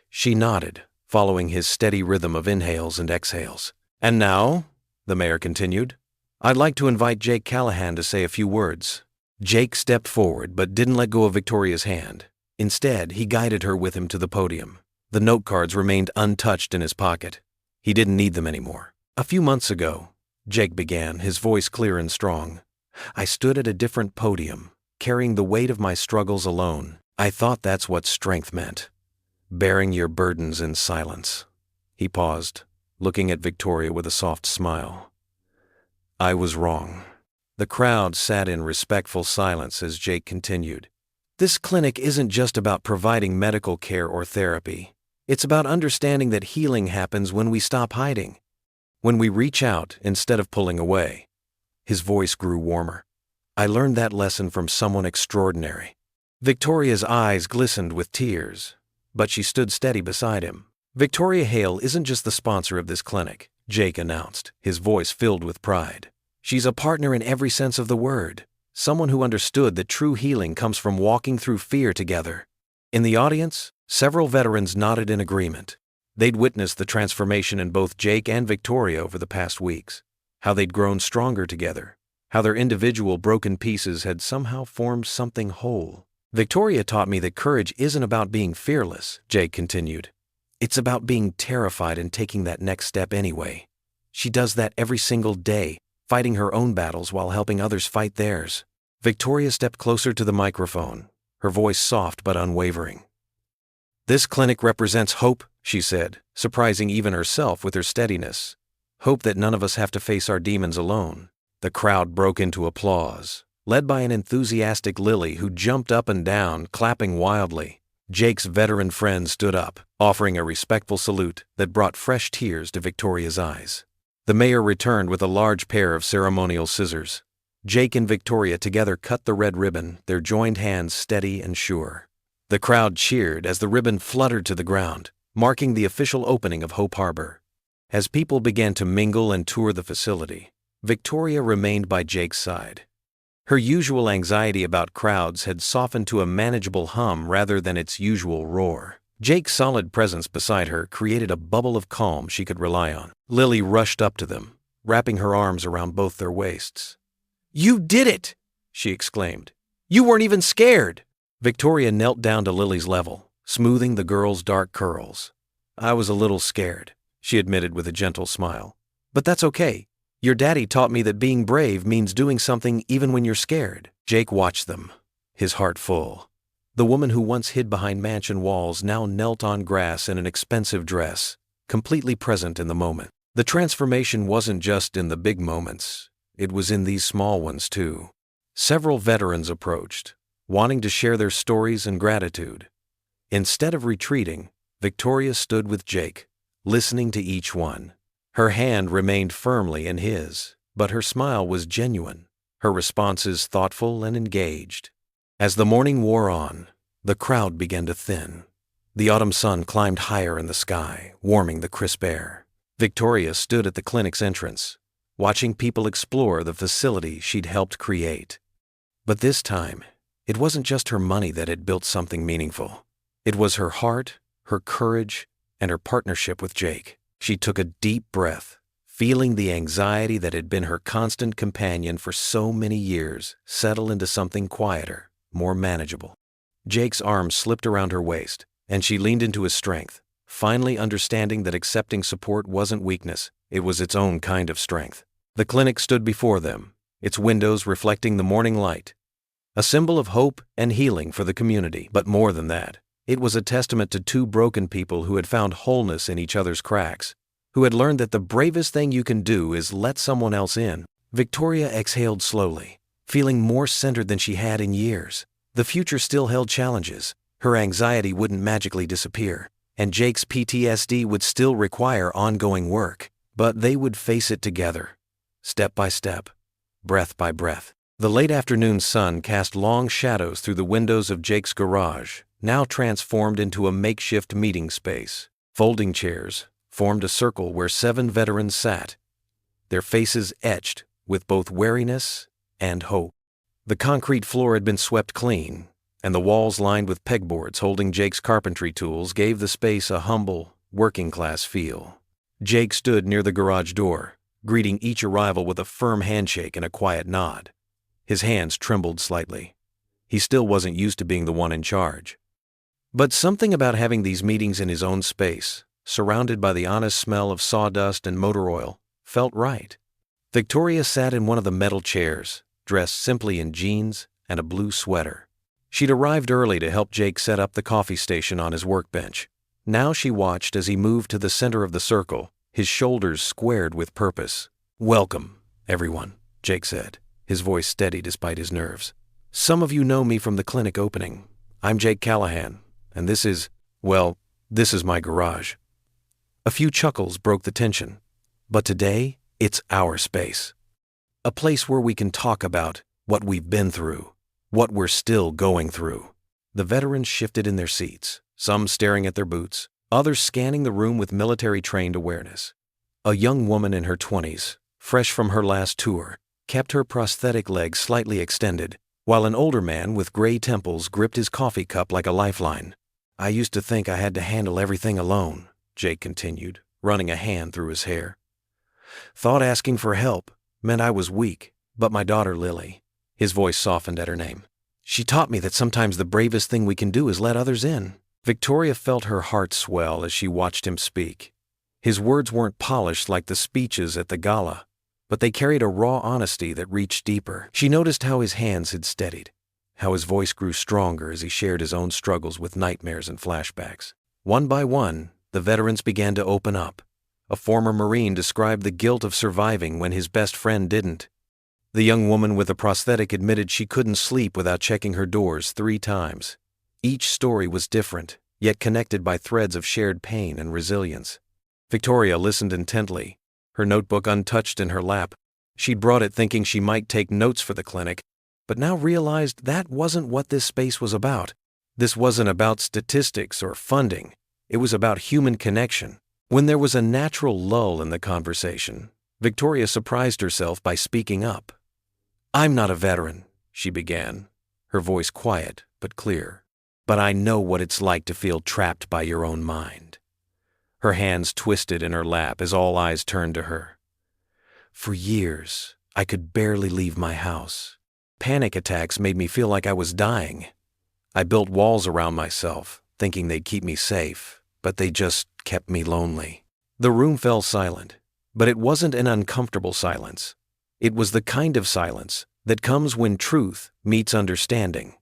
She nodded, following his steady rhythm of inhales and exhales. "And now," the mayor continued, "I'd like to invite Jake Callahan to say a few words." Jake stepped forward but didn't let go of Victoria's hand. Instead, he guided her with him to the podium. The note cards remained untouched in his pocket. He didn't need them anymore. "A few months ago," Jake began, his voice clear and strong, "I stood at a different podium, carrying the weight of my struggles alone. I thought that's what strength meant. Bearing your burdens in silence." He paused, looking at Victoria with a soft smile. "I was wrong." The crowd sat in respectful silence as Jake continued. "This clinic isn't just about providing medical care or therapy. It's about understanding that healing happens when we stop hiding, when we reach out instead of pulling away." His voice grew warmer. "I learned that lesson from someone extraordinary." Victoria's eyes glistened with tears, but she stood steady beside him. "Victoria Hale isn't just the sponsor of this clinic," Jake announced, his voice filled with pride. "She's a partner in every sense of the word, someone who understood that true healing comes from walking through fear together." In the audience, several veterans nodded in agreement. They'd witnessed the transformation in both Jake and Victoria over the past weeks. how they'd grown stronger together, how their individual broken pieces had somehow formed something whole. Victoria taught me that courage isn't about being fearless, Jake continued. It's about being terrified and taking that next step anyway. She does that every single day, fighting her own battles while helping others fight theirs. Victoria stepped closer to the microphone, her voice soft but unwavering. This clinic represents hope, she said, surprising even herself with her steadiness. Hope that none of us have to face our demons alone. The crowd broke into applause, led by an enthusiastic Lily who jumped up and down, clapping wildly. Jake's veteran friend stood up, offering a respectful salute that brought fresh tears to Victoria's eyes. The mayor returned with a large pair of ceremonial scissors. Jake and Victoria together cut the red ribbon, their joined hands steady and sure. The crowd cheered as the ribbon fluttered to the ground, marking the official opening of Hope Harbor. As people began to mingle and tour the facility, Victoria remained by Jake's side. Her usual anxiety about crowds had softened to a manageable hum rather than its usual roar. Jake's solid presence beside her created a bubble of calm she could rely on. Lily rushed up to them, wrapping her arms around both their waists. "You did it!" she exclaimed. "You weren't even scared!" Victoria knelt down to Lily's level, smoothing the girl's dark curls. "I was a little scared," she admitted with a gentle smile. "But that's okay. Your daddy taught me that being brave means doing something even when you're scared." Jake watched them, his heart full. The woman who once hid behind mansion walls now knelt on grass in an expensive dress, completely present in the moment. The transformation wasn't just in the big moments, it was in these small ones too. Several veterans approached, wanting to share their stories and gratitude. Instead of retreating, Victoria stood with Jake, listening to each one. Her hand remained firmly in his, but her smile was genuine, her responses thoughtful and engaged. As the morning wore on, the crowd began to thin. The autumn sun climbed higher in the sky, warming the crisp air. Victoria stood at the clinic's entrance, watching people explore the facility she'd helped create. But this time, it wasn't just her money that had built something meaningful. It was her heart, her courage, and her partnership with Jake. She took a deep breath, feeling the anxiety that had been her constant companion for so many years settle into something quieter, more manageable. Jake's arm slipped around her waist, and she leaned into his strength, finally understanding that accepting support wasn't weakness, it was its own kind of strength. The clinic stood before them, its windows reflecting the morning light, a symbol of hope and healing for the community. But more than that, it was a testament to two broken people who had found wholeness in each other's cracks, who had learned that the bravest thing you can do is let someone else in. Victoria exhaled slowly, feeling more centered than she had in years. The future still held challenges. Her anxiety wouldn't magically disappear, and Jake's PTSD would still require ongoing work, but they would face it together, step by step, breath by breath. The late afternoon sun cast long shadows through the windows of Jake's garage, now transformed into a makeshift meeting space. Folding chairs formed a circle where 7 veterans sat, their faces etched with both wariness and hope. The concrete floor had been swept clean, and the walls lined with pegboards holding Jake's carpentry tools gave the space a humble, working-class feel. Jake stood near the garage door, greeting each arrival with a firm handshake and a quiet nod. His hands trembled slightly. He still wasn't used to being the one in charge. But something about having these meetings in his own space, surrounded by the honest smell of sawdust and motor oil, felt right. Victoria sat in one of the metal chairs, dressed simply in jeans and a blue sweater. She'd arrived early to help Jake set up the coffee station on his workbench. Now she watched as he moved to the center of the circle, his shoulders squared with purpose. "Welcome, everyone," Jake said, his voice steady despite his nerves. "Some of you know me from the clinic opening. I'm Jake Callahan, and this is my garage." A few chuckles broke the tension. But today, it's our space. A place where we can talk about what we've been through, what we're still going through. The veterans shifted in their seats, some staring at their boots, others scanning the room with military-trained awareness. A young woman in her 20s, fresh from her last tour, kept her prosthetic leg slightly extended, while an older man with gray temples gripped his coffee cup like a lifeline. "I used to think I had to handle everything alone," Jake continued, running a hand through his hair. "Thought asking for help meant I was weak, but my daughter Lily. His voice softened at her name. She taught me that sometimes the bravest thing we can do is let others in. Victoria felt her heart swell as she watched him speak. His words weren't polished like the speeches at the gala, but they carried a raw honesty that reached deeper. She noticed how his hands had steadied, how his voice grew stronger as he shared his own struggles with nightmares and flashbacks. One by one, the veterans began to open up. A former Marine described the guilt of surviving when his best friend didn't. The young woman with the prosthetic admitted she couldn't sleep without checking her doors 3 times. Each story was different, yet connected by threads of shared pain and resilience. Victoria listened intently, her notebook untouched in her lap. She'd brought it thinking she might take notes for the clinic, but now realized that wasn't what this space was about. This wasn't about statistics or funding. It was about human connection. When there was a natural lull in the conversation, Victoria surprised herself by speaking up. "I'm not a veteran," she began, her voice quiet but clear. "But I know what it's like to feel trapped by your own mind." Her hands twisted in her lap as all eyes turned to her. "For years, I could barely leave my house. Panic attacks made me feel like I was dying. I built walls around myself, thinking they'd keep me safe, but they just kept me lonely." The room fell silent, but it wasn't an uncomfortable silence. It was the kind of silence that comes when truth meets understanding.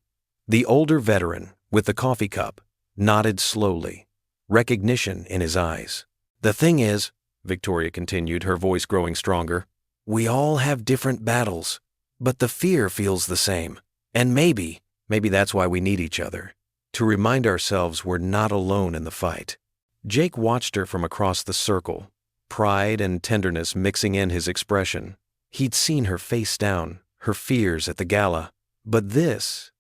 The older veteran, with the coffee cup, nodded slowly, recognition in his eyes. "The thing is," Victoria continued, her voice growing stronger, "we all have different battles, but the fear feels the same. And maybe that's why we need each other, to remind ourselves we're not alone in the fight." Jake watched her from across the circle, pride and tenderness mixing in his expression. He'd seen her face down, her fears at the gala, but this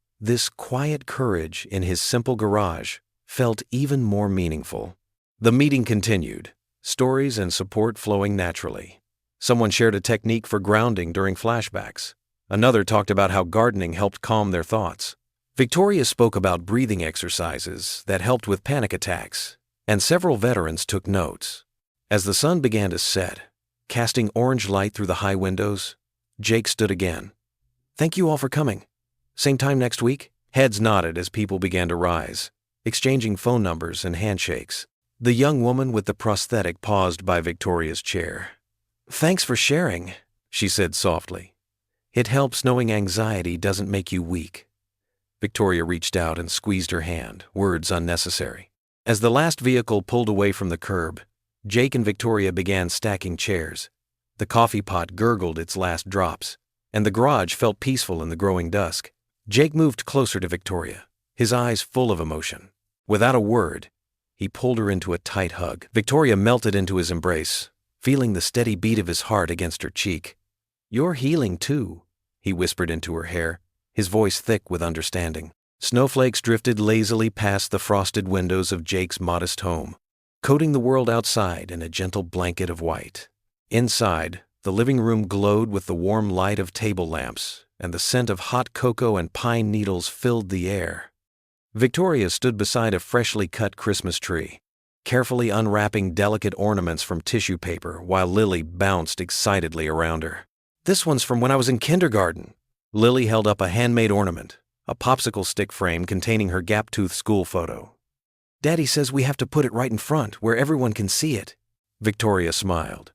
quiet courage in his simple garage felt even more meaningful. The meeting continued, stories and support flowing naturally. Someone shared a technique for grounding during flashbacks. Another talked about how gardening helped calm their thoughts. Victoria spoke about breathing exercises that helped with panic attacks, and several veterans took notes. As the sun began to set, casting orange light through the high windows, Jake stood again. "Thank you all for coming. Same time next week?" Heads nodded as people began to rise, exchanging phone numbers and handshakes. The young woman with the prosthetic paused by Victoria's chair. "Thanks for sharing," she said softly. "It helps knowing anxiety doesn't make you weak." Victoria reached out and squeezed her hand, words unnecessary. As the last vehicle pulled away from the curb, Jake and Victoria began stacking chairs. The coffee pot gurgled its last drops, and the garage felt peaceful in the growing dusk. Jake moved closer to Victoria, his eyes full of emotion. Without a word, he pulled her into a tight hug. Victoria melted into his embrace, feeling the steady beat of his heart against her cheek. "You're healing too," he whispered into her hair, his voice thick with understanding. Snowflakes drifted lazily past the frosted windows of Jake's modest home, coating the world outside in a gentle blanket of white. Inside, the living room glowed with the warm light of table lamps, and the scent of hot cocoa and pine needles filled the air. Victoria stood beside a freshly cut Christmas tree, carefully unwrapping delicate ornaments from tissue paper while Lily bounced excitedly around her. "This one's from when I was in kindergarten." Lily held up a handmade ornament, a popsicle stick frame containing her gap-toothed school photo. "Daddy says we have to put it right in front where everyone can see it." Victoria smiled.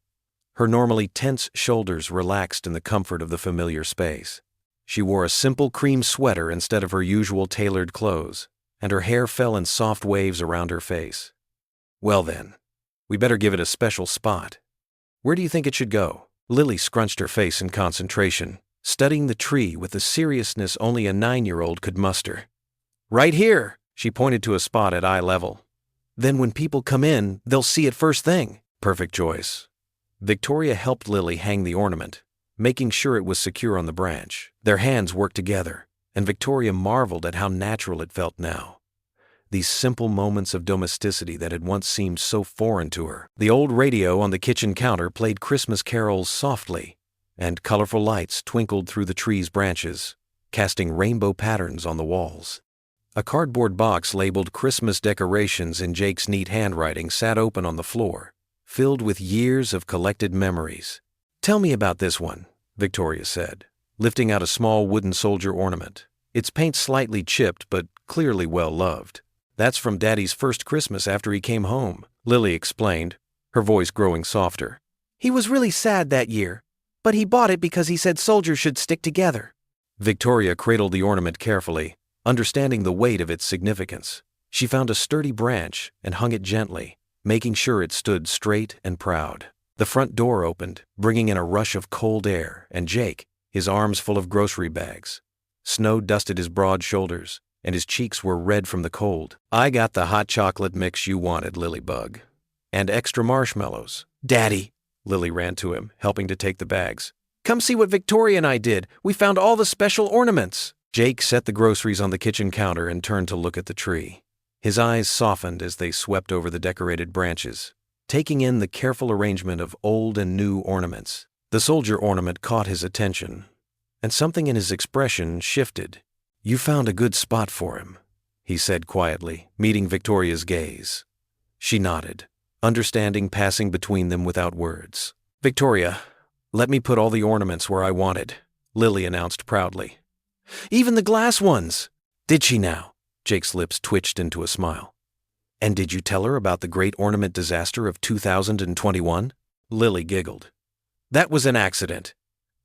Her normally tense shoulders relaxed in the comfort of the familiar space. She wore a simple cream sweater instead of her usual tailored clothes, and her hair fell in soft waves around her face. "Well then, we better give it a special spot. Where do you think it should go?" Lily scrunched her face in concentration, studying the tree with the seriousness only a 9-year-old could muster. "Right here," she pointed to a spot at eye level. "Then when people come in, they'll see it first thing." Perfect choice. Victoria helped Lily hang the ornament, making sure it was secure on the branch. Their hands worked together, and Victoria marveled at how natural it felt now. These simple moments of domesticity that had once seemed so foreign to her. The old radio on the kitchen counter played Christmas carols softly, and colorful lights twinkled through the tree's branches, casting rainbow patterns on the walls. A cardboard box labeled Christmas decorations in Jake's neat handwriting sat open on the floor, filled with years of collected memories. "Tell me about this one," Victoria said, lifting out a small wooden soldier ornament. Its paint slightly chipped, but clearly well-loved. That's from Daddy's first Christmas after he came home, Lily explained, her voice growing softer. He was really sad that year, but he bought it because he said soldiers should stick together. Victoria cradled the ornament carefully, understanding the weight of its significance. She found a sturdy branch and hung it gently, making sure it stood straight and proud. The front door opened, bringing in a rush of cold air, and Jake, his arms full of grocery bags. Snow dusted his broad shoulders, and his cheeks were red from the cold. I got the hot chocolate mix you wanted, Lilybug. And extra marshmallows. Daddy, Lily ran to him, helping to take the bags. come see what Victoria and I did. We found all the special ornaments. Jake set the groceries on the kitchen counter and turned to look at the tree. His eyes softened as they swept over the decorated branches, taking in the careful arrangement of old and new ornaments. The soldier ornament caught his attention, and something in his expression shifted. You found a good spot for him, he said quietly, meeting Victoria's gaze. She nodded, understanding passing between them without words. Victoria, let me put all the ornaments where I wanted, Lily announced proudly. Even the glass ones. Did she now? Jake's lips twitched into a smile. And did you tell her about the great ornament disaster of 2021? Lily giggled. That was an accident.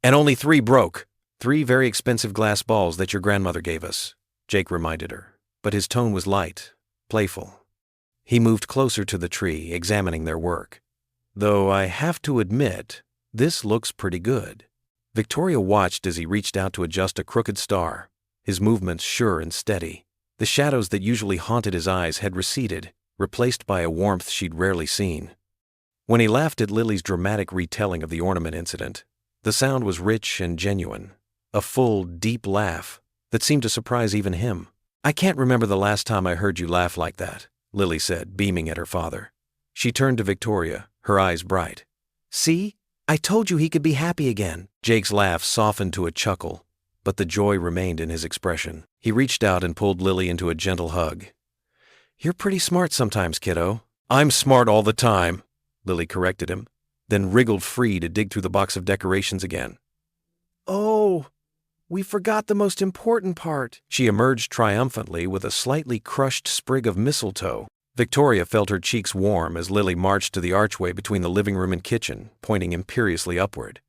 And only 3 broke. 3 very expensive glass balls that your grandmother gave us, Jake reminded her, but his tone was light, playful. He moved closer to the tree, examining their work. Though I have to admit, this looks pretty good. Victoria watched as he reached out to adjust a crooked star, his movements sure and steady. The shadows that usually haunted his eyes had receded, replaced by a warmth she'd rarely seen. When he laughed at Lily's dramatic retelling of the ornament incident, the sound was rich and genuine, a full, deep laugh that seemed to surprise even him. I can't remember the last time I heard you laugh like that, Lily said, beaming at her father. She turned to Victoria, her eyes bright. See? I told you he could be happy again. Jake's laugh softened to a chuckle, but the joy remained in his expression. He reached out and pulled Lily into a gentle hug. You're pretty smart sometimes, kiddo. I'm smart all the time, Lily corrected him, then wriggled free to dig through the box of decorations again. Oh, we forgot the most important part. She emerged triumphantly with a slightly crushed sprig of mistletoe. Victoria felt her cheeks warm as Lily marched to the archway between the living room and kitchen, pointing imperiously upward.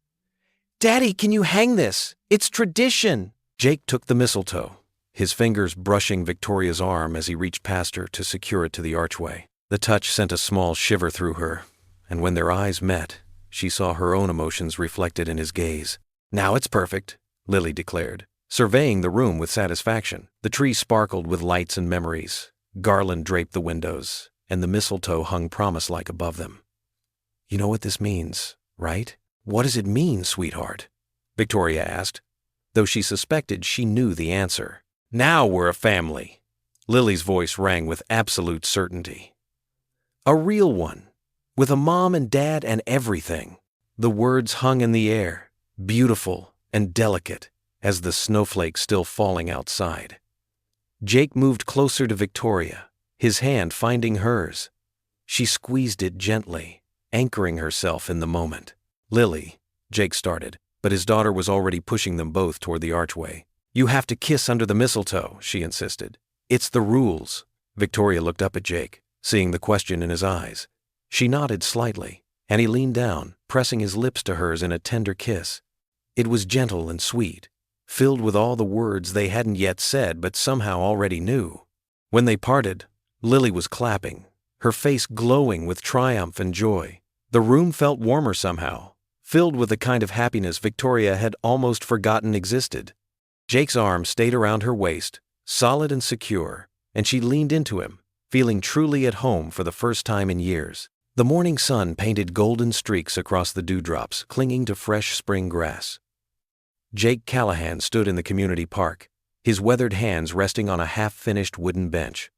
Daddy, can you hang this? It's tradition. Jake took the mistletoe, his fingers brushing Victoria's arm as he reached past her to secure it to the archway. The touch sent a small shiver through her, and when their eyes met, she saw her own emotions reflected in his gaze. Now it's perfect, Lily declared, surveying the room with satisfaction. The tree sparkled with lights and memories. Garland draped the windows, and the mistletoe hung promise-like above them. You know what this means, right? What does it mean, sweetheart? Victoria asked, though she suspected she knew the answer. Now we're a family. Lily's voice rang with absolute certainty. A real one, with a mom and dad and everything. The words hung in the air, beautiful and delicate, as the snowflakes still falling outside. Jake moved closer to Victoria, his hand finding hers. She squeezed it gently, anchoring herself in the moment. Lily, Jake started, but his daughter was already pushing them both toward the archway. You have to kiss under the mistletoe, she insisted. It's the rules. Victoria looked up at Jake, seeing the question in his eyes. She nodded slightly, and he leaned down, pressing his lips to hers in a tender kiss. It was gentle and sweet, filled with all the words they hadn't yet said but somehow already knew. When they parted, Lily was clapping, her face glowing with triumph and joy. The room felt warmer somehow, filled with the kind of happiness Victoria had almost forgotten existed. Jake's arm stayed around her waist, solid and secure, and she leaned into him, feeling truly at home for the first time in years. The morning sun painted golden streaks across the dewdrops clinging to fresh spring grass. Jake Callahan stood in the community park, his weathered hands resting on a half-finished wooden bench.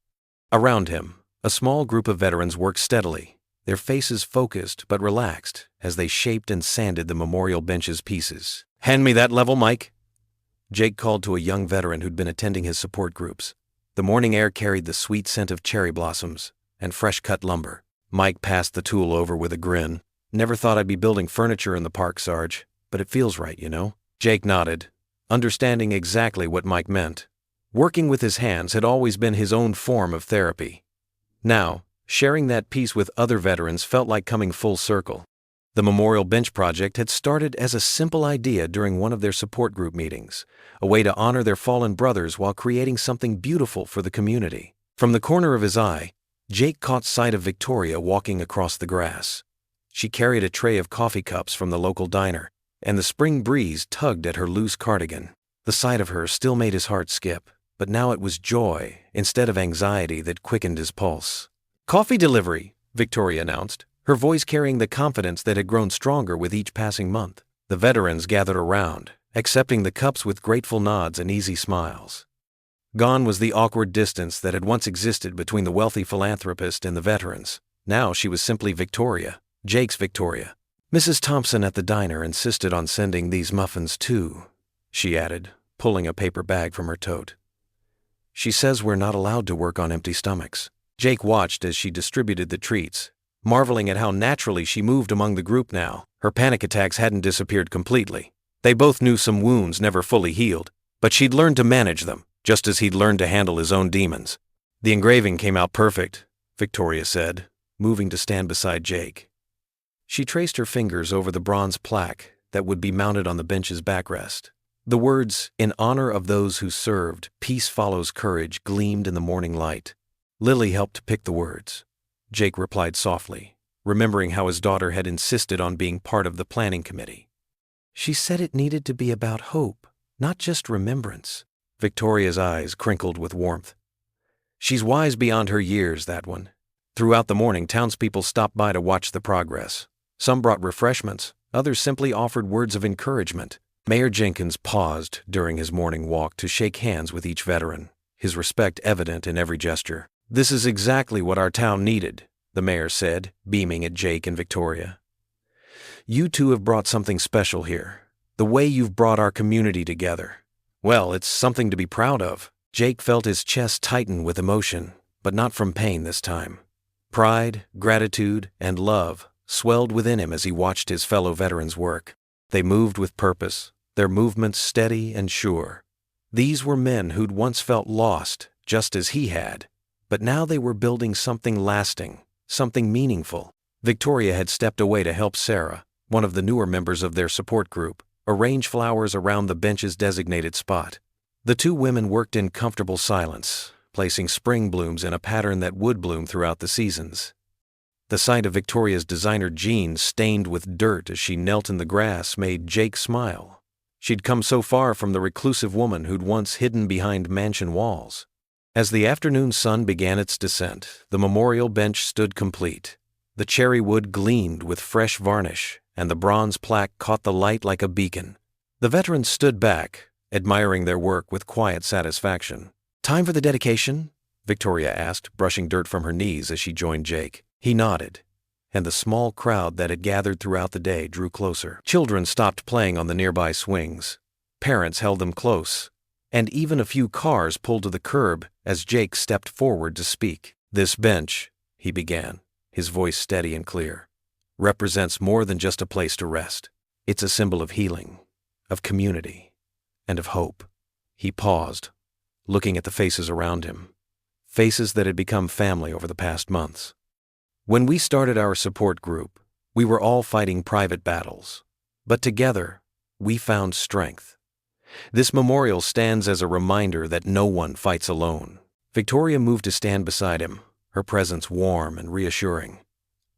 Around him, a small group of veterans worked steadily, their faces focused but relaxed as they shaped and sanded the memorial bench's pieces. Hand me that level, Mike, Jake called to a young veteran who'd been attending his support groups. The morning air carried the sweet scent of cherry blossoms and fresh-cut lumber. Mike passed the tool over with a grin. Never thought I'd be building furniture in the park, Sarge. but it feels right, you know? Jake nodded, understanding exactly what Mike meant. Working with his hands had always been his own form of therapy. Now, sharing that peace with other veterans felt like coming full circle. The Memorial Bench Project had started as a simple idea during one of their support group meetings, a way to honor their fallen brothers while creating something beautiful for the community. From the corner of his eye, Jake caught sight of Victoria walking across the grass. She carried a tray of coffee cups from the local diner, and the spring breeze tugged at her loose cardigan. The sight of her still made his heart skip, but now it was joy instead of anxiety that quickened his pulse. "Coffee delivery," Victoria announced, her voice carrying the confidence that had grown stronger with each passing month. The veterans gathered around, accepting the cups with grateful nods and easy smiles. Gone was the awkward distance that had once existed between the wealthy philanthropist and the veterans. Now she was simply Victoria, Jake's Victoria. "Mrs. Thompson at the diner insisted on sending these muffins too," she added, pulling a paper bag from her tote. "She says we're not allowed to work on empty stomachs." Jake watched as she distributed the treats, marveling at how naturally she moved among the group now. Her panic attacks hadn't disappeared completely. They both knew some wounds never fully healed, but she'd learned to manage them, just as he'd learned to handle his own demons. "The engraving came out perfect," Victoria said, moving to stand beside Jake. She traced her fingers over the bronze plaque that would be mounted on the bench's backrest. The words, "In honor of those who served, peace follows courage," gleamed in the morning light. Lily helped pick the words. Jake replied softly, remembering how his daughter had insisted on being part of the planning committee. "She said it needed to be about hope, not just remembrance." Victoria's eyes crinkled with warmth. "She's wise beyond her years, that one." Throughout the morning, townspeople stopped by to watch the progress. Some brought refreshments, others simply offered words of encouragement. Mayor Jenkins paused during his morning walk to shake hands with each veteran, his respect evident in every gesture. "This is exactly what our town needed," the mayor said, beaming at Jake and Victoria. "You two have brought something special here. The way you've brought our community together. Well, it's something to be proud of." Jake felt his chest tighten with emotion, but not from pain this time. Pride, gratitude, and love swelled within him as he watched his fellow veterans work. They moved with purpose, their movements steady and sure. These were men who'd once felt lost, just as he had, but now they were building something lasting, something meaningful. Victoria had stepped away to help Sarah, one of the newer members of their support group, arrange flowers around the bench's designated spot. The two women worked in comfortable silence, placing spring blooms in a pattern that would bloom throughout the seasons. The sight of Victoria's designer jeans stained with dirt as she knelt in the grass made Jake smile. She'd come so far from the reclusive woman who'd once hidden behind mansion walls. As the afternoon sun began its descent, the memorial bench stood complete. The cherry wood gleamed with fresh varnish, and the bronze plaque caught the light like a beacon. The veterans stood back, admiring their work with quiet satisfaction. "Time for the dedication?" Victoria asked, brushing dirt from her knees as she joined Jake. He nodded, and the small crowd that had gathered throughout the day drew closer. Children stopped playing on the nearby swings. Parents held them close, and even a few cars pulled to the curb as Jake stepped forward to speak. "This bench," he began, his voice steady and clear, "represents more than just a place to rest. It's a symbol of healing, of community, and of hope." He paused, looking at the faces around him, faces that had become family over the past months. "When we started our support group, we were all fighting private battles, but together, we found strength. This memorial stands as a reminder that no one fights alone." Victoria moved to stand beside him, her presence warm and reassuring.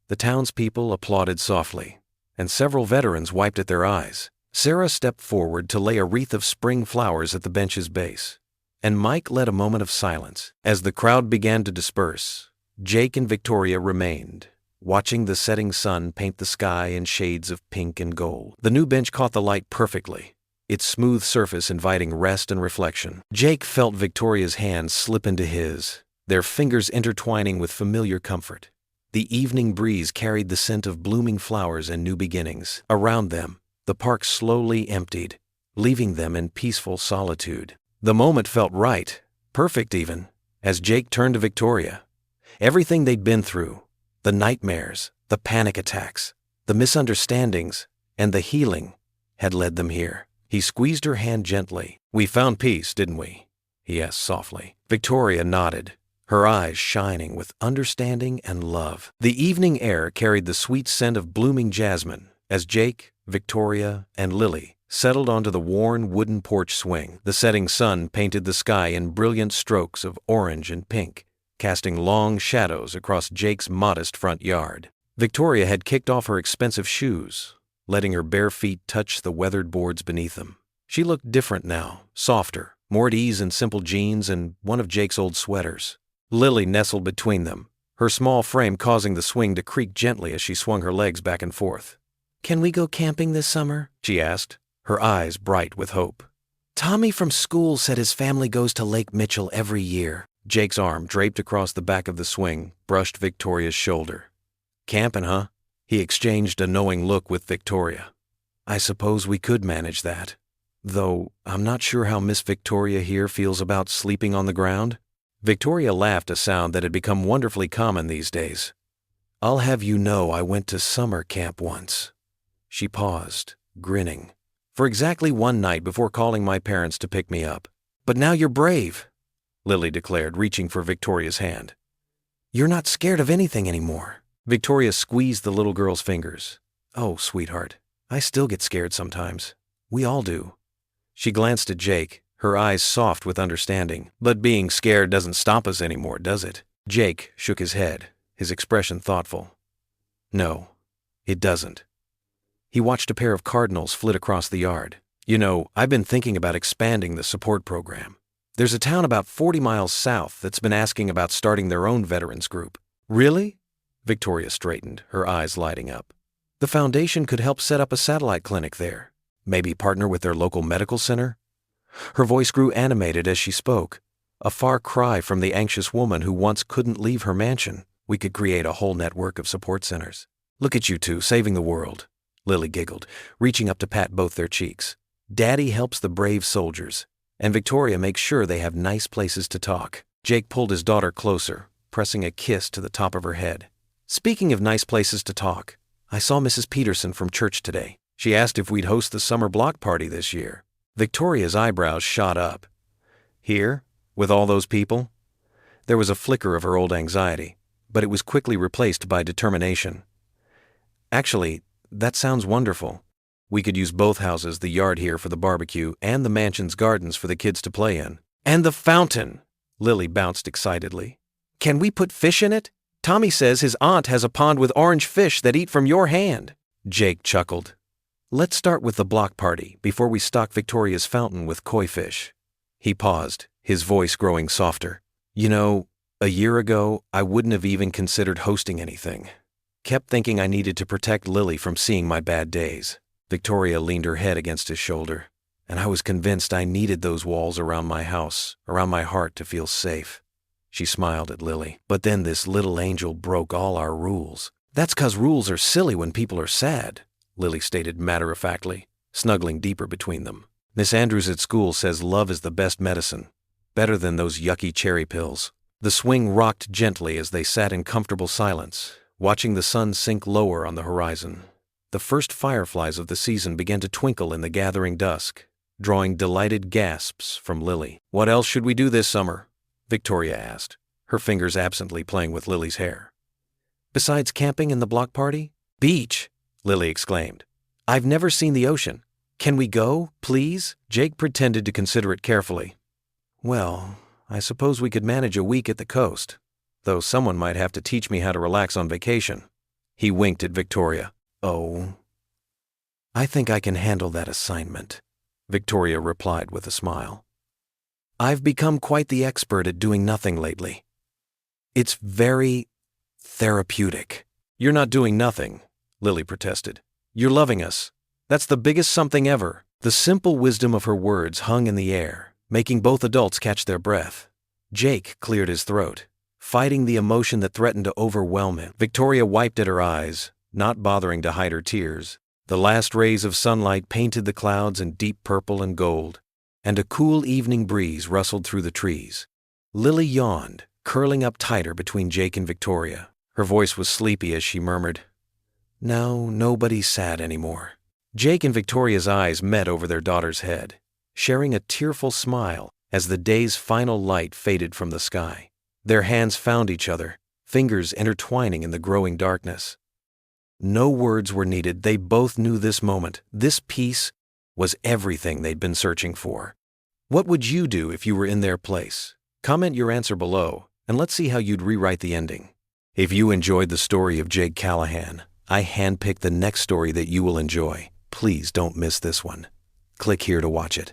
The townspeople applauded softly, and several veterans wiped at their eyes. Sarah stepped forward to lay a wreath of spring flowers at the bench's base, and Mike led a moment of silence. As the crowd began to disperse, Jake and Victoria remained, watching the setting sun paint the sky in shades of pink and gold. The new bench caught the light perfectly, its smooth surface inviting rest and reflection. Jake felt Victoria's hands slip into his, their fingers intertwining with familiar comfort. The evening breeze carried the scent of blooming flowers and new beginnings. Around them, the park slowly emptied, leaving them in peaceful solitude. The moment felt right, perfect even, as Jake turned to Victoria. Everything they'd been through, the nightmares, the panic attacks, the misunderstandings, and the healing, had led them here. He squeezed her hand gently. We found peace, didn't we? He asked softly. Victoria nodded, her eyes shining with understanding and love. The evening air carried the sweet scent of blooming jasmine as Jake, Victoria, and Lily settled onto the worn wooden porch swing. The setting sun painted the sky in brilliant strokes of orange and pink, casting long shadows across Jake's modest front yard. Victoria had kicked off her expensive shoes, letting her bare feet touch the weathered boards beneath them. She looked different now, softer, more at ease in simple jeans and one of Jake's old sweaters. Lily nestled between them, her small frame causing the swing to creak gently as she swung her legs back and forth. "Can we go camping this summer?" she asked, her eyes bright with hope. "Tommy from school said his family goes to Lake Mitchell every year." Jake's arm, draped across the back of the swing, brushed Victoria's shoulder. "Camping, huh?" He exchanged a knowing look with Victoria. "I suppose we could manage that. Though I'm not sure how Miss Victoria here feels about sleeping on the ground." Victoria laughed, a sound that had become wonderfully common these days. "I'll have you know I went to summer camp once." She paused, grinning. "For exactly one night before calling my parents to pick me up. But now you're brave," Lily declared, reaching for Victoria's hand. "You're not scared of anything anymore." Victoria squeezed the little girl's fingers. "Oh, sweetheart, I still get scared sometimes. We all do." She glanced at Jake, her eyes soft with understanding. "But being scared doesn't stop us anymore, does it?" Jake shook his head, his expression thoughtful. "No, it doesn't." He watched a pair of cardinals flit across the yard. "You know, I've been thinking about expanding the support program. There's a town about 40 miles south that's been asking about starting their own veterans group." "Really?" Victoria straightened, her eyes lighting up. "The foundation could help set up a satellite clinic there. Maybe partner with their local medical center?" Her voice grew animated as she spoke, a far cry from the anxious woman who once couldn't leave her mansion. "We could create a whole network of support centers. Look at you two, saving the world," Lily giggled, reaching up to pat both their cheeks. "Daddy helps the brave soldiers, and Victoria makes sure they have nice places to talk." Jake pulled his daughter closer, pressing a kiss to the top of her head. "Speaking of nice places to talk, I saw Mrs. Peterson from church today. She asked if we'd host the summer block party this year." Victoria's eyebrows shot up. "Here? With all those people?" There was a flicker of her old anxiety, but it was quickly replaced by determination. "Actually, that sounds wonderful. We could use both houses, the yard here for the barbecue and the mansion's gardens for the kids to play in. And the fountain!" Lily bounced excitedly. "Can we put fish in it? Tommy says his aunt has a pond with orange fish that eat from your hand." Jake chuckled. "Let's start with the block party before we stock Victoria's fountain with koi fish." He paused, his voice growing softer. "You know, a year ago, I wouldn't have even considered hosting anything. Kept thinking I needed to protect Lily from seeing my bad days." Victoria leaned her head against his shoulder, "and I was convinced I needed those walls around my house, around my heart to feel safe." She smiled at Lily. "But then this little angel broke all our rules." "That's 'cause rules are silly when people are sad," Lily stated matter-of-factly, snuggling deeper between them. "Miss Andrews at school says love is the best medicine, better than those yucky cherry pills." The swing rocked gently as they sat in comfortable silence, watching the sun sink lower on the horizon. The first fireflies of the season began to twinkle in the gathering dusk, drawing delighted gasps from Lily. "What else should we do this summer?" Victoria asked, her fingers absently playing with Lily's hair. "Besides camping and the block party?" "Beach!" Lily exclaimed. "I've never seen the ocean. Can we go, please?" Jake pretended to consider it carefully. "Well, I suppose we could manage a week at the coast, though someone might have to teach me how to relax on vacation." He winked at Victoria. "Oh, I think I can handle that assignment," Victoria replied with a smile. "I've become quite the expert at doing nothing lately. It's very therapeutic." "You're not doing nothing," Lily protested. "You're loving us. That's the biggest something ever." The simple wisdom of her words hung in the air, making both adults catch their breath. Jake cleared his throat, fighting the emotion that threatened to overwhelm him. Victoria wiped at her eyes, not bothering to hide her tears. The last rays of sunlight painted the clouds in deep purple and gold, and a cool evening breeze rustled through the trees. Lily yawned, curling up tighter between Jake and Victoria. Her voice was sleepy as she murmured, "No, nobody's sad anymore." Jake and Victoria's eyes met over their daughter's head, sharing a tearful smile as the day's final light faded from the sky. Their hands found each other, fingers intertwining in the growing darkness. No words were needed. They both knew this moment, this peace, was everything they'd been searching for. What would you do if you were in their place? Comment your answer below, and let's see how you'd rewrite the ending. If you enjoyed the story of Jake Callahan, I handpicked the next story that you will enjoy. Please don't miss this one. Click here to watch it.